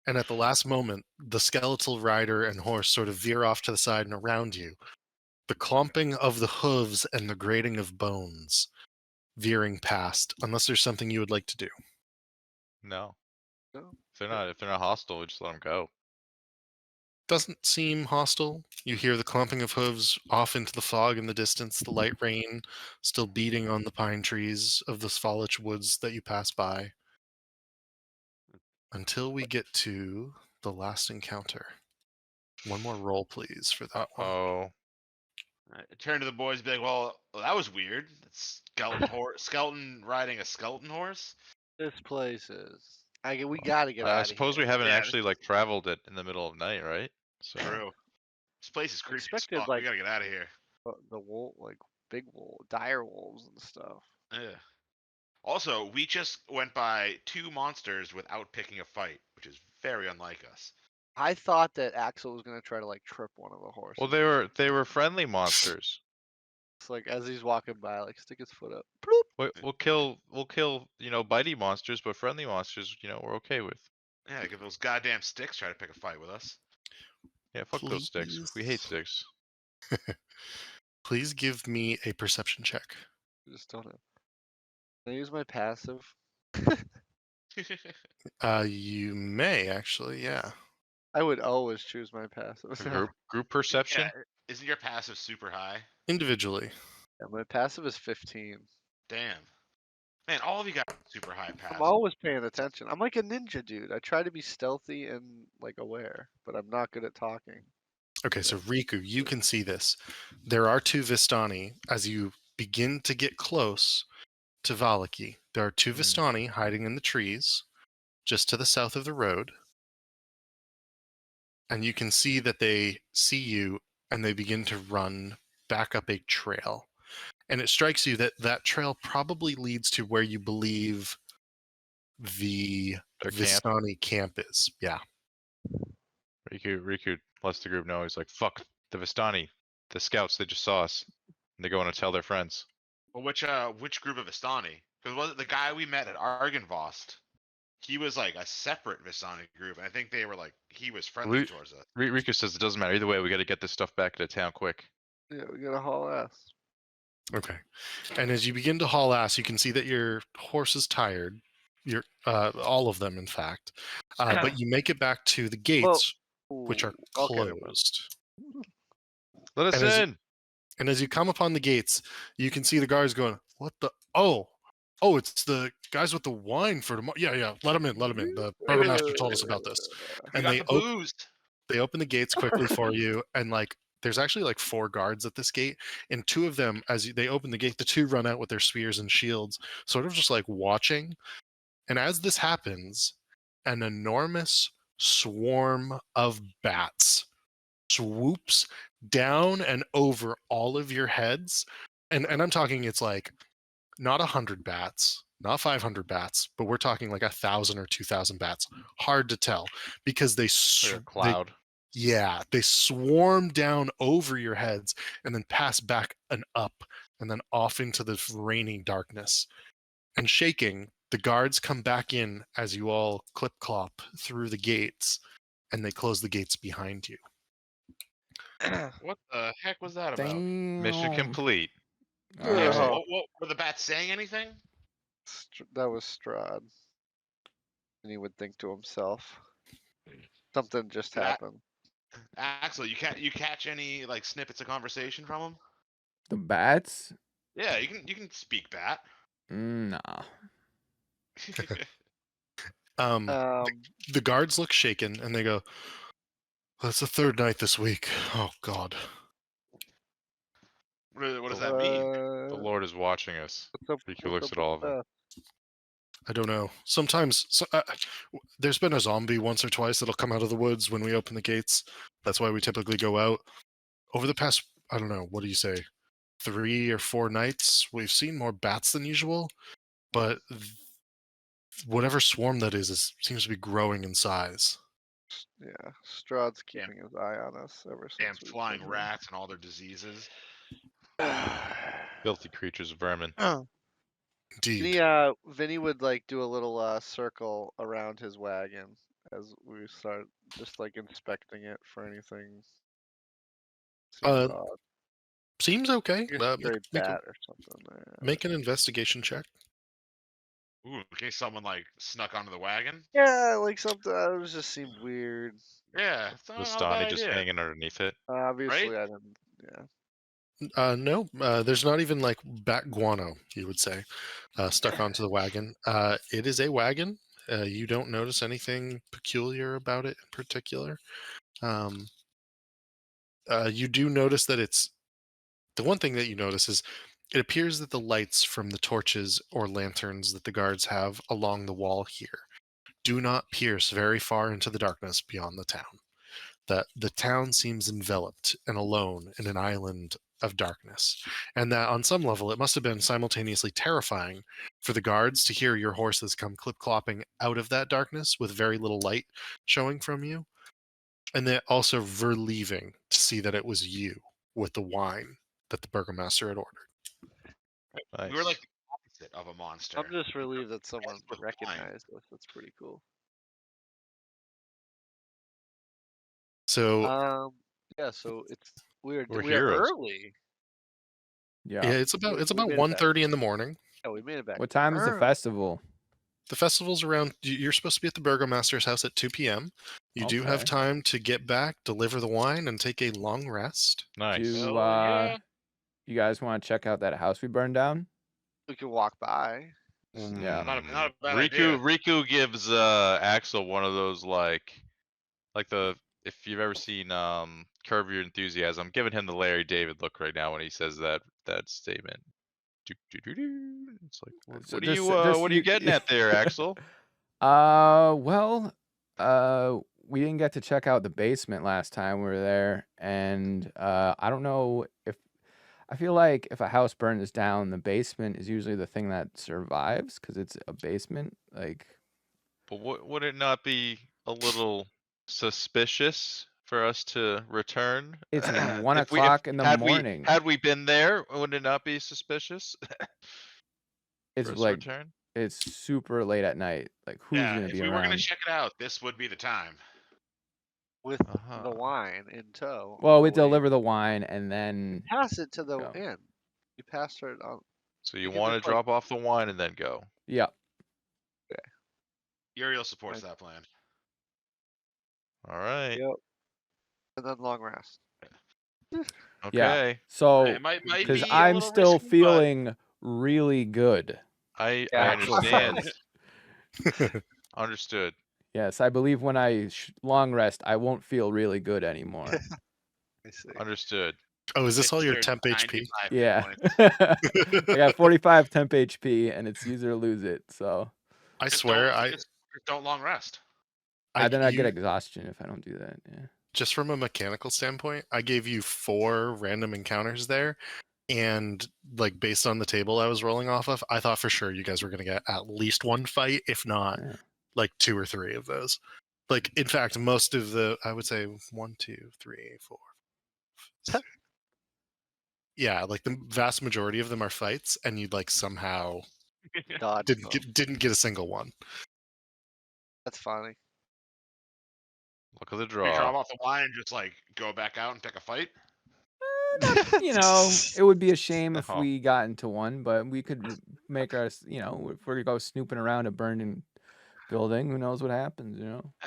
And at the last moment, the skeletal rider and horse sort of veer off to the side and around you. The clomping of the hooves and the grating of bones veering past, unless there's something you would like to do.
No.
No.
If they're not hostile, we just let them go.
Doesn't seem hostile. You hear the clumping of hooves off into the fog in the distance, the light rain still beating on the pine trees of the Svalich woods that you pass by. Until we get to the last encounter. One more roll, please, for that one.
Oh.
I turn to the boys and be like, well, that was weird. That's skeleton riding a skeleton horse.
This place is. We gotta get out
I
of
suppose
here.
we haven't
Yeah,
actually like traveled it in the middle of night, right? So
True. This place is creepy as
Expected,
fuck.
like-
We gotta get out of here.
The wolf, like big wolf, dire wolves and stuff.
Yeah. Also, we just went by 2 monsters without picking a fight, which is very unlike us.
I thought that Axel was gonna try to like trip one of the horses.
well, they were friendly monsters.
It's like as he's walking by, like stick his foot up. Bloop.
We'll kill bitey monsters, but friendly monsters, we're okay with.
Yeah, get those goddamn sticks try to pick a fight with us.
Yeah, fuck those sticks. We hate sticks.
Please give me a perception check.
Just don't have. Can I use my passive?
You may actually, yeah.
I would always choose my passive.
Group perception.
Yeah, isn't your passive super high?
Individually.
Yeah, my passive is 15.
Damn. Man, all of you got super high passive.
I'm always paying attention. I'm like a ninja dude. I try to be stealthy and like aware, but I'm not good at talking.
Okay, so Riku, you can see this. There are 2 Vistani. As you begin to get close to Valaki, there are 2 Vistani hiding in the trees just to the south of the road. And you can see that they see you and they begin to run back up a trail. And it strikes you that that trail probably leads to where you believe the
Their camp.
Vistani camp is. Yeah.
Riku lets the group know. He's like, fuck the Vistani, the scouts. They just saw us. And they're going to tell their friends.
Well, which group of Astani? Because was it the guy we met at Argenvost? he was like a separate Visani group, and I think they were like he was friendly towards us.
Riku says it doesn't matter either way. We got to get this stuff back to town quick.
Yeah, we gotta haul ass.
Okay. And as you begin to haul ass, you can see that your horse is tired. Your all of them, in fact. But you make it back to the gates, which are
Ooh, okay, well.
closed.
Let us
And as you-
in.
And as you come upon the gates, you can see the guards going, "What the? Oh, it's the guys with the wine for tomorrow. Yeah. Let them in. Let them in. The burgomaster told us about this."
We
And
got
they
the booze.
they open the gates quickly for you, and like there's actually like 4 guards at this gate, and 2 of them, they open the gate, the 2 run out with their spears and shields, sort of just like watching. And as this happens, an enormous swarm of bats swoops down and over all of your heads. And I'm talking, it's like not 100 bats, not 500 bats, but we're talking like 1,000 or 2,000 bats. Hard to tell because
Like a cloud.
they swarm down over your heads and then pass back and up and then off into the raining darkness. And shaking, the guards come back in as you all clip clop through the gates, and they close the gates behind you.
What the heck was that about?
Mission
Damn.
complete.
All
Yeah.
right.
What were the bats saying anything?
That was Strahd. And he would think to himself, something just
That-
happened.
Axel, you catch any like snippets of conversation from him?
The bats?
Yeah, you can speak bat.
Nah.
The guards look shaken and they go, "That's the 3rd night this week. Oh God."
What does that mean?
The Lord is watching us. Riku looks at all of them.
I don't know. Sometimes there's been a zombie once or twice that'll come out of the woods when we open the gates. That's why we typically go out. Over the past, I don't know, what do you say, 3 or 4 nights, we've seen more bats than usual, but whatever swarm that is seems to be growing in size.
Yeah, Strahd's keeping his eye on us ever since.
Damn
we've
flying
been
rats and all their diseases.
Filthy creatures, vermin.
Indeed.
Vinny would like do a little circle around his wagon as we start just like inspecting it for anything. Seems odd.
Seems okay.
Like a stray
Make
bat or something.
make an investigation check.
Ooh, in case someone like snuck onto the wagon.
Yeah, like something. It just seemed weird.
Yeah, it's not
Was
a bad
Donnie just
idea.
hanging underneath it?
Obviously,
Right?
I didn't. Yeah.
No, there's not even like bat guano, you would say, stuck onto the wagon. It is a wagon. You don't notice anything peculiar about it in particular. You do notice that the one thing that you notice is it appears that the lights from the torches or lanterns that the guards have along the wall here do not pierce very far into the darkness beyond the town. That the town seems enveloped and alone in an island of darkness, and that on some level it must have been simultaneously terrifying for the guards to hear your horses come clip-clopping out of that darkness with very little light showing from you, and then also relieving to see that it was you with the wine that the burgomaster had ordered.
Nice.
We were like the opposite of a monster.
I'm just relieved that someone
with wine.
recognized us. That's pretty cool.
So
Yeah. So we
We're
are
heroes.
early.
Yeah.
yeah, it's about
we made it
1:30 in the morning.
Yeah, we made it back.
What time is the
early.
festival?
The festival's around. You're supposed to be at the burgomaster's house at 2 p.m. You do have
Okay.
time to get back, deliver the wine, and take a long rest.
Nice.
Do
Hell yeah.
you guys want to check out that house we burned down?
We can walk by.
Yeah.
Not a bad idea.
Riku gives Axel one of those like the if you've ever seen Curb Your Enthusiasm, I'm giving him the Larry David look right now when he says that statement. It's like what,
So
what
just-
are you
just
what are you
you-
getting at there, Axel?
Well, we didn't get to check out the basement last time we were there, and I don't know if I feel like if a house burns down, the basement is usually the thing that survives because it's a basement. Like,
But would it not be a little suspicious for us to return?
it's
If
1
we- if-
o'clock in the
had
morning.
Had we been there, would it not be suspicious?
It's
for us to
like
return?
it's super late at night. Like, who's
Yeah,
gonna
if
be
we were gonna
around?
check it out, this would be the time.
With
Uh-huh.
the wine in tow.
Well,
all
we
the way in.
deliver the wine and then
Pass it to the
go.
inn. You pass her on.
So
You
you
can
want to
just, like-
drop off the wine and then go.
yeah.
Uriel supports
Right.
that plan.
All right.
Yep. And then long rest.
Okay.
So
It might
because
be a
I'm
little
still
risky, but
feeling really good.
I
Yeah.
understand. Understood.
Yes, I believe when I long rest, I won't feel really good anymore.
I see.
Understood.
Oh, is this all your
there's
temp HP?
95 hit
Yeah.
points.
I got 45 temp HP, and it's use it or lose it. So
I
Just
swear,
just don't long rest.
then I get
you-
exhaustion if I don't do that. Yeah.
just from a mechanical standpoint, I gave you 4 random encounters there, and like based on the table I was rolling off of, I thought for sure you guys were gonna get at least one fight, if not
Yeah.
like 2 or 3 of those. Like, in fact, most of the, I would say 1, 2, 3, 4. 5, 6. Yeah, like the vast majority of them are fights, and you'd like somehow
Dodge
didn't
them.
didn't get a single one.
That's funny.
Look at the
We drop
draw.
off the wine and just like go back out and pick a fight.
You know, it would be a shame if
Oh.
we got into one, but we could make our, if we're gonna go snooping around a burning building, who knows what happens,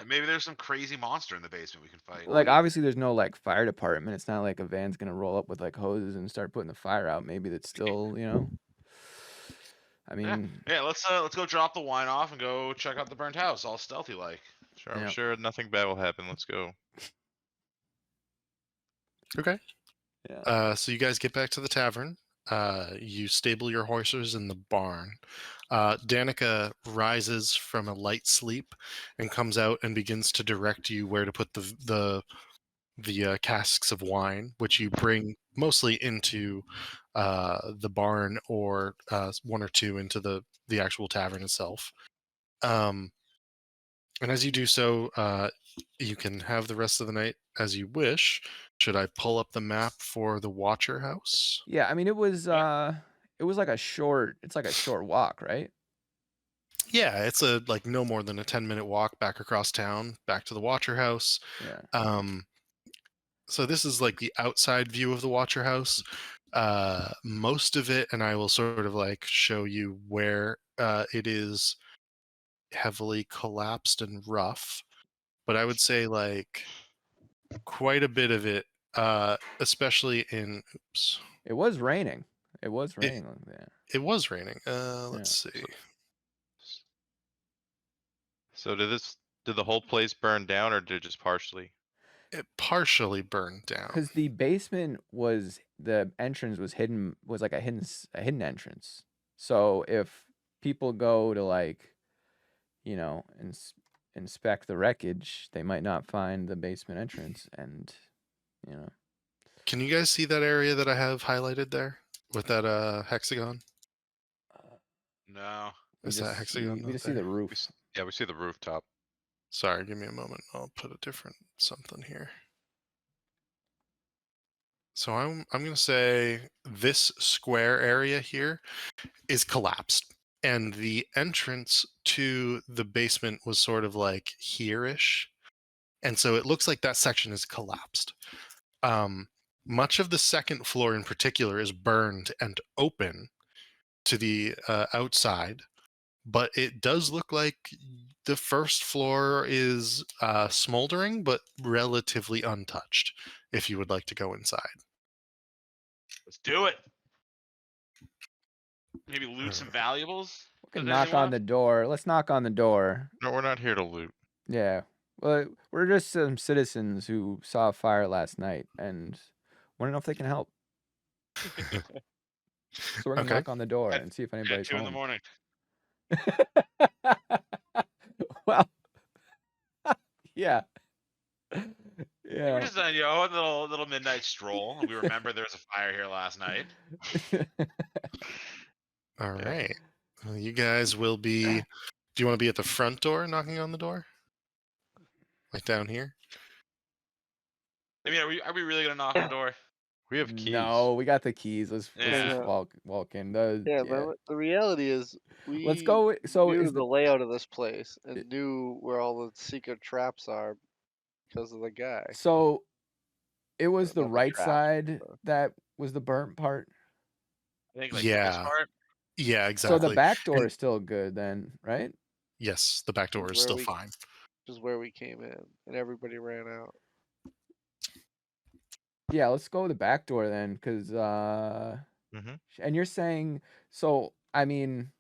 Maybe there's some crazy monster in the basement we can fight.
Like, obviously, there's no like fire department. It's not like a van's gonna roll up with like hoses and start putting the fire out. Maybe that's still, I mean,
Yeah, let's go drop the wine off and go check out the burnt house, all stealthy like.
Sure, I'm
Yeah.
sure nothing bad will happen. Let's go.
Okay.
Yeah.
So you guys get back to the tavern. You stable your horses in the barn. Danica rises from a light sleep and comes out and begins to direct you where to put the casks of wine, which you bring mostly into the barn, or 1 or 2 into the actual tavern itself. And as you do so, you can have the rest of the night as you wish. Should I pull up the map for the Watcher House?
Yeah, I mean, it was like a short. It's like a short walk, right?
Yeah, it's like no more than a 10-minute walk back across town, back to the Watcher House.
Yeah.
So this is like the outside view of the Watcher House. Most of it, and I will sort of like show you where it is heavily collapsed and rough. But I would say like quite a bit of it, especially in. Oops.
It was raining. It was raining. Yeah.
It was raining. Let's see.
So did the whole place burn down, or did it just partially?
It partially burned down.
Because the basement the entrance was hidden, was like a hidden entrance. So if people go to like, inspect the wreckage, they might not find the basement entrance, and
Can you guys see that area that I have highlighted there with that hexagon?
No.
Is that hexagon?
we
not
just see
there?
the roof.
Yeah, we see the rooftop.
Sorry, give me a moment. I'll put a different something here. So I'm going to say this square area here is collapsed, and the entrance to the basement was sort of like here-ish, and so it looks like that section is collapsed. Much of the second floor in particular is burned and open to the outside, but it does look like the first floor is smoldering but relatively untouched, if you would like to go inside.
Let's do it. Maybe loot some valuables.
We can
Does
knock
anyone
on the door. Let's knock on the door.
No, we're not here to loot.
Yeah. Well, we're just some citizens who saw a fire last night and want to know if they can help. So we're gonna
Okay.
knock on the door
At-
and see if
At
anybody's
2 in the
home.
morning.
Well, yeah.
We're
Yeah.
just a little midnight stroll. And we remember there was a fire here last night.
All
Yeah.
right. Well, you guys will be. Do you want to be at the front door knocking on the door? Like down here?
I mean, are we really gonna knock on the door?
We have keys.
No, we got the keys. Let's
Yeah.
just walk in. The
Yeah, but the reality is we
Let's go. So
knew
is
the
the
layout of this place and knew where all the secret traps are because of the guy.
so it was the
Not the
right
traps,
side
but
that was the burnt part.
I think like
Yeah.
this part.
Yeah,
So
exactly.
the back door
And-
is still good then, right?
yes, the back door is
where
still
we-
fine.
which is where we came in, and everybody ran out.
Yeah, let's go with the back door then, because
Mhm.
and you're saying so. I mean,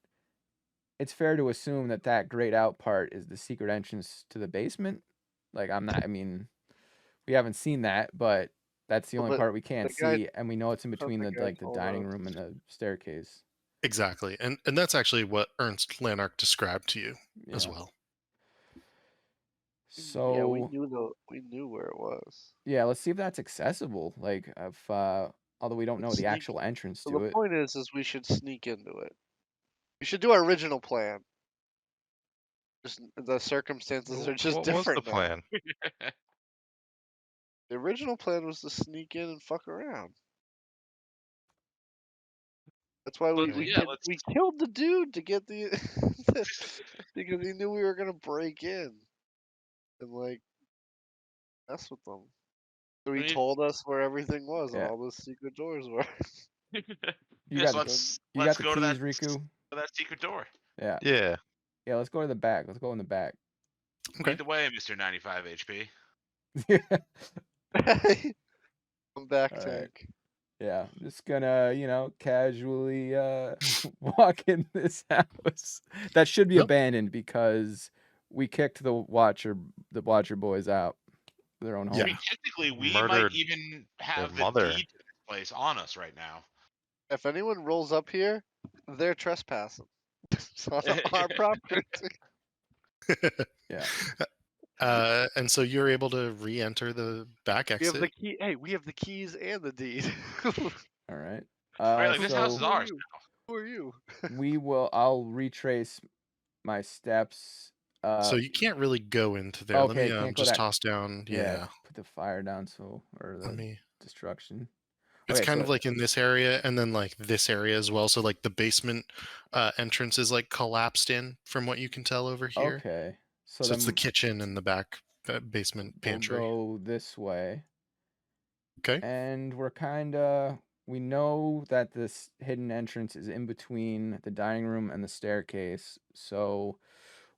it's fair to assume that that grayed out part is the secret entrance to the basement. Like I'm not. I mean, we haven't seen that, but that's the
Well,
only
but
part we can't
the guy-
see, and we know it's in between
the
the
guy
like the
told
dining
us.
room and the staircase.
Exactly. And that's actually what Ernst Lanark described to you as
Yeah.
well.
So
yeah, we knew where it was.
yeah, let's see if that's accessible. Like if although we don't know
Let's
the
sneak-
actual entrance
So
to
the
it.
point is we should sneak into it. We should do our original plan. Just the circumstances are just
What was
different
the
now.
plan?
The original plan was to sneak in and fuck around. That's why
Let's-
we
yeah,
we killed the dude to get the because he knew we were gonna break in and like mess with them. So he
We-
told us where everything was and
Yeah.
all the secret doors were.
You
Yeah, so
got the,
let's
you
let's
got the
go to
keys,
that
Riku.
that secret door.
Yeah.
Yeah.
Yeah, let's go to the back. Let's go in the back.
Okay.
Lead the way, Mr. 95 HP.
Come back,
All right.
tank.
Yeah, I'm just gonna, casually walk in this house. That should be
Nope.
abandoned because we kicked the watcher boys out of their own home.
Yeah.
I mean, technically, we
Murdered
might even have the
mother.
deed to this place on us right now.
If anyone rolls up here, they're trespassing. It's on our property.
Yeah.
And so you're able to re-enter the back
We have
exit.
the key. Hey, we have the keys and the deed.
All right.
Right, like this house is
So
ours.
Who are you?
I'll retrace my steps.
So you can't really go into there.
okay,
Let me
can't go
just
that-
toss down. Yeah.
Put the fire down or
Let
the
me.
destruction.
It's
Okay,
kind
so-
of like in this area and then like this area as well. So like the basement entrance is like collapsed in from what you can tell over here.
Okay. So,
So
then
it's the kitchen and the back basement pantry.
we'll go this way.
Okay.
And we know that this hidden entrance is in between the dining room and the staircase. So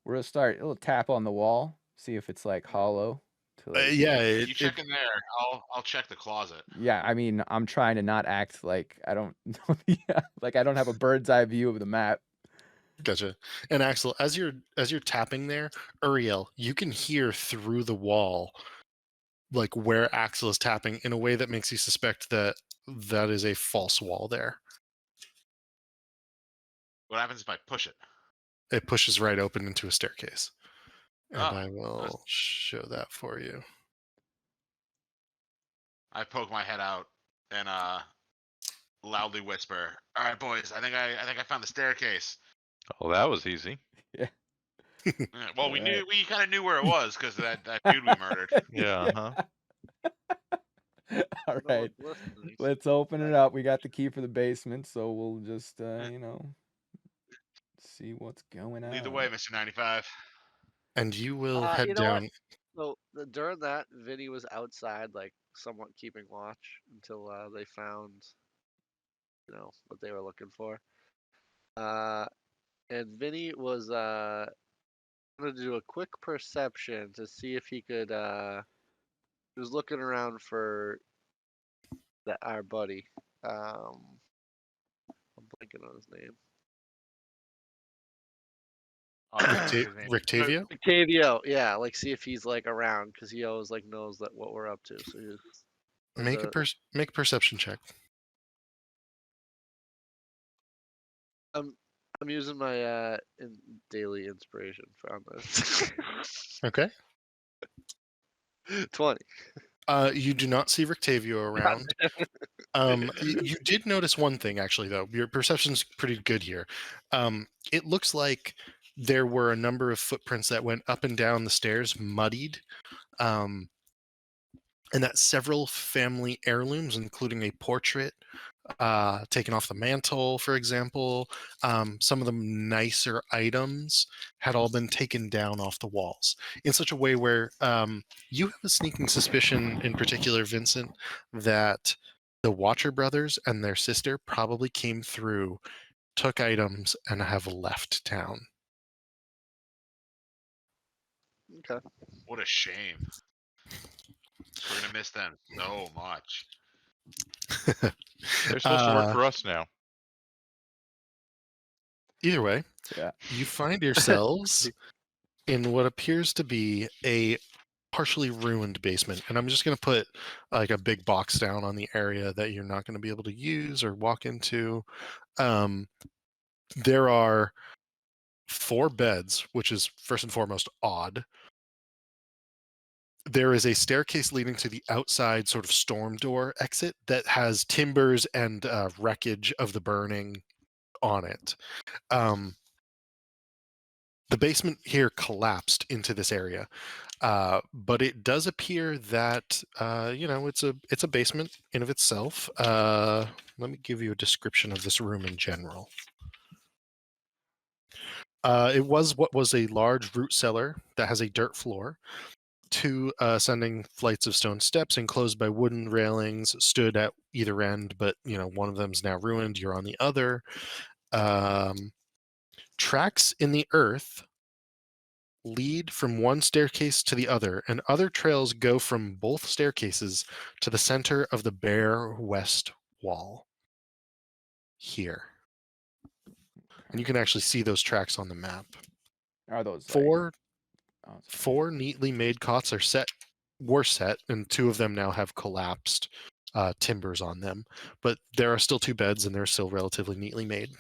we're gonna start. It'll tap on the wall, see if it's like hollow. To like,
Yeah.
You check in there. I'll check the closet.
yeah. I mean, I'm trying to not act like I don't know. Like I don't have a bird's eye view of the map.
Gotcha. And Axel, as you're tapping there, Uriel, you can hear through the wall, like where Axel is tapping, in a way that makes you suspect that that is a false wall there.
What happens if I push it?
It pushes right open into a staircase, and
Ah,
I will show that for you.
I poke my head out and loudly whisper, "All right, boys. I think I found the staircase."
Oh, that was easy.
Yeah, well, we
Alright.
kind of knew where it was because that dude we murdered.
Yeah.
All
No
right.
one's listening.
Let's open it up. We got the key for the basement, so we'll just see what's going on.
Lead the way, Mr. 95.
And you will head
you know what?
down.
So during that, Vinny was outside, like somewhat keeping watch until they found, what they were looking for. And Vinny was going to do a quick perception to see if he could. He was looking around for our buddy. I'm blanking on his name.
Rictavio?
Octavio, yeah, like see if he's like around because he always like knows that what we're up to. So he was,
Make a perception check.
I'm using my daily inspiration on this.
Okay.
20.
You do not see Rictavio around. You did notice one thing, actually, though. Your perception's pretty good here. It looks like there were a number of footprints that went up and down the stairs, muddied. and that several family heirlooms, including a portrait taken off the mantle, for example, some of the nicer items had all been taken down off the walls in such a way where you have a sneaking suspicion, in particular, Vincent, that the Watcher brothers and their sister probably came through, took items, and have left town.
Okay.
What a shame. We're gonna miss them so much.
They're supposed to work
Uh,
for us now.
Either way,
Yeah.
you find yourselves in what appears to be a partially ruined basement, and I'm just going to put like a big box down on the area that you're not going to be able to use or walk into. There are 4 beds, which is first and foremost odd. There is a staircase leading to the outside sort of storm door exit that has timbers and wreckage of the burning on it. The basement here collapsed into this area, but it does appear that it's a basement in of itself. Let me give you a description of this room in general. It was what was a large root cellar that has a dirt floor. 2 ascending flights of stone steps enclosed by wooden railings stood at either end, but one of them is now ruined. You're on the other. Tracks in the earth lead from one staircase to the other, and other trails go from both staircases to the center of the bare west wall here. And you can actually see those tracks on the map.
Are those
Four
oh, sorry.
4 neatly made cots were set, and 2 of them now have collapsed timbers on them. But there are still 2 beds, and they're still relatively neatly made.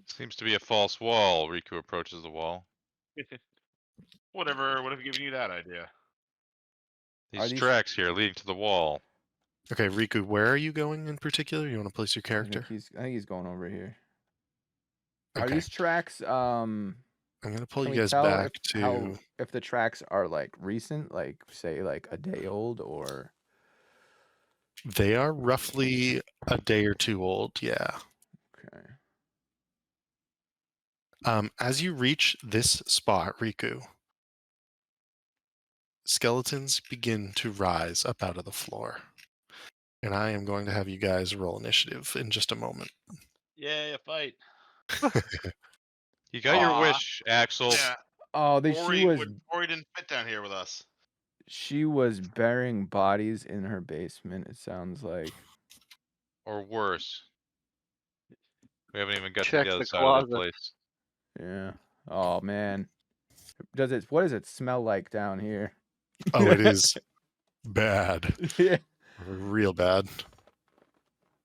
Seems to be a false wall. Riku approaches the wall.
Whatever would have given you that idea?
These
these-
tracks here leading to the wall.
Okay, Riku, where are you going in particular? You want to place your
I
character?
think he's going over here. Are
Okay,
these tracks
I'm gonna pull
can
you
we
guys
tell
back
if the tracks are like recent, like say like a day old, or
They are roughly a day or 2 old. Yeah.
okay.
As you reach this spot, Riku, skeletons begin to rise up out of the floor. And I am going to have you guys roll initiative in just a moment.
Yay, a fight.
You got your
Aw.
wish, Axel.
Yeah,
Oh,
Ori didn't fit down here with us.
she was burying bodies in her basement, it sounds like.
Or worse. We haven't even got to
Check
the other
the
side of the
closet.
place.
Yeah. Oh man. What does it smell like down here?
Oh, it is bad.
Yeah.
Real bad.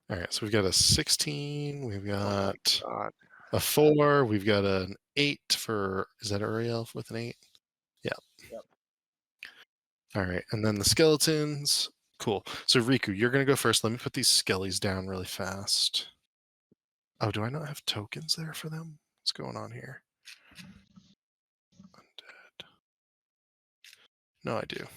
All right, so we've got a 16. We've got
God.
a 4. We've got an 8 for. Is that Uriel with an 8? Yeah.
Yep.
All right, and then the skeletons. Cool. So Riku, you're gonna go first. Let me put these skellies down really fast. Oh, do I not have tokens there for them? What's going on here? Undead. No, I do.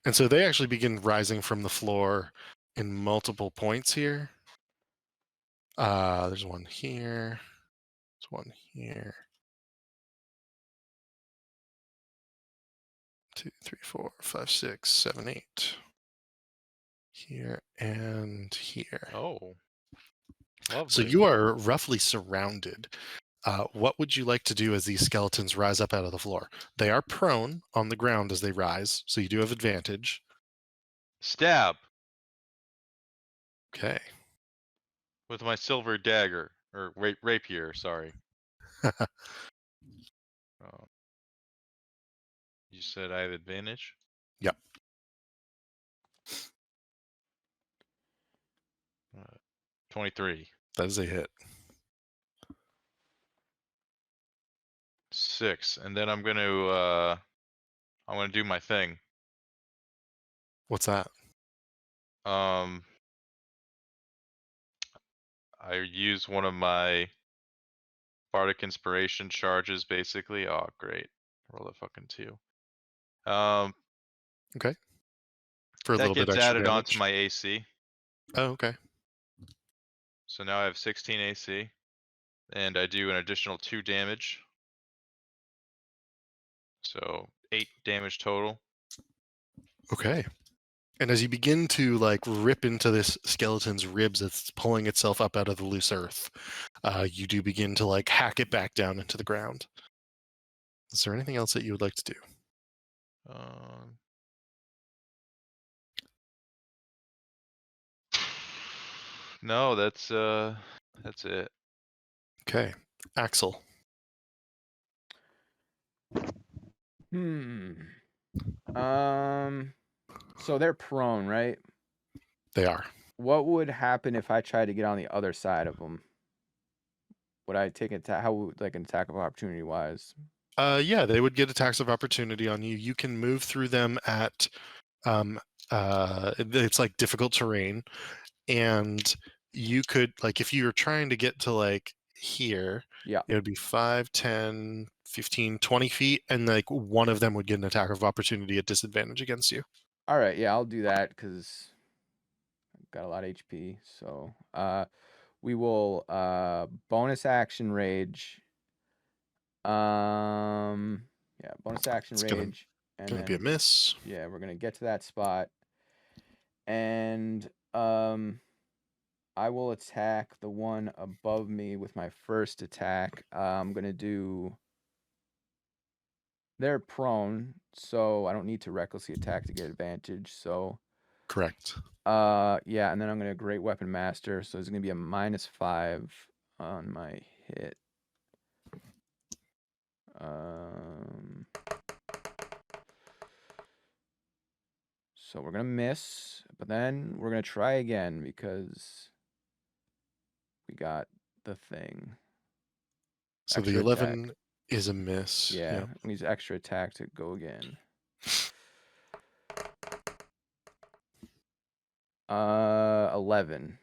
And so they actually begin rising from the floor in multiple points here. There's one here. There's one here. 2, 3, 4, 5, 6, 7, 8. Here and here.
Oh. Lovely.
So you are roughly surrounded. What would you like to do as these skeletons rise up out of the floor? They are prone on the ground as they rise, so you do have advantage.
Stab
Okay.
with my silver dagger. Or rapier, sorry. Oh. You said I have advantage?
Yep.
23.
That is a hit.
6. And then I'm gonna do my thing.
What's that?
I use one of my Bardic Inspiration charges basically. Oh, great. Roll a fucking 2.
Okay. For a
That
little bit
gets
extra
added onto
damage.
my AC.
Oh, okay.
So now I have 16 AC. And I do an additional 2 damage. So 8 damage total.
Okay. And as you begin to like rip into this skeleton's ribs, it's pulling itself up out of the loose earth. You do begin to like hack it back down into the ground. Is there anything else that you would like to do?
No, that's it.
Okay, Axel.
So they're prone, right?
They are.
What would happen if I tried to get on the other side of them? Would I take how would like an attack of opportunity wise?
Yeah, they would get attacks of opportunity on you. You can move through them at it's like difficult terrain, and you could like if you were trying to get to like here,
Yeah.
it would be 5, 10, 15, 20 feet, and like one of them would get an attack of opportunity at disadvantage against you.
All right, yeah, I'll do that because I've got a lot of HP. So we will bonus action rage. Yeah, bonus action
It's
rage, and
gonna
then
be a miss.
yeah, we're gonna get to that spot, and I will attack the one above me with my first attack. I'm gonna do. They're prone, so I don't need to recklessly attack to get advantage. So
Correct.
yeah, and then I'm gonna Great Weapon Master, so it's gonna be a -5 on my hit. So we're gonna miss, but then we're gonna try again because we got the thing.
So the
Extra
11
attack.
is a miss.
Yeah,
Yep.
it needs extra attack to go again. 11.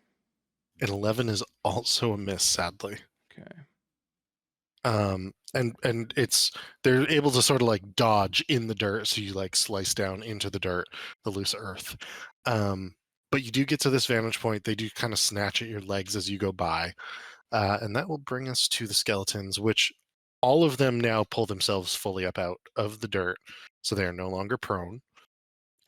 And 11 is also a miss, sadly.
Okay.
And it's they're able to sort of like dodge in the dirt, so you like slice down into the dirt, the loose earth. But you do get to this vantage point. They do kind of snatch at your legs as you go by, and that will bring us to the skeletons, which all of them now pull themselves fully up out of the dirt, so they are no longer prone,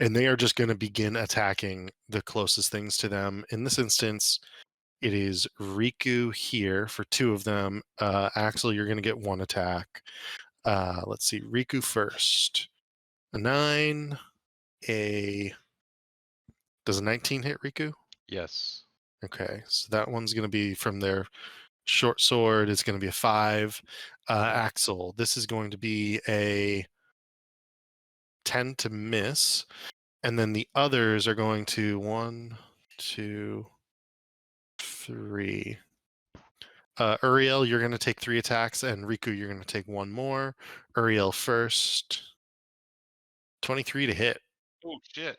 and they are just going to begin attacking the closest things to them. In this instance, it is Riku here for 2 of them. Axel, you're going to get 1 attack. Let's see, Riku first. A 9, does a 19 hit Riku?
Yes.
Okay, so that one's going to be from their short sword. It's going to be a 5. Axel, this is going to be a 10 to miss. And then the others are going to 1, 2, 3. Uriel, you're going to take 3 attacks, and Riku, you're going to take 1 more. Uriel first. 23 to hit.
Oh shit.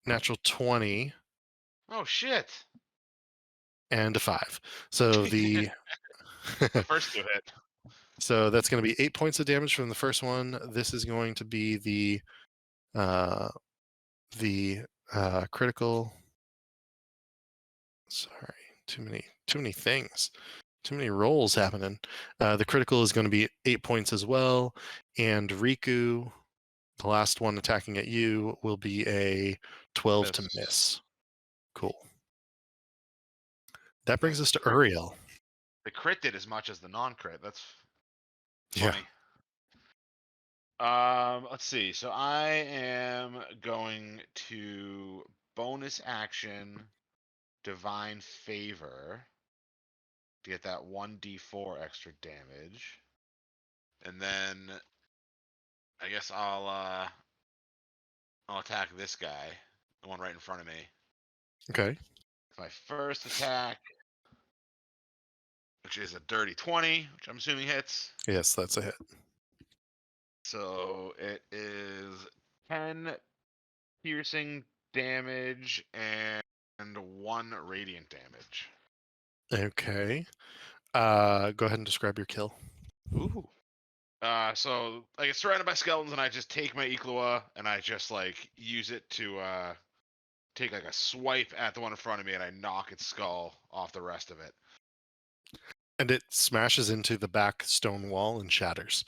Natural 20
Oh shit.
and a 5. So the
The first 2 hit.
so that's going to be 8 points of damage from the first one. This is going to be the critical. Sorry, too many things. Too many rolls happening. The critical is going to be 8 points as well, and Riku, the last one attacking at you, will be a 12 to miss. Cool. That brings us to Uriel.
The crit did as much as the non-crit. That's
Yeah.
funny. Let's see. So I am going to bonus action Divine Favor to get that 1d4 extra damage. And then I guess I'll attack this guy, the one right in front of me.
Okay.
My first attack, which is a dirty 20, which I'm assuming hits.
Yes, that's a hit.
So it is 10 piercing damage and 1 radiant damage.
Okay. Go ahead and describe your kill.
Ooh.
So I get surrounded by skeletons, and I just take my Iklua and I just like use it to take like a swipe at the one in front of me, and I knock its skull off the rest of it.
And it smashes into the back stone wall and shatters.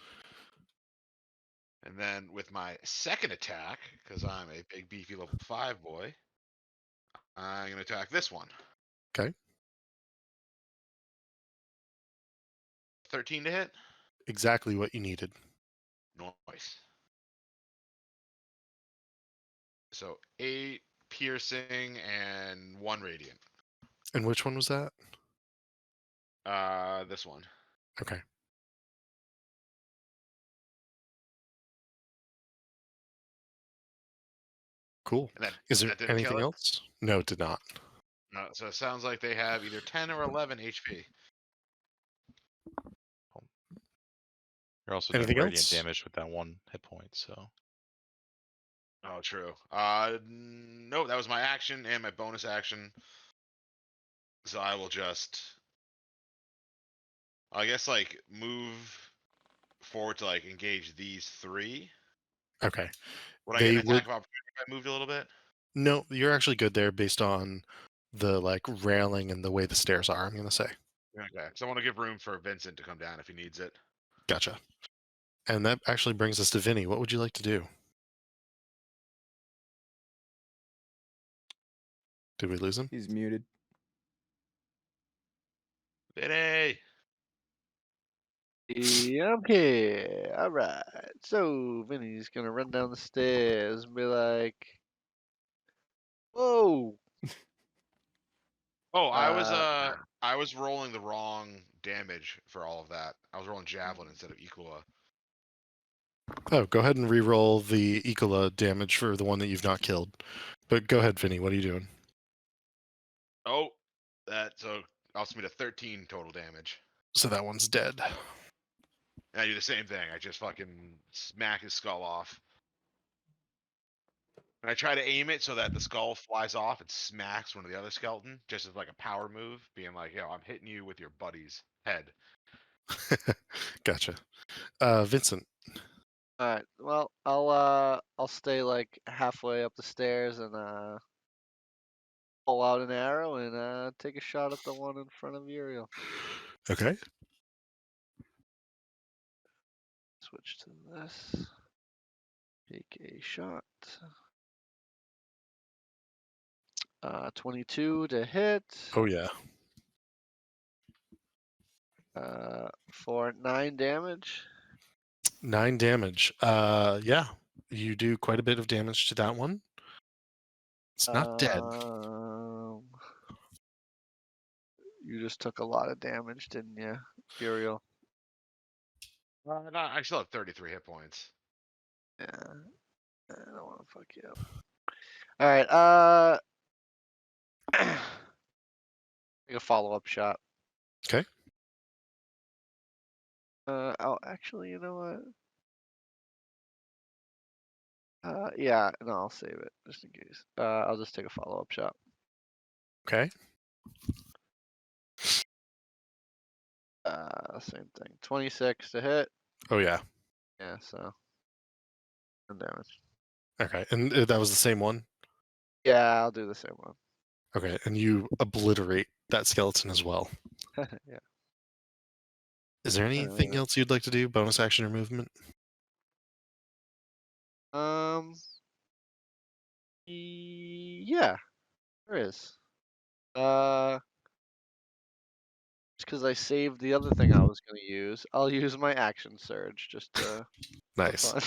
And then with my second attack, because I'm a big beefy level 5 boy, I'm gonna attack this one.
Okay.
13 to hit.
Exactly what you needed.
Nice. So 8 piercing and 1 radiant.
And which one was that?
This one.
Okay. Cool.
And
Is there
that didn't kill
anything
it?
else? No, it did not.
No, so it sounds like they have either 10 or 11 HP.
You're also doing
Anything
radiant
else?
damage with that 1 hit point, so.
Oh, true. No, that was my action and my bonus action. So I will just, I guess, like move forward to like engage these 3.
Okay.
Would I get
They
an
would.
attack of opportunity if I moved a little bit?
No, you're actually good there based on the like railing and the way the stairs are, I'm gonna say.
Okay, so I want to give room for Vincent to come down if he needs it.
Gotcha. And that actually brings us to Vinny. What would you like to do? Did we lose him?
He's muted.
Vinny!
Yeah, I'm here. All right. So Vinny's gonna run down the stairs and be like, "Whoa!"
Oh,
Uh,
I was rolling the wrong damage for all of that. I was rolling javelin instead of Equa.
Oh, go ahead and re-roll the Ecola damage for the one that you've not killed. But go ahead, Vinny. What are you doing?
Oh, that so ups me to 13 total damage.
So that one's dead.
And I do the same thing. I just fucking smack his skull off. And I try to aim it so that the skull flies off and smacks one of the other skeleton, just as like a power move, being like, yo, I'm hitting you with your buddy's head.
Gotcha. Vincent.
all right. Well, I'll stay like halfway up the stairs and pull out an arrow and take a shot at the one in front of Uriel.
Okay.
Switch to this. Take a shot. 22 to hit.
Oh yeah.
For 9 damage.
9 damage. Yeah. You do quite a bit of damage to that one. It's not dead.
You just took a lot of damage, didn't you, Uriel?
No, I still have 33 hit points.
Yeah. I don't want to fuck you up. All right. Take a follow-up shot.
Okay.
Oh, actually, you know what? Yeah, no, I'll save it just in case. I'll just take a follow-up shot.
Okay.
Same thing. 26 to hit.
Oh yeah.
Yeah, so 10 damage.
Okay. And that was the same one?
Yeah, I'll do the same one.
Okay. And you obliterate that skeleton as well.
Yeah.
Is there anything else you'd like to do? Bonus action or movement?
Yeah, there is. Just because I saved the other thing I was gonna use, I'll use my action surge just to
Nice.
fun.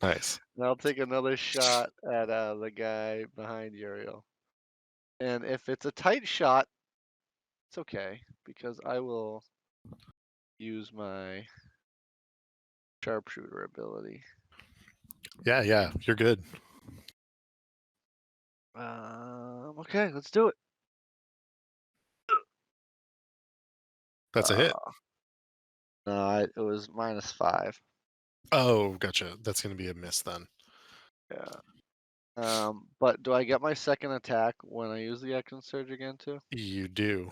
Nice.
And I'll take another shot at the guy behind Uriel. And if it's a tight shot, it's okay because I will use my sharpshooter ability.
Yeah, yeah. You're good.
Okay, let's do it.
That's a hit.
No, it was -5.
Oh, gotcha. That's going to be a miss then.
Yeah. But do I get my second attack when I use the action surge again too?
You do.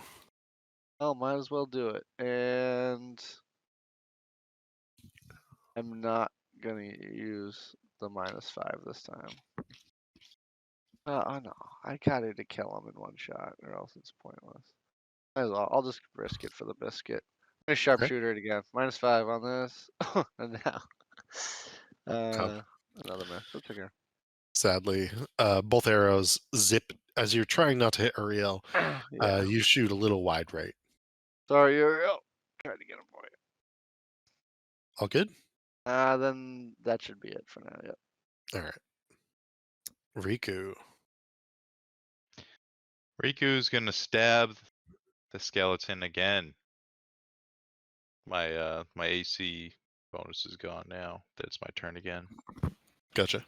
Oh, might as well do it. And I'm not gonna use the -5 this time. Oh no, I got it to kill him in one shot, or else it's pointless. Might as well. I'll just risk it for the biscuit. I'm gonna sharpshooter it again. -5 on this, and now
Cup.
another miss. That's okay.
Sadly, both arrows zip as you're trying not to hit Uriel.
Yeah.
You shoot a little wide right.
Sorry, Uriel. Tried to get him for you.
All good?
Then that should be it for now. Yep.
All right. Riku.
Riku's gonna stab the skeleton again. My AC bonus is gone now. That's my turn again.
Gotcha.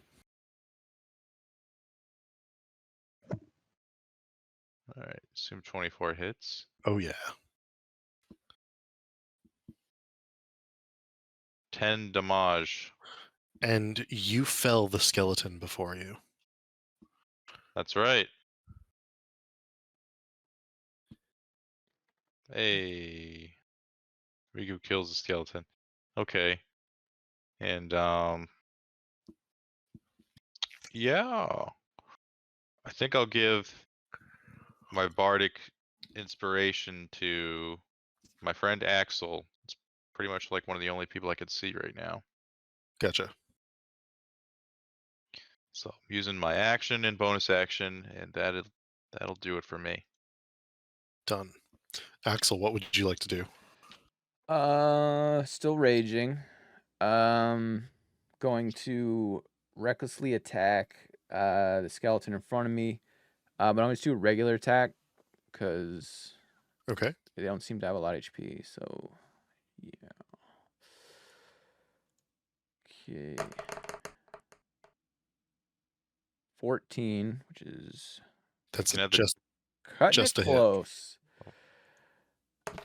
All right, assume 24 hits.
Oh yeah.
10 damage.
And you fell the skeleton before you.
That's right. Hey, Riku kills the skeleton. Okay, and yeah, I think I'll give my bardic inspiration to my friend Axel. It's pretty much like one of the only people I could see right now.
Gotcha.
So I'm using my action and bonus action, and that'll do it for me.
Done. Axel, what would you like to do?
Still raging. Going to recklessly attack the skeleton in front of me. But I'm gonna do a regular attack because
Okay.
they don't seem to have a lot of HP. So yeah. Okay. 14, which is
That's
You can have the-
just
cutting
Just
it
a hit.
close.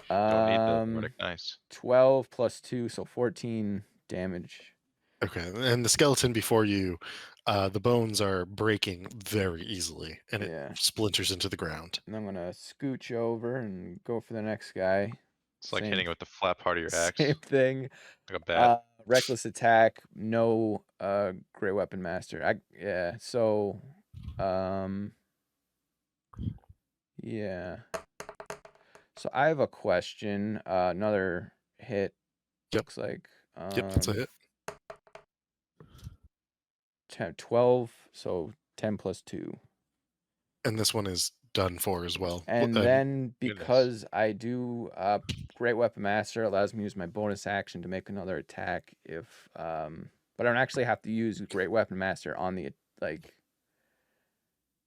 Don't need the bardic nice.
12 plus 2, so 14 damage.
okay. And the skeleton before you, the bones are breaking very easily, and
Yeah.
it splinters into the ground.
And I'm gonna scooch over and go for the next guy.
It's like
Same-
hitting it with the flat part of your axe,
Same thing.
like a bat.
Reckless attack, no great weapon master. So yeah. So I have a question. Another hit.
Yep.
Looks like
Yep, that's a hit.
10, 12, so 10 plus 2.
And this one is done for as well.
And then
Goodness.
because I do Great Weapon Master allows me to use my bonus action to make another attack if but I don't actually have to use Great Weapon Master on the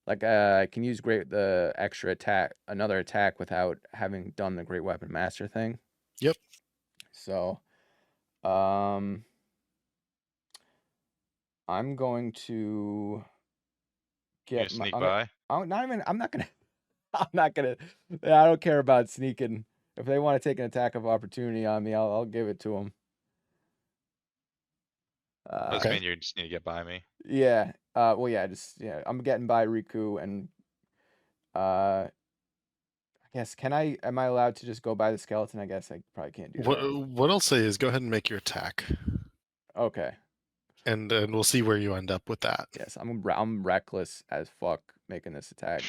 I can use the extra attack, another attack without having done the Great Weapon Master thing.
Yep.
So I'm going to
You
get
gonna sneak
I'm
by?
not gonna I'm not gonna I don't care about sneaking. If they want to take an attack of opportunity on me, I'll give it to them.
Doesn't
Okay.
mean you just need to get by me.
Yeah. Well, yeah. I'm getting by Riku, and I guess am I allowed to just go by the skeleton? I guess I probably can't do that.
What I'll say is go ahead and make your attack,
Okay.
and we'll see where you end up with that.
Yes, I'm reckless as fuck making this attack.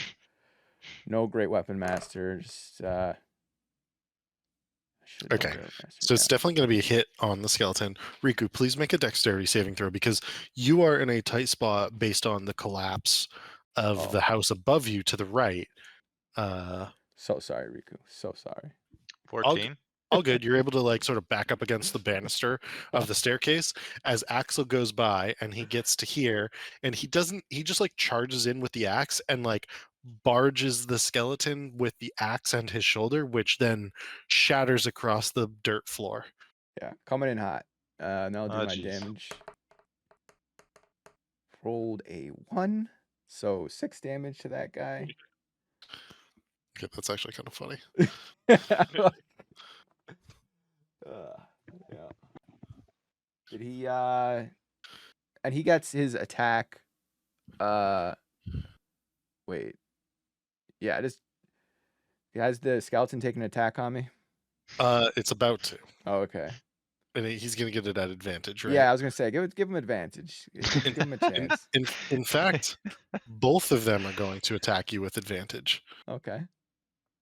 No Great Weapon Master. Just
Okay. So it's definitely going to be a hit on the skeleton. Riku, please make a dexterity saving throw because you are in a tight spot based on the collapse of the house above you to the right.
So sorry, Riku. So sorry.
14.
All good. You're able to sort of back up against the banister of the staircase as Axel goes by and he gets to here and he just charges in with the axe and barges the skeleton with the axe and his shoulder, which then shatters across the dirt floor.
Yeah, coming in hot. Now I'll do
Oh,
my
jeez.
damage. Rolled a 1, so 6 damage to that guy.
Okay, that's actually kind of funny.
Yeah. Did he and he gets his attack wait. Yeah, Has the skeleton taken an attack on me?
It's about to,
Oh, okay.
and he's gonna get it at advantage, right?
Yeah, I was gonna say give him advantage. Give him a chance.
In fact, both of them are going to attack you with advantage.
Okay.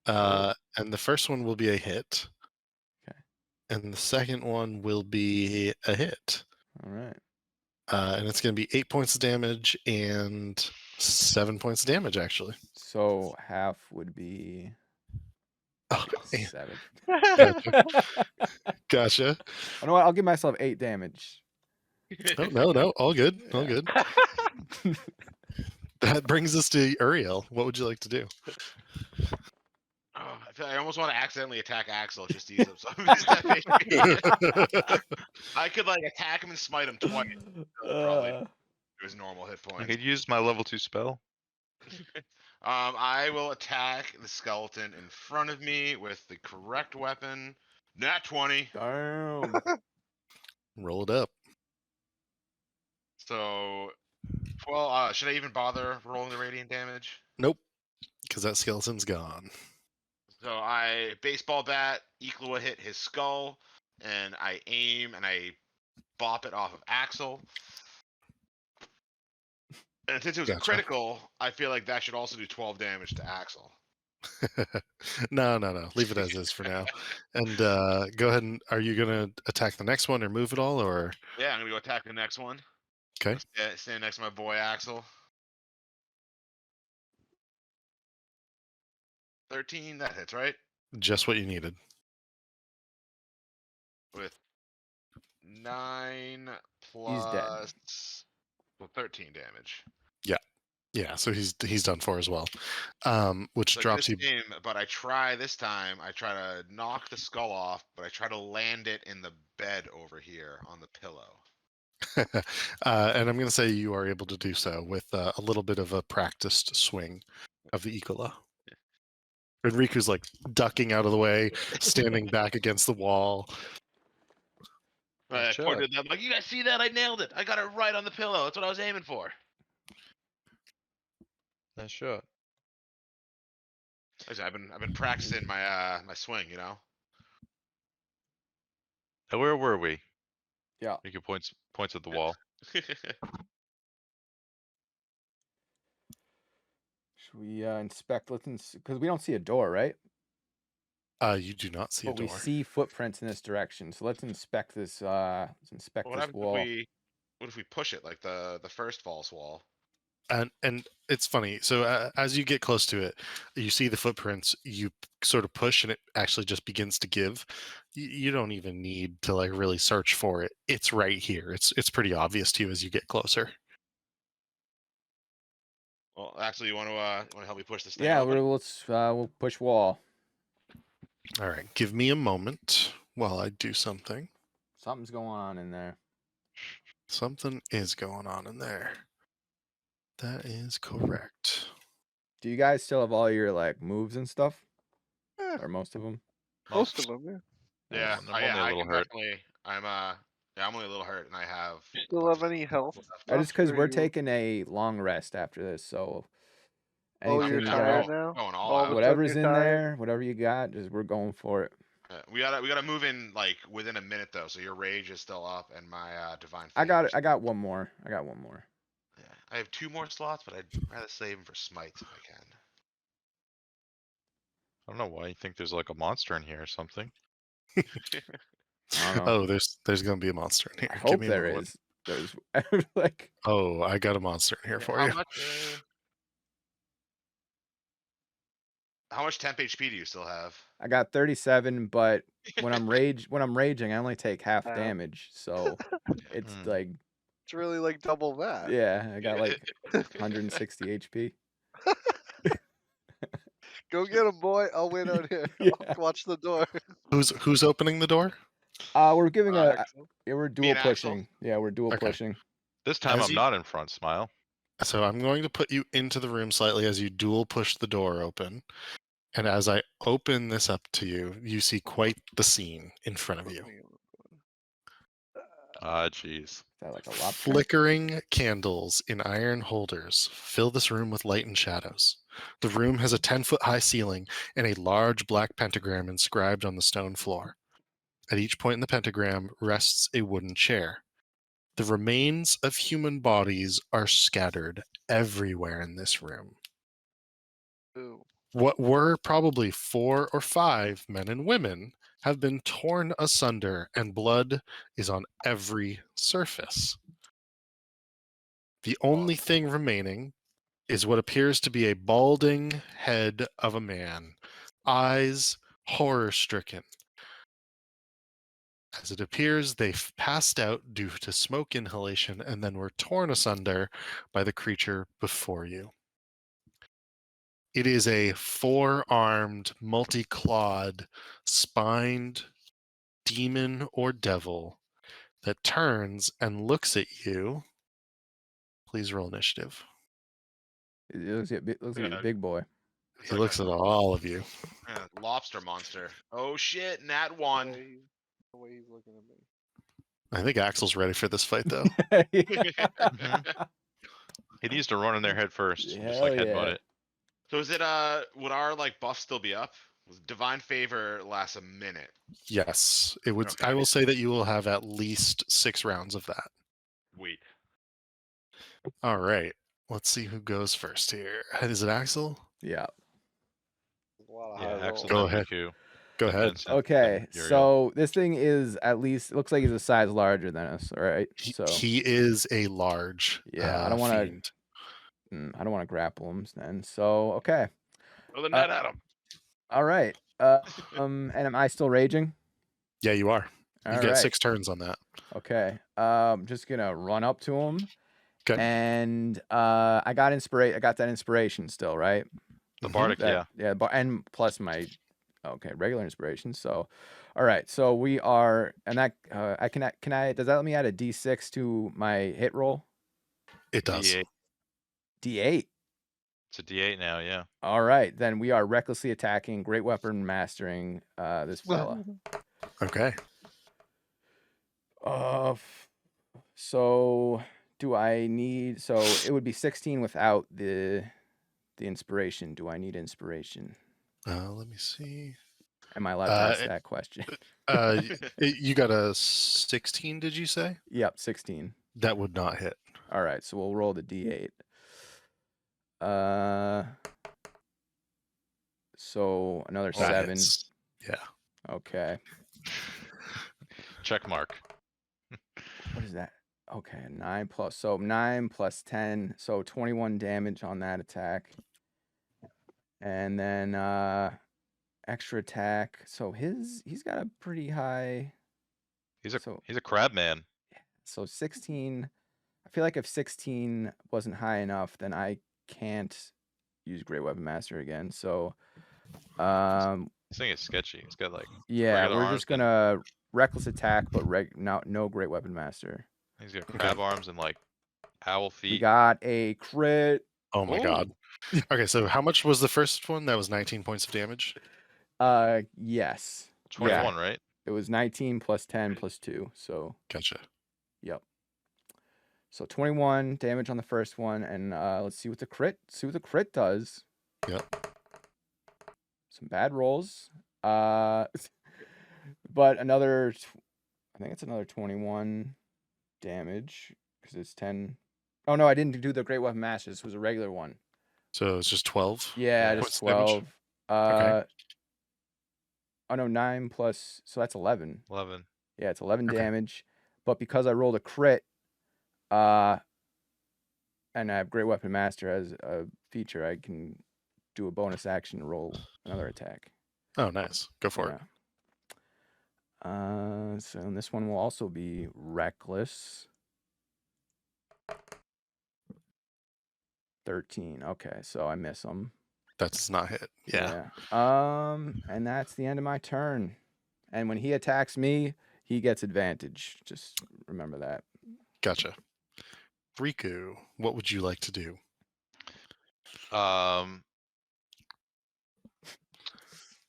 And the first one will be a hit.
Okay.
And the second one will be a hit.
All right.
And it's going to be 8 points of damage and 7 points of damage, actually.
So half would be
Oh, yeah.
7.
Gotcha.
You know what? I'll give myself 8 damage.
Oh, no. All good. All
Yeah.
good. That brings us to Uriel. What would you like to do?
Oh, I feel like I almost want to accidentally attack Axel just to use up some of his HP. I could like attack him and smite him twice. Probably to his normal hit
I
points.
could use my level 2 spell.
I will attack the skeleton in front of me with the correct weapon. Nat 20.
Damn.
Roll it up.
So, well, should I even bother rolling the radiant damage?
Nope. Because that skeleton's gone.
So I baseball bat, Eklua hit his skull, and I aim and I bop it off of Axel. And since it was a
Gotcha.
critical, I feel like that should also do 12 damage to Axel.
No. Leave it as is for now. And go ahead and are you gonna attack the next one or move it all, or
Yeah, I'm gonna go attack the next one.
okay?
Stand next to my boy Axel. 13, that hits, right?
Just what you needed.
With 9
He's dead.
plus well, 13 damage.
Yeah, so he's done for as well. Which
So
drops you.
but I try this time. I try to knock the skull off, but I try to land it in the bed over here on the pillow.
And I'm going to say you are able to do so with a little bit of a practiced swing of the Ecola. And Riku's like ducking out of the way, standing back against the wall.
I
Nice
pointed at them like, "You guys see that? I nailed it! I got it right on the pillow. That's what I was aiming for."
Nice shot.
Like I said, I've been practicing my my swing, you know.
Now, where were we?
Yeah.
Riku points at the wall.
Should we inspect? Because we don't see a door, right?
You do not see a
But we
door.
see footprints in this direction. So let's inspect this. Let's inspect
What
this
happens
wall.
what if we push it like the first false wall?
And it's funny. So as you get close to it, you see the footprints. You sort of push, and it actually just begins to give. You don't even need to like really search for it. It's right here. It's pretty obvious to you as you get closer.
Well, actually, you want to help me push this thing?
Yeah,
open?
we'll push wall.
All right, give me a moment while I do something.
Something's going on in there.
Something is going on in there. That is correct.
Do you guys still have all your like moves and stuff,
Eh,
or most of them?
most of them, yeah.
Yeah,
I'm only a
I
little
can
hurt.
definitely. I'm only a little hurt, and I have.
You still have any health?
Just because
Or
we're
you-
taking a long rest after this, so.
Oh, you're
anything you
tired
got-
now?
Going
All
all
of a
out.
Whatever's
sudden
in
you're tired?
there, whatever you got, just we're going for it.
We gotta move in like within a minute though, so your rage is still up, and my divine.
I got
Favor
it. I got one more.
Yeah, I have 2 more slots, but I'd rather save them for smites if I can.
I don't know why you think there's like a monster in here or something.
I don't know.
Oh, there's gonna be a monster in here.
I
Give
hope
me a
there
moment.
is. There's like
Oh, I got a monster in here
Yeah,
for
how
you.
much? How much temp HP do you still have?
I got 37, but when I'm raging, I only take half
Half.
damage. So it's
Hmm.
like
It's really like double that.
yeah, I got like 160 HP.
Go get him, boy. I'll wait out here.
Yeah.
I'll watch the door.
Who's opening the door?
We're giving
Axel.
yeah, we're
and
dual
Axel?
pushing. Yeah, we're dual
Okay.
pushing.
This time
As
I'm
you-
not in front, Smile.
So I'm going to put you into the room slightly as you dual push the door open. And as I open this up to you, you see quite the scene in front of you.
Ah, jeez.
Is that like a lobster?
Flickering candles in iron holders fill this room with light and shadows. The room has a 10-foot high ceiling and a large black pentagram inscribed on the stone floor. At each point in the pentagram rests a wooden chair. The remains of human bodies are scattered everywhere in this room.
Ooh.
What were probably 4 or 5 men and women have been torn asunder, and blood is on every surface. The only thing remaining is what appears to be a balding head of a man, eyes horror-stricken. As it appears, they passed out due to smoke inhalation and then were torn asunder by the creature before you. It is a 4-armed, multi-clawed, spined demon or devil that turns and looks at you. Please roll initiative.
It looks like a
Yeah.
big boy.
It's
He
like
looks
a
at all of you.
lobster monster. Oh shit, nat
The
1.
way he's looking at me.
I think Axel's ready for this fight, though.
He needs to run in there head first. And just like
Hell
headbutt
yeah.
it.
So is it would our like buff still be up? Divine favor lasts a minute.
Yes, it would.
Okay.
I will say that you will have at least 6 rounds of that.
Wait.
All right. Let's see who goes first here. Is it Axel?
Yeah.
There's a lot of
Yeah,
high
Axel
rolls.
Go
then
ahead.
Riku.
Go ahead.
Vincent,
Okay,
then Uriel.
so this thing is at least looks like he's a size larger than us, all right? So
He is a large
yeah, I don't want
fiend.
to. I don't want to grapple him then. So okay,
Throw the net at him.
all right. And am I still raging?
Yeah, you are. You
All
get
right.
6 turns on that.
Okay. Just gonna run up to him.
Okay.
And I got that inspiration still, right?
The
Mhm.
Bardic, yeah.
Yeah, and plus my regular inspiration. So, all right. So we are, and that can I does that let me add a D6 to my hit roll?
It does.
D8.
D8.
It's a D8 now, yeah.
All right, then we are recklessly attacking, great weapon mastering this fella.
Okay.
So do I need? So it would be 16 without the inspiration. Do I need inspiration?
Let me see.
Am I allowed to ask that question?
You got a 16, did you say?
Yep, 16.
That would not hit.
All right, so we'll roll the D8. So another
That
7.
hits. Yeah.
Okay.
Check mark.
What is that? Okay, 9 plus 10, so 21 damage on that attack. And then extra attack. So he's got a pretty high.
He's a
So
crab man.
so 16. I feel like if 16 wasn't high enough, then I can't use Great Weapon Master again. So
This thing is sketchy. It's got like
yeah,
regular
we're
arms
just gonna reckless attack, but no Great Weapon Master.
he's got crab arms and like owl feet.
We got a crit.
Oh my god. Okay, so how much was the first one? That was 19 points of damage.
Yes.
21, right?
It was 19 plus 10 plus 2. So
Gotcha.
yep. So 21 damage on the first one, and let's see what the crit does.
Yep.
Some bad rolls. But another, I think it's another 21 damage because it's 10. Oh no, I didn't do the Great Weapon Master. This was a regular one.
So it's just 12?
Yeah,
points
just
of damage?
12.
Okay.
Oh no, 9 plus, so that's 11.
11.
Yeah, it's 11
Okay.
damage. But because I rolled a crit, and I have Great Weapon Master as a feature, I can do a bonus action to roll another attack.
Oh, nice. Go for it.
So this one will also be reckless. 13. Okay, so I miss him.
That does not hit. Yeah.
And that's the end of my turn. And when he attacks me, he gets advantage. Just remember that.
Gotcha. Riku, what would you like to do?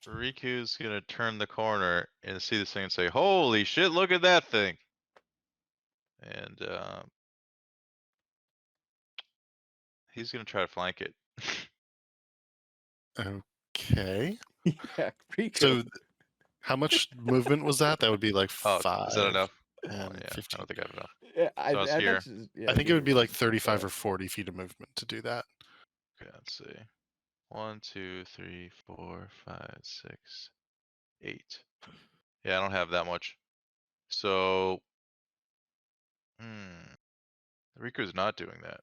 Riku's gonna turn the corner and see this thing and say, "Holy shit! Look at that thing!" And he's gonna try to flank it.
Okay.
Yeah, Riku.
So how much movement was that? That would be like
Oh,
5
is that enough?
and
Oh, yeah, I
15.
don't think I have enough.
Yeah,
So it's here.
that's just, yeah,
I think it would be like 35
okay.
or 40 feet of movement to do that.
Okay, let's see. 1, 2, 3, 4, 5, 6, 8. Yeah, I don't have that much. So, Riku's not doing that.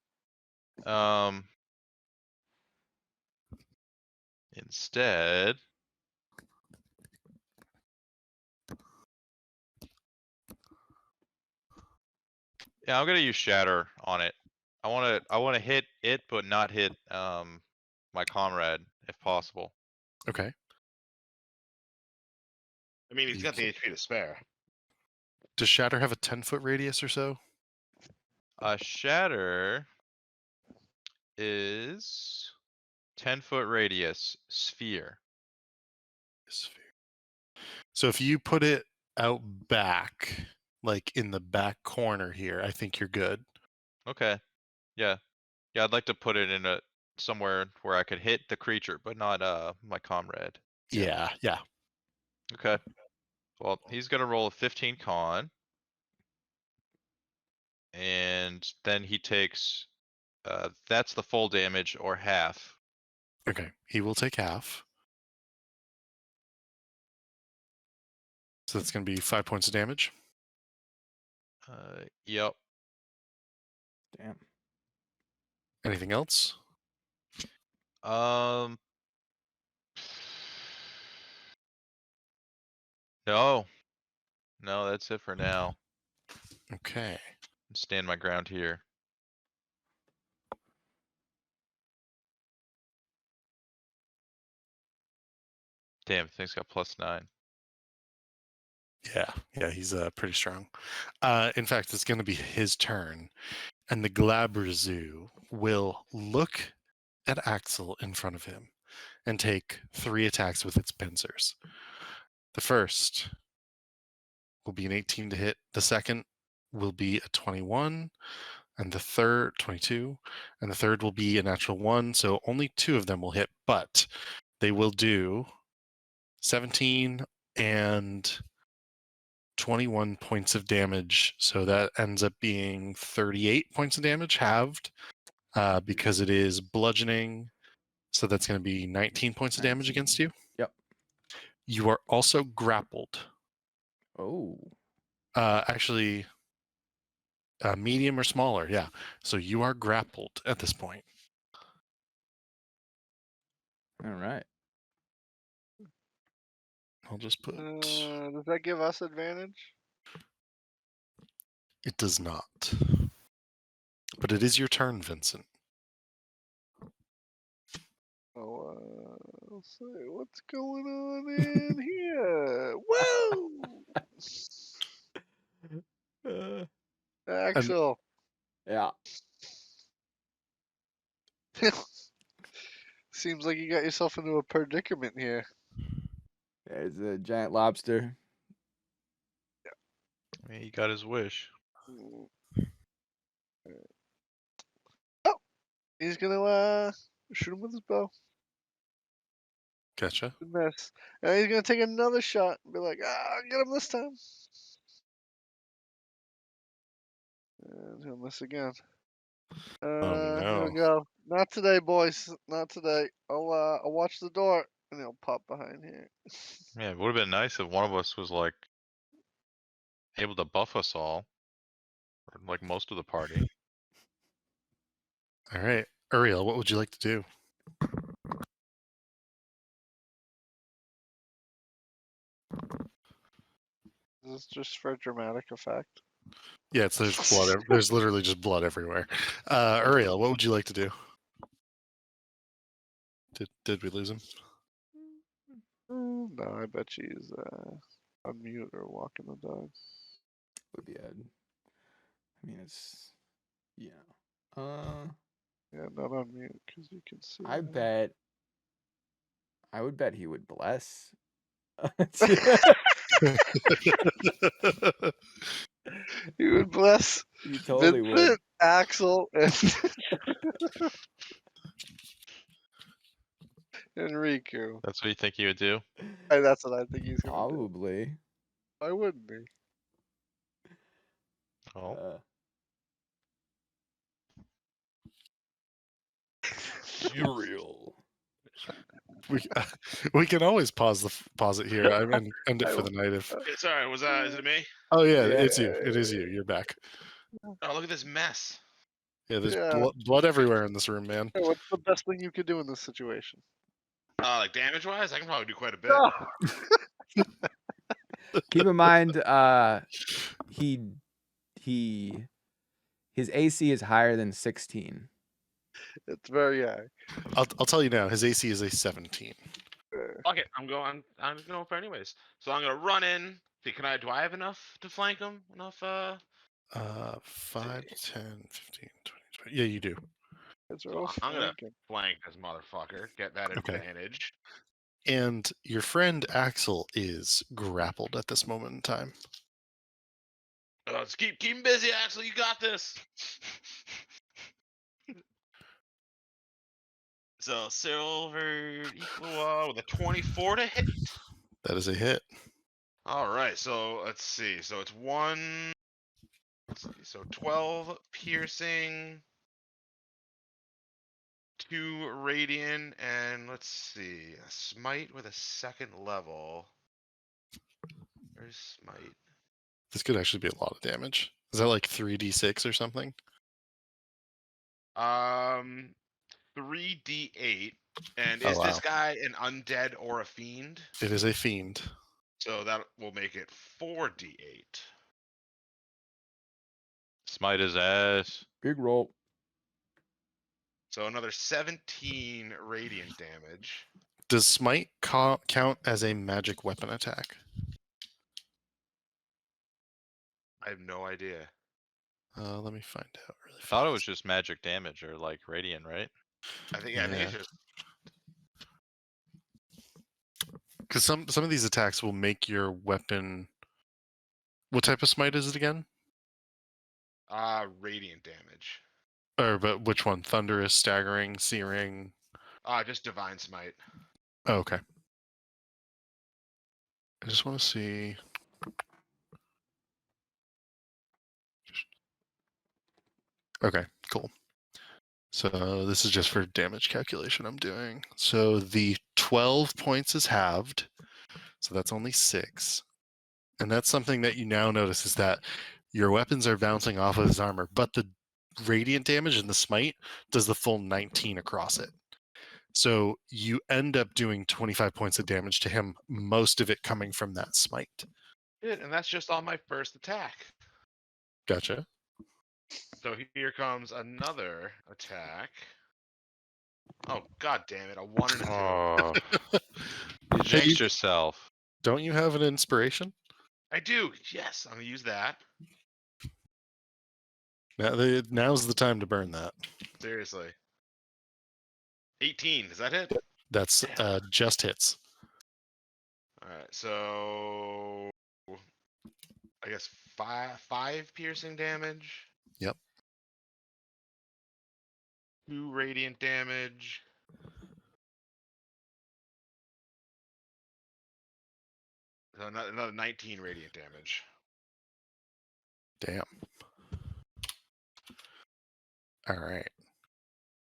Instead, yeah, I'm gonna use Shatter on it. I wanna hit it, but not hit my comrade if possible.
Okay.
I mean, he's
You
got the HP to spare.
Does Shatter have a 10-foot radius or so?
Shatter is 10-foot radius sphere.
Sphere. So if you put it out back, like in the back corner here, I think you're good.
Okay. Yeah. Yeah, I'd like to put it in somewhere where I could hit the creature, but not my comrade.
Yeah.
Okay. Well, he's gonna roll a 15 con. And then he takes that's the full damage or half.
Okay. He will take half. So that's going to be 5 points of damage.
Yep.
Damn.
Anything else?
No. No, that's it for now.
Okay.
Stand my ground here. Damn, thing's got +9.
Yeah, he's pretty strong. In fact, it's going to be his turn, and the Glabrezu will look at Axel in front of him and take 3 attacks with its pincers. The first will be an 18 to hit. The second will be a 21, and the third 22, and the third will be a natural 1. So only 2 of them will hit, but they will do 17 and 21 points of damage. So that ends up being 38 points of damage halved because it is bludgeoning. So that's going to be 19 points of damage against you.
Yep.
You are also grappled.
Oh.
Actually, medium or smaller. Yeah. So you are grappled at this point.
All right.
I'll just put.
Does that give us advantage?
It does not. But it is your turn, Vincent.
Oh, let's see what's going on in here. Whoa! Axel.
Yeah.
Seems like you got yourself into a predicament here.
There's a giant lobster.
I mean, he got his wish.
Oh, he's gonna shoot him with his bow.
Gotcha.
Good miss. And he's gonna take another shot and be like, get him this time. And he'll miss again.
Oh,
Here we
no.
go. Not today, boys. Not today. I'll watch the door and he'll pop behind here.
Yeah, it would have been nice if one of us was like able to buff us all, or like most of the party.
All right. Uriel, what would you like to do?
Is this just for dramatic effect?
Yeah, there's blood. There's literally just blood everywhere. Uriel, what would you like to do? Did we lose him?
No, I bet she's on mute or walking the dog.
Would be I mean, it's yeah.
Yeah, not on mute because you can see.
I would bet he would bless.
You would bless
He totally would.
Vincent, Axel, and Riku.
That's what you think he would do?
That's what I think he's gonna do.
Probably.
Why wouldn't he?
Oh.
Cereal.
We can always pause it here and end it for the night if.
Okay, sorry, is it me?
Oh yeah,
Yeah.
it's you. It is you. You're back.
Oh, look at this mess.
Yeah, there's
Yeah.
blood everywhere in this room, man.
Hey, what's the best thing you could do in this situation?
Like damage wise, I can probably do quite a bit.
No.
Keep in mind, his AC is higher than 16.
It's very high.
I'll tell you now. His AC is a 17.
Okay, I'm going for anyways. So I'm gonna run in. See, do I have enough to flank him? Enough
5, 10, 15, 20. Yeah, you do.
It's
So
real
I'm gonna
flanking.
flank this motherfucker. Get that
Okay.
advantage.
And your friend Axel is grappled at this moment in time.
Let's keep him busy, Axel. You got this. So silver equal with a 24 to hit.
That is a hit.
All right, so let's see. So it's one. Let's see. So 12 piercing, 2 radiant, and let's see. A smite with a second level. Where's smite?
This could actually be a lot of damage. Is that like 3d6 or something?
3d8. And
Oh,
is this
wow.
guy an undead or a fiend?
It is a fiend.
So that will make it 4d8.
Smite his ass.
Big roll.
So another 17 radiant damage.
Does smite count as a magic weapon attack?
I have no idea.
Let me find out really
I
fast.
thought it was just magic damage or like radiant, right?
I think it's just
Because some of these attacks will make your weapon. What type of smite is it again?
radiant damage.
But which one? Thunderous, staggering, searing.
Just divine smite.
Oh, okay. I just want to see. Okay, cool. So this is just for damage calculation I'm doing. So the 12 points is halved. So that's only 6. And that's something that you now notice is that your weapons are bouncing off of his armor, but the radiant damage and the smite does the full 19 across it. So you end up doing 25 points of damage to him, most of it coming from that smite.
Good, and that's just on my first attack.
Gotcha.
So here comes another attack. Oh, god damn it. A 1 and a 2.
Oh, you
Hey,
jinxed yourself.
Don't you have an inspiration?
I do. Yes, I'm going to use that.
Now's the time to burn that.
Seriously. 18. Is that it?
That's just hits.
All right. So I guess 5 piercing damage.
Yep.
2 radiant damage. So another 19 radiant damage.
Damn. All right.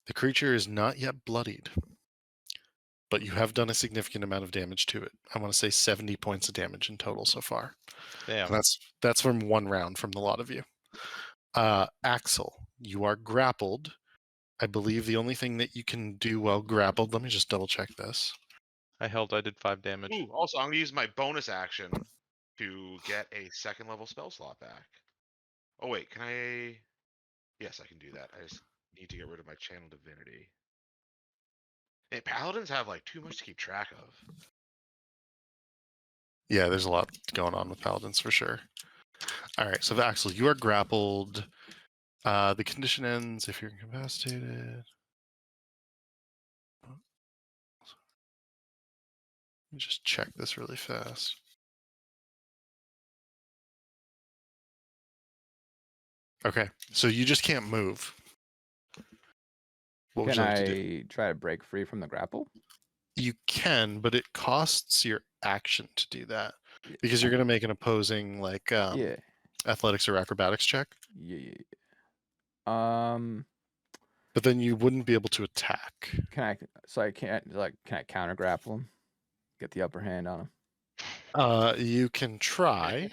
The creature is not yet bloodied, but you have done a significant amount of damage to it. I want to say 70 points of damage in total so far.
Damn.
And that's from one round from the lot of you. Axel, you are grappled. I believe the only thing that you can do while grappled, let me just double check this.
I did 5 damage.
Ooh, also, I'm going to use my bonus action to get a 2nd level spell slot back. Oh, wait, can I? Yes, I can do that. I just need to get rid of my channel divinity. Hey, paladins have like too much to keep track of.
Yeah, there's a lot going on with paladins for sure. All right, so Axel, you are grappled. The condition ends if you're incapacitated. Let me just check this really fast. Okay, so you just can't move. What would
Can
you like to do?
I try to break free from the grapple?
You can, but it costs your action to do that
Yeah.
because you're going to make an opposing
Yeah.
athletics or acrobatics check,
Yeah.
but then you wouldn't be able to attack.
Can I? So I can't can I counter grapple him? Get the upper hand on him.
You can try.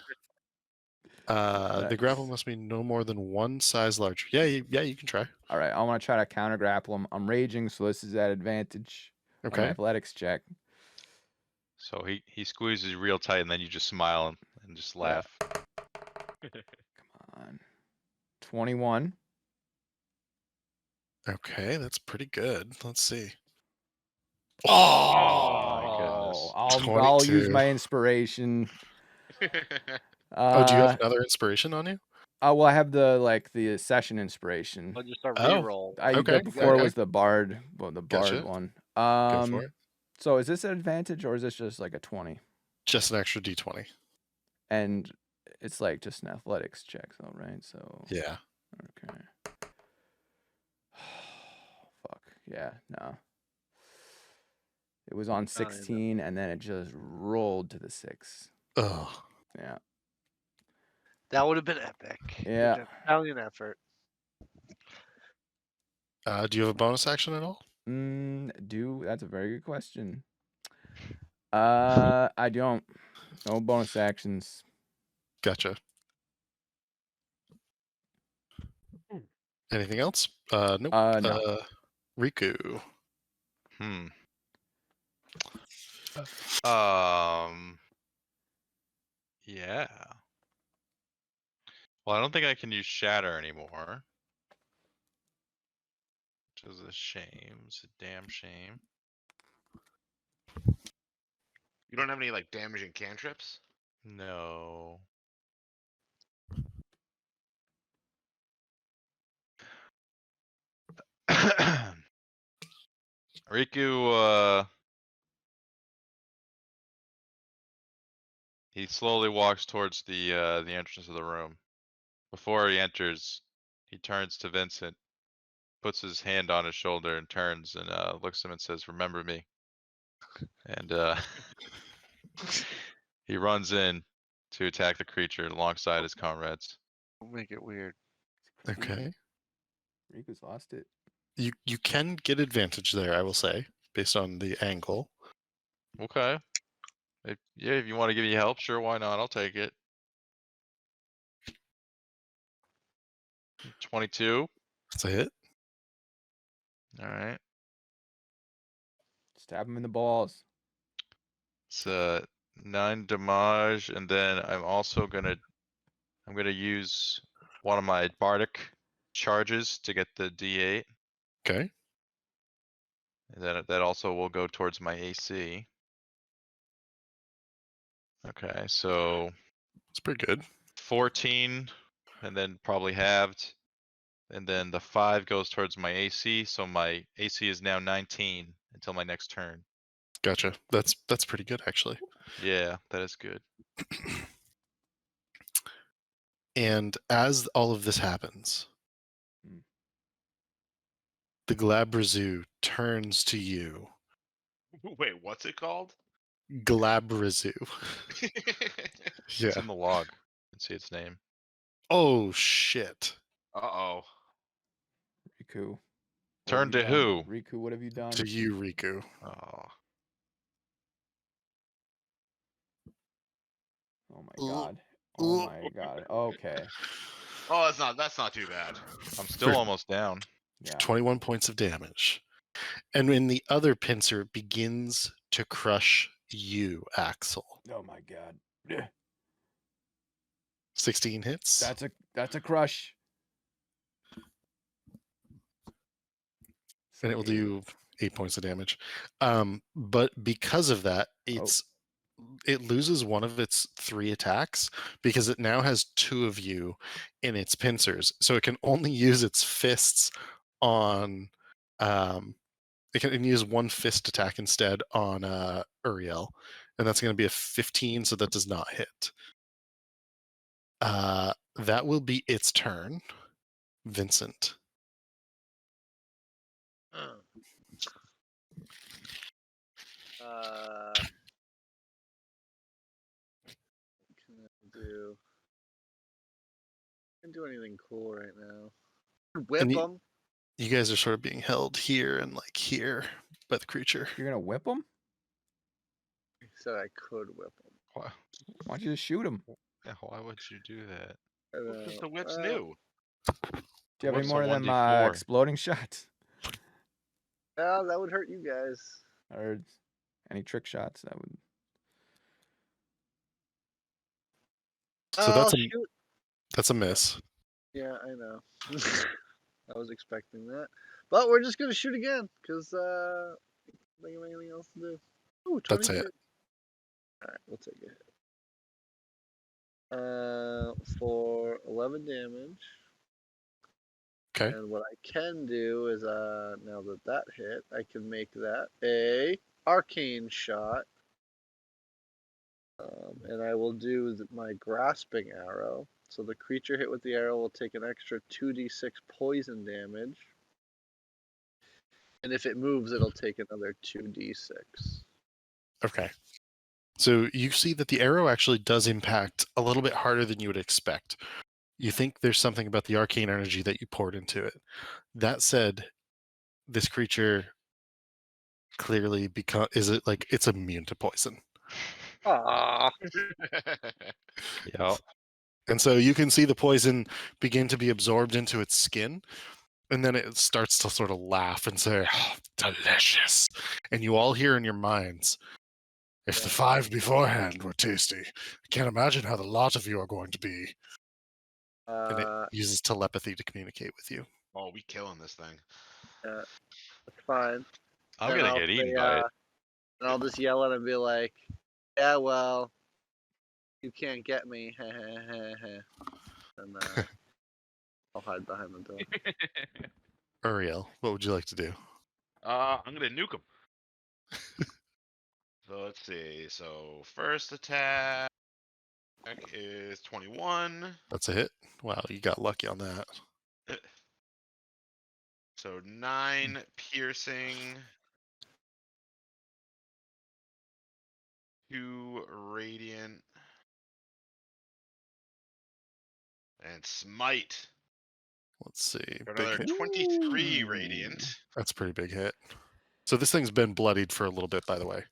The grapple
Nice.
must be no more than one size larger. Yeah, you can try.
All right, I want to try to counter grapple him. I'm raging, so this is at advantage on my
Okay.
athletics check.
So he squeezes you real tight, and then you just smile and just
Yeah.
laugh.
Come on. 21.
Okay, that's pretty good. Let's see.
Oh my goodness.
I'll use
22.
my inspiration.
Oh, do you have another inspiration on you?
Well, I have the session inspiration.
Oh, just a
Oh,
reroll.
okay,
Before
okay.
was the bard, the
Gotcha.
bard one.
Go for it.
So is this an advantage or is this just like a 20?
Just an extra d20.
And it's like just an athletics check, though, right? So
Yeah.
okay. Fuck yeah, no. It was on 16, and then it just rolled to the 6.
Oh,
Yeah.
That would have been epic.
Yeah.
Good Italian effort.
do you have a bonus action at all?
That's a very good question. I don't. No bonus actions.
Gotcha. Anything else? Nope.
No.
Riku.
Yeah. Well, I don't think I can use shatter anymore. Which is a shame. It's a damn shame.
You don't have any like damaging cantrips?
No. Riku, he slowly walks towards the entrance of the room. Before he enters, he turns to Vincent, puts his hand on his shoulder and turns and looks at him and says, "Remember me." And he runs in to attack the creature alongside his comrades.
Don't make it weird.
Okay.
Riku's lost it.
You can get advantage there, I will say, based on the angle.
Okay. If you want to give me help, sure, why not? I'll take it. 22.
That's a hit.
All right.
Stab him in the balls.
It's 9 damage, and then I'm gonna use one of my bardic charges to get the D8,
Okay.
and then that also will go towards my AC. Okay, so
It's pretty good.
14, and then probably halved, and then the 5 goes towards my AC, so my AC is now 19 until my next turn.
Gotcha. That's pretty good, actually.
Yeah, that is good.
And as all of this happens,
Hmm.
the Glabrazu turns to you.
Wait, what's it called?
Glabrazu.
It's
Yeah.
in the log. You can see its name.
Oh, shit.
Uh-oh.
Riku. What
Turn
have you
to
done?
who?
Riku, what have you done?
To you, Riku.
Oh,
Oh my god. Oh my god. Okay.
Oh, that's not too bad.
I'm still
For-
almost down.
Yeah.
21 points of damage. And when the other pincer begins to crush you, Axel.
Oh my god. Yeah.
16 hits.
That's a crush.
And it will do 8 points of damage. But because of that, it loses one of its 3 attacks because it now has 2 of you in its pincers. So it can only use its fists on it can use 1 fist attack instead on Uriel. And that's going to be a 15, so that does not hit. That will be its turn. Vincent.
What can I do? I can't do anything cool right now. Whip
And
them.
you guys are sort of being held here and like here by the creature.
You're gonna whip him?
I said I could whip them.
Why,
Why don't you just shoot him?
yeah, why would you do that?
Because the whip's new.
Do you have any
What's
more
a
of them
1d4?
exploding shots?
Yeah, that would hurt you guys.
Or any trick shots? That would.
So that's a
shoot.
that's a miss.
Yeah, I know. I was expecting that, but we're just gonna shoot again because I don't have anything else to do. Ooh, 22.
That's it.
All right, we'll take it. For 11 damage.
Okay.
And what I can do is, now that hit, I can make that a arcane shot. And I will do my grasping arrow. So the creature hit with the arrow will take an extra 2d6 poison damage. And if it moves, it'll take another 2d6.
Okay. So you see that the arrow actually does impact a little bit harder than you would expect. You think there's something about the arcane energy that you poured into it. That said, this creature clearly it's immune to poison.
Ah.
Yeah.
And so you can see the poison begin to be absorbed into its skin, and then it starts to sort of laugh and say, oh, delicious. And you all hear in your minds, if the 5 beforehand were tasty, I can't imagine how the lot of you are going to be. And it uses telepathy to communicate with you.
Oh, we killing this thing.
Yeah, that's fine.
I'm
Then
gonna
I'll
get eaten
say,
by it.
And I'll just yell at him and be like, yeah, well, you can't get me. And I'll hide behind the door.
Uriel, what would you like to do?
I'm gonna nuke him. So let's see. So first attack is 21.
That's a hit. Wow, you got lucky on that.
So 9 piercing, 2 radiant, and smite.
Let's see.
For
Big
another
hit.
23 radiant.
That's a pretty big hit. So this thing's been bloodied for a little bit, by the way.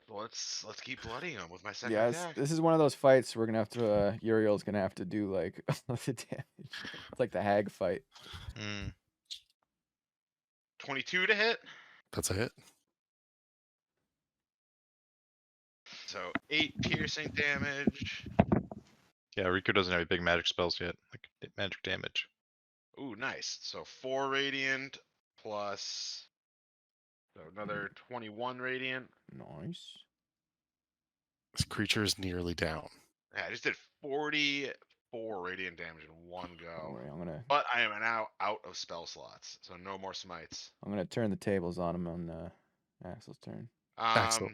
Let's keep bloodying him with my second
Yeah,
attack.
this is one of those fights we're gonna have to. Uriel's gonna have to do like all the damage. It's like the hag fight.
22 to hit.
That's a hit.
So 8 piercing damage.
Yeah, Riku doesn't have any big magic spells yet, like magic damage.
Ooh, nice. So 4 radiant plus another 21 radiant.
Nice.
This creature is nearly down.
Yeah, I just did 44 radiant damage in one go.
Don't worry, I'm gonna
But I am now out of spell slots, so no more smites.
turn the tables on him on Axel's turn.
Axel.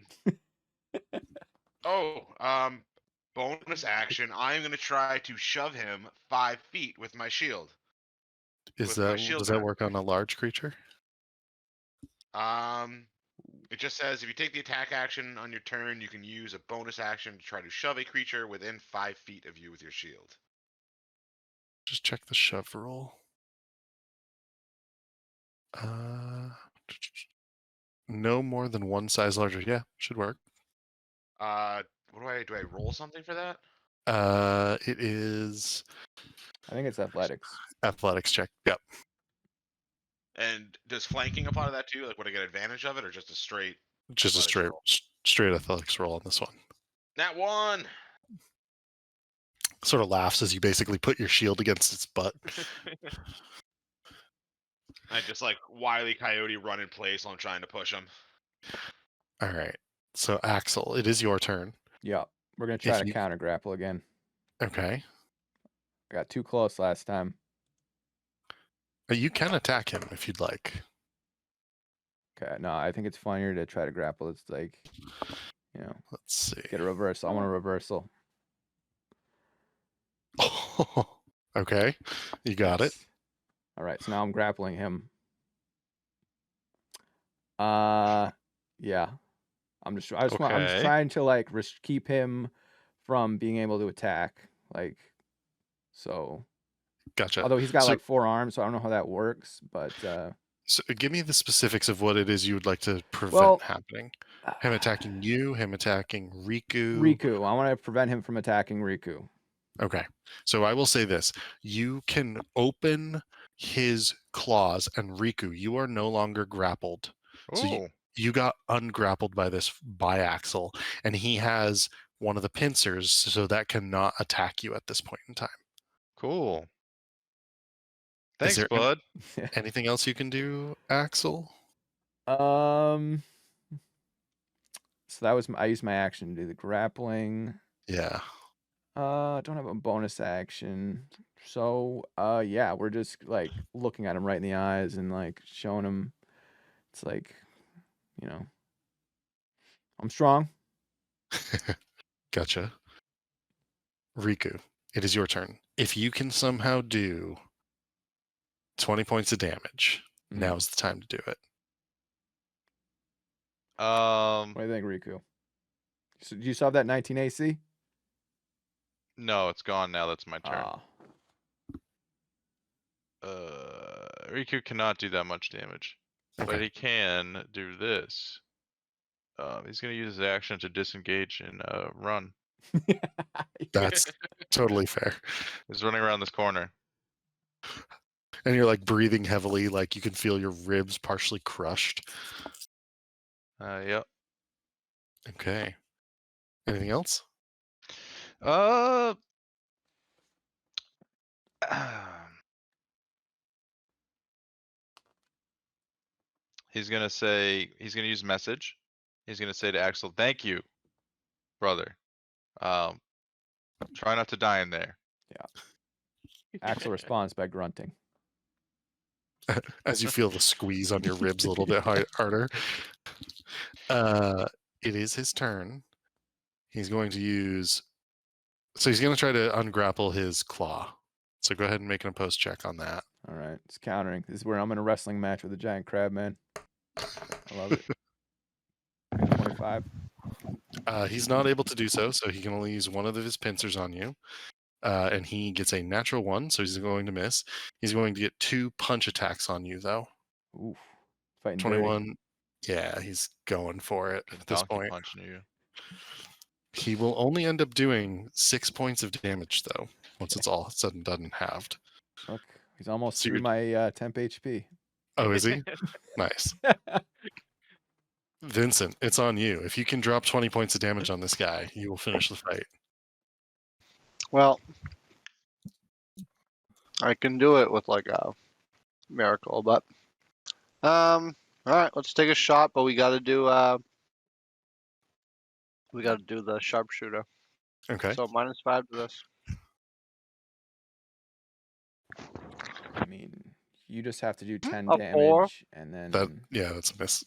Bonus action. I'm gonna try to shove him 5 feet with my shield.
Does
my shield
that
back.
work on a large creature?
It just says if you take the attack action on your turn, you can use a bonus action to try to shove a creature within 5 feet of you with your shield.
Just check the shove roll. No more than one size larger. Yeah, should work.
What do I roll something for that?
It is
I think it's athletics.
athletics check. Yep.
And does flanking apply to that too? Like, would I get advantage of it, or just a straight?
Just a
athletics roll?
straight athletics roll on this one.
Nat 1.
Sort of laughs as you basically put your shield against its butt.
I just like Wile E. Coyote run in place while I'm trying to push him.
All right. So Axel, it is your turn.
Yeah, we're gonna try to counter grapple again.
Okay.
I got too close last time.
You can attack him if you'd like.
Okay, no, I think it's funnier to try to grapple. It's like,
Let's see.
get a reversal. I want a reversal.
Okay, you got it.
All right, so now I'm grappling him. Yeah. I'm just
Okay.
trying to like keep him from being able to attack. Like, so.
Gotcha.
Although he's got
So,
like 4 arms, so I don't know how that works. But
so give me the specifics of what it is you would like to prevent
well,
happening. Him attacking you, him attacking Riku.
Riku. I want to prevent him from attacking Riku.
Okay. So I will say this. You can open his claws, and Riku, you are no longer grappled. So
Ooh,
you got ungrappled by this biaxle, and he has one of the pincers, so that cannot attack you at this point in time.
cool.
Is
Thanks,
there
bud.
anything else you can do, Axel?
So that was I used my action to do the grappling.
Yeah.
I don't have a bonus action. So, yeah, we're just like looking at him right in the eyes and like showing him it's like, you know, I'm strong.
Gotcha. Riku, it is your turn. If you can somehow do 20 points of damage,
Mhm.
now's the time to do it.
What do you think, Riku? So, do you still have that 19 AC?
No, it's gone now. That's my turn.
Ah,
Riku cannot do that much damage, but
Okay.
he can do this. He's gonna use his action to disengage and run.
That's totally fair.
He's running around this corner.
And you're like breathing heavily, like you can feel your ribs partially crushed.
Yep.
Okay. Anything else?
Uh, he's gonna use message. He's gonna say to Axel, "Thank you, brother. Um, try not to die in there."
Axel responds by grunting.
As you feel the squeeze on your ribs a little bit harder. It is his turn. He's going to use. So he's going to try to ungrapple his claw. So go ahead and make an opposed check on that.
All right, it's countering. This is where I'm in a wrestling match with a giant crab man. I love it. 25.
He's not able to do so, so he can only use one of his pincers on you. And he gets a natural 1, so he's going to miss. He's going to get 2 punch attacks on you, though.
Oof. Fighting dirty.
21. Yeah, he's going for it at this
Donkey
point.
punching you.
He will only end up doing 6 points of damage, though, once it's all said and done and halved.
Look, he's almost
So
through
you're-
my temp HP.
Oh, is he? Nice. Vincent, it's on you. If you can drop 20 points of damage on this guy, you will finish the fight.
Well, I can do it with like a miracle, but all right, let's take a shot. But we got to do the sharpshooter.
Okay.
So -5 to this.
I mean, you just have to do 10
A 4.
damage, and then
That's a miss.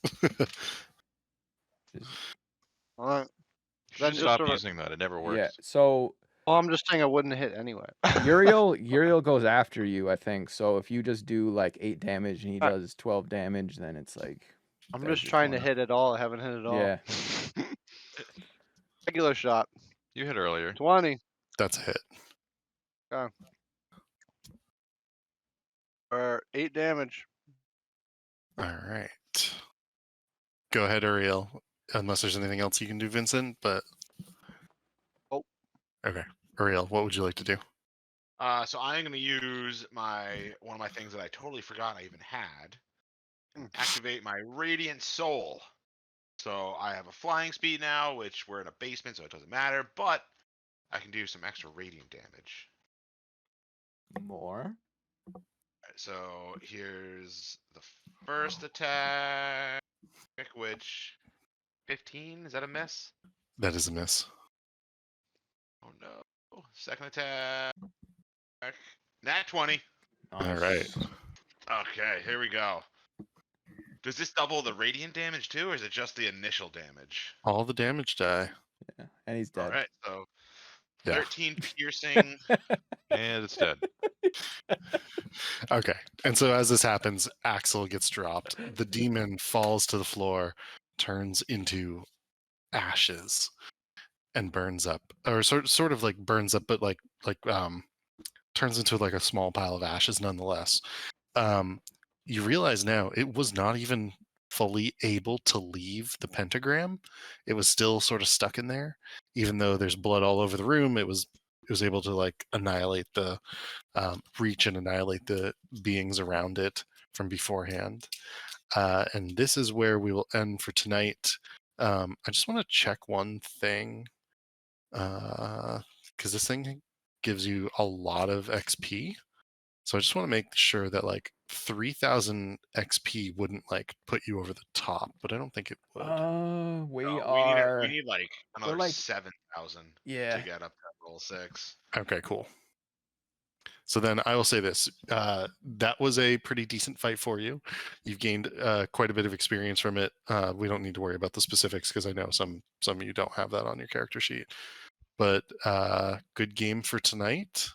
just,
All right.
You
Then
should
just
stop
sort of-
using that. It never works.
yeah. So
Well, I'm just saying I wouldn't hit anyway.
Uriel goes after you, I think. So if you just do like 8 damage and he
Alright.
does 12 damage, then it's like
I'm
there's
just
your
trying to
20.
hit it all. I haven't hit it all.
Yeah.
Regular shot.
You hit earlier.
20.
That's a hit.
Or 8 damage.
All right. Go ahead, Ariel. Unless there's anything else you can do, Vincent. But
Oh.
Okay, Ariel, what would you like to do?
So I'm going to use one of my things that I totally forgot I even had. Activate my Radiant Soul. So I have a flying speed now, which we're in a basement, so it doesn't matter. But I can do some extra radiant damage.
More.
So here's the first attack, which 15, is that a miss?
That is a miss.
Oh no. Second attack, nat 20.
All right.
Okay, here we go. Does this double the radiant damage too, or is it just the initial damage?
All the damage die.
Yeah, and he's dead.
All right, so
Yeah.
13 piercing.
And it's dead.
Okay. And so as this happens, Axel gets dropped. The demon falls to the floor, turns into ashes, and burns up, or sort of like burns up, but like turns into like a small pile of ashes nonetheless. You realize now it was not even fully able to leave the pentagram. It was still sort of stuck in there, even though there's blood all over the room. It was able to like annihilate the reach and annihilate the beings around it from beforehand. And this is where we will end for tonight. I just want to check one thing, because this thing gives you a lot of XP. So I just want to make sure that like 3,000 XP wouldn't like put you over the top, but I don't think it would.
We
We
are.
need like another
like-
7,000
Yeah.
to get up to roll 6.
Okay, cool. So then I will say this: that was a pretty decent fight for you. You've gained quite a bit of experience from it. We don't need to worry about the specifics because I know some of you don't have that on your character sheet. But good game for tonight,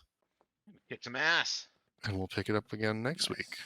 Get some ass.
and we'll pick it up again next week.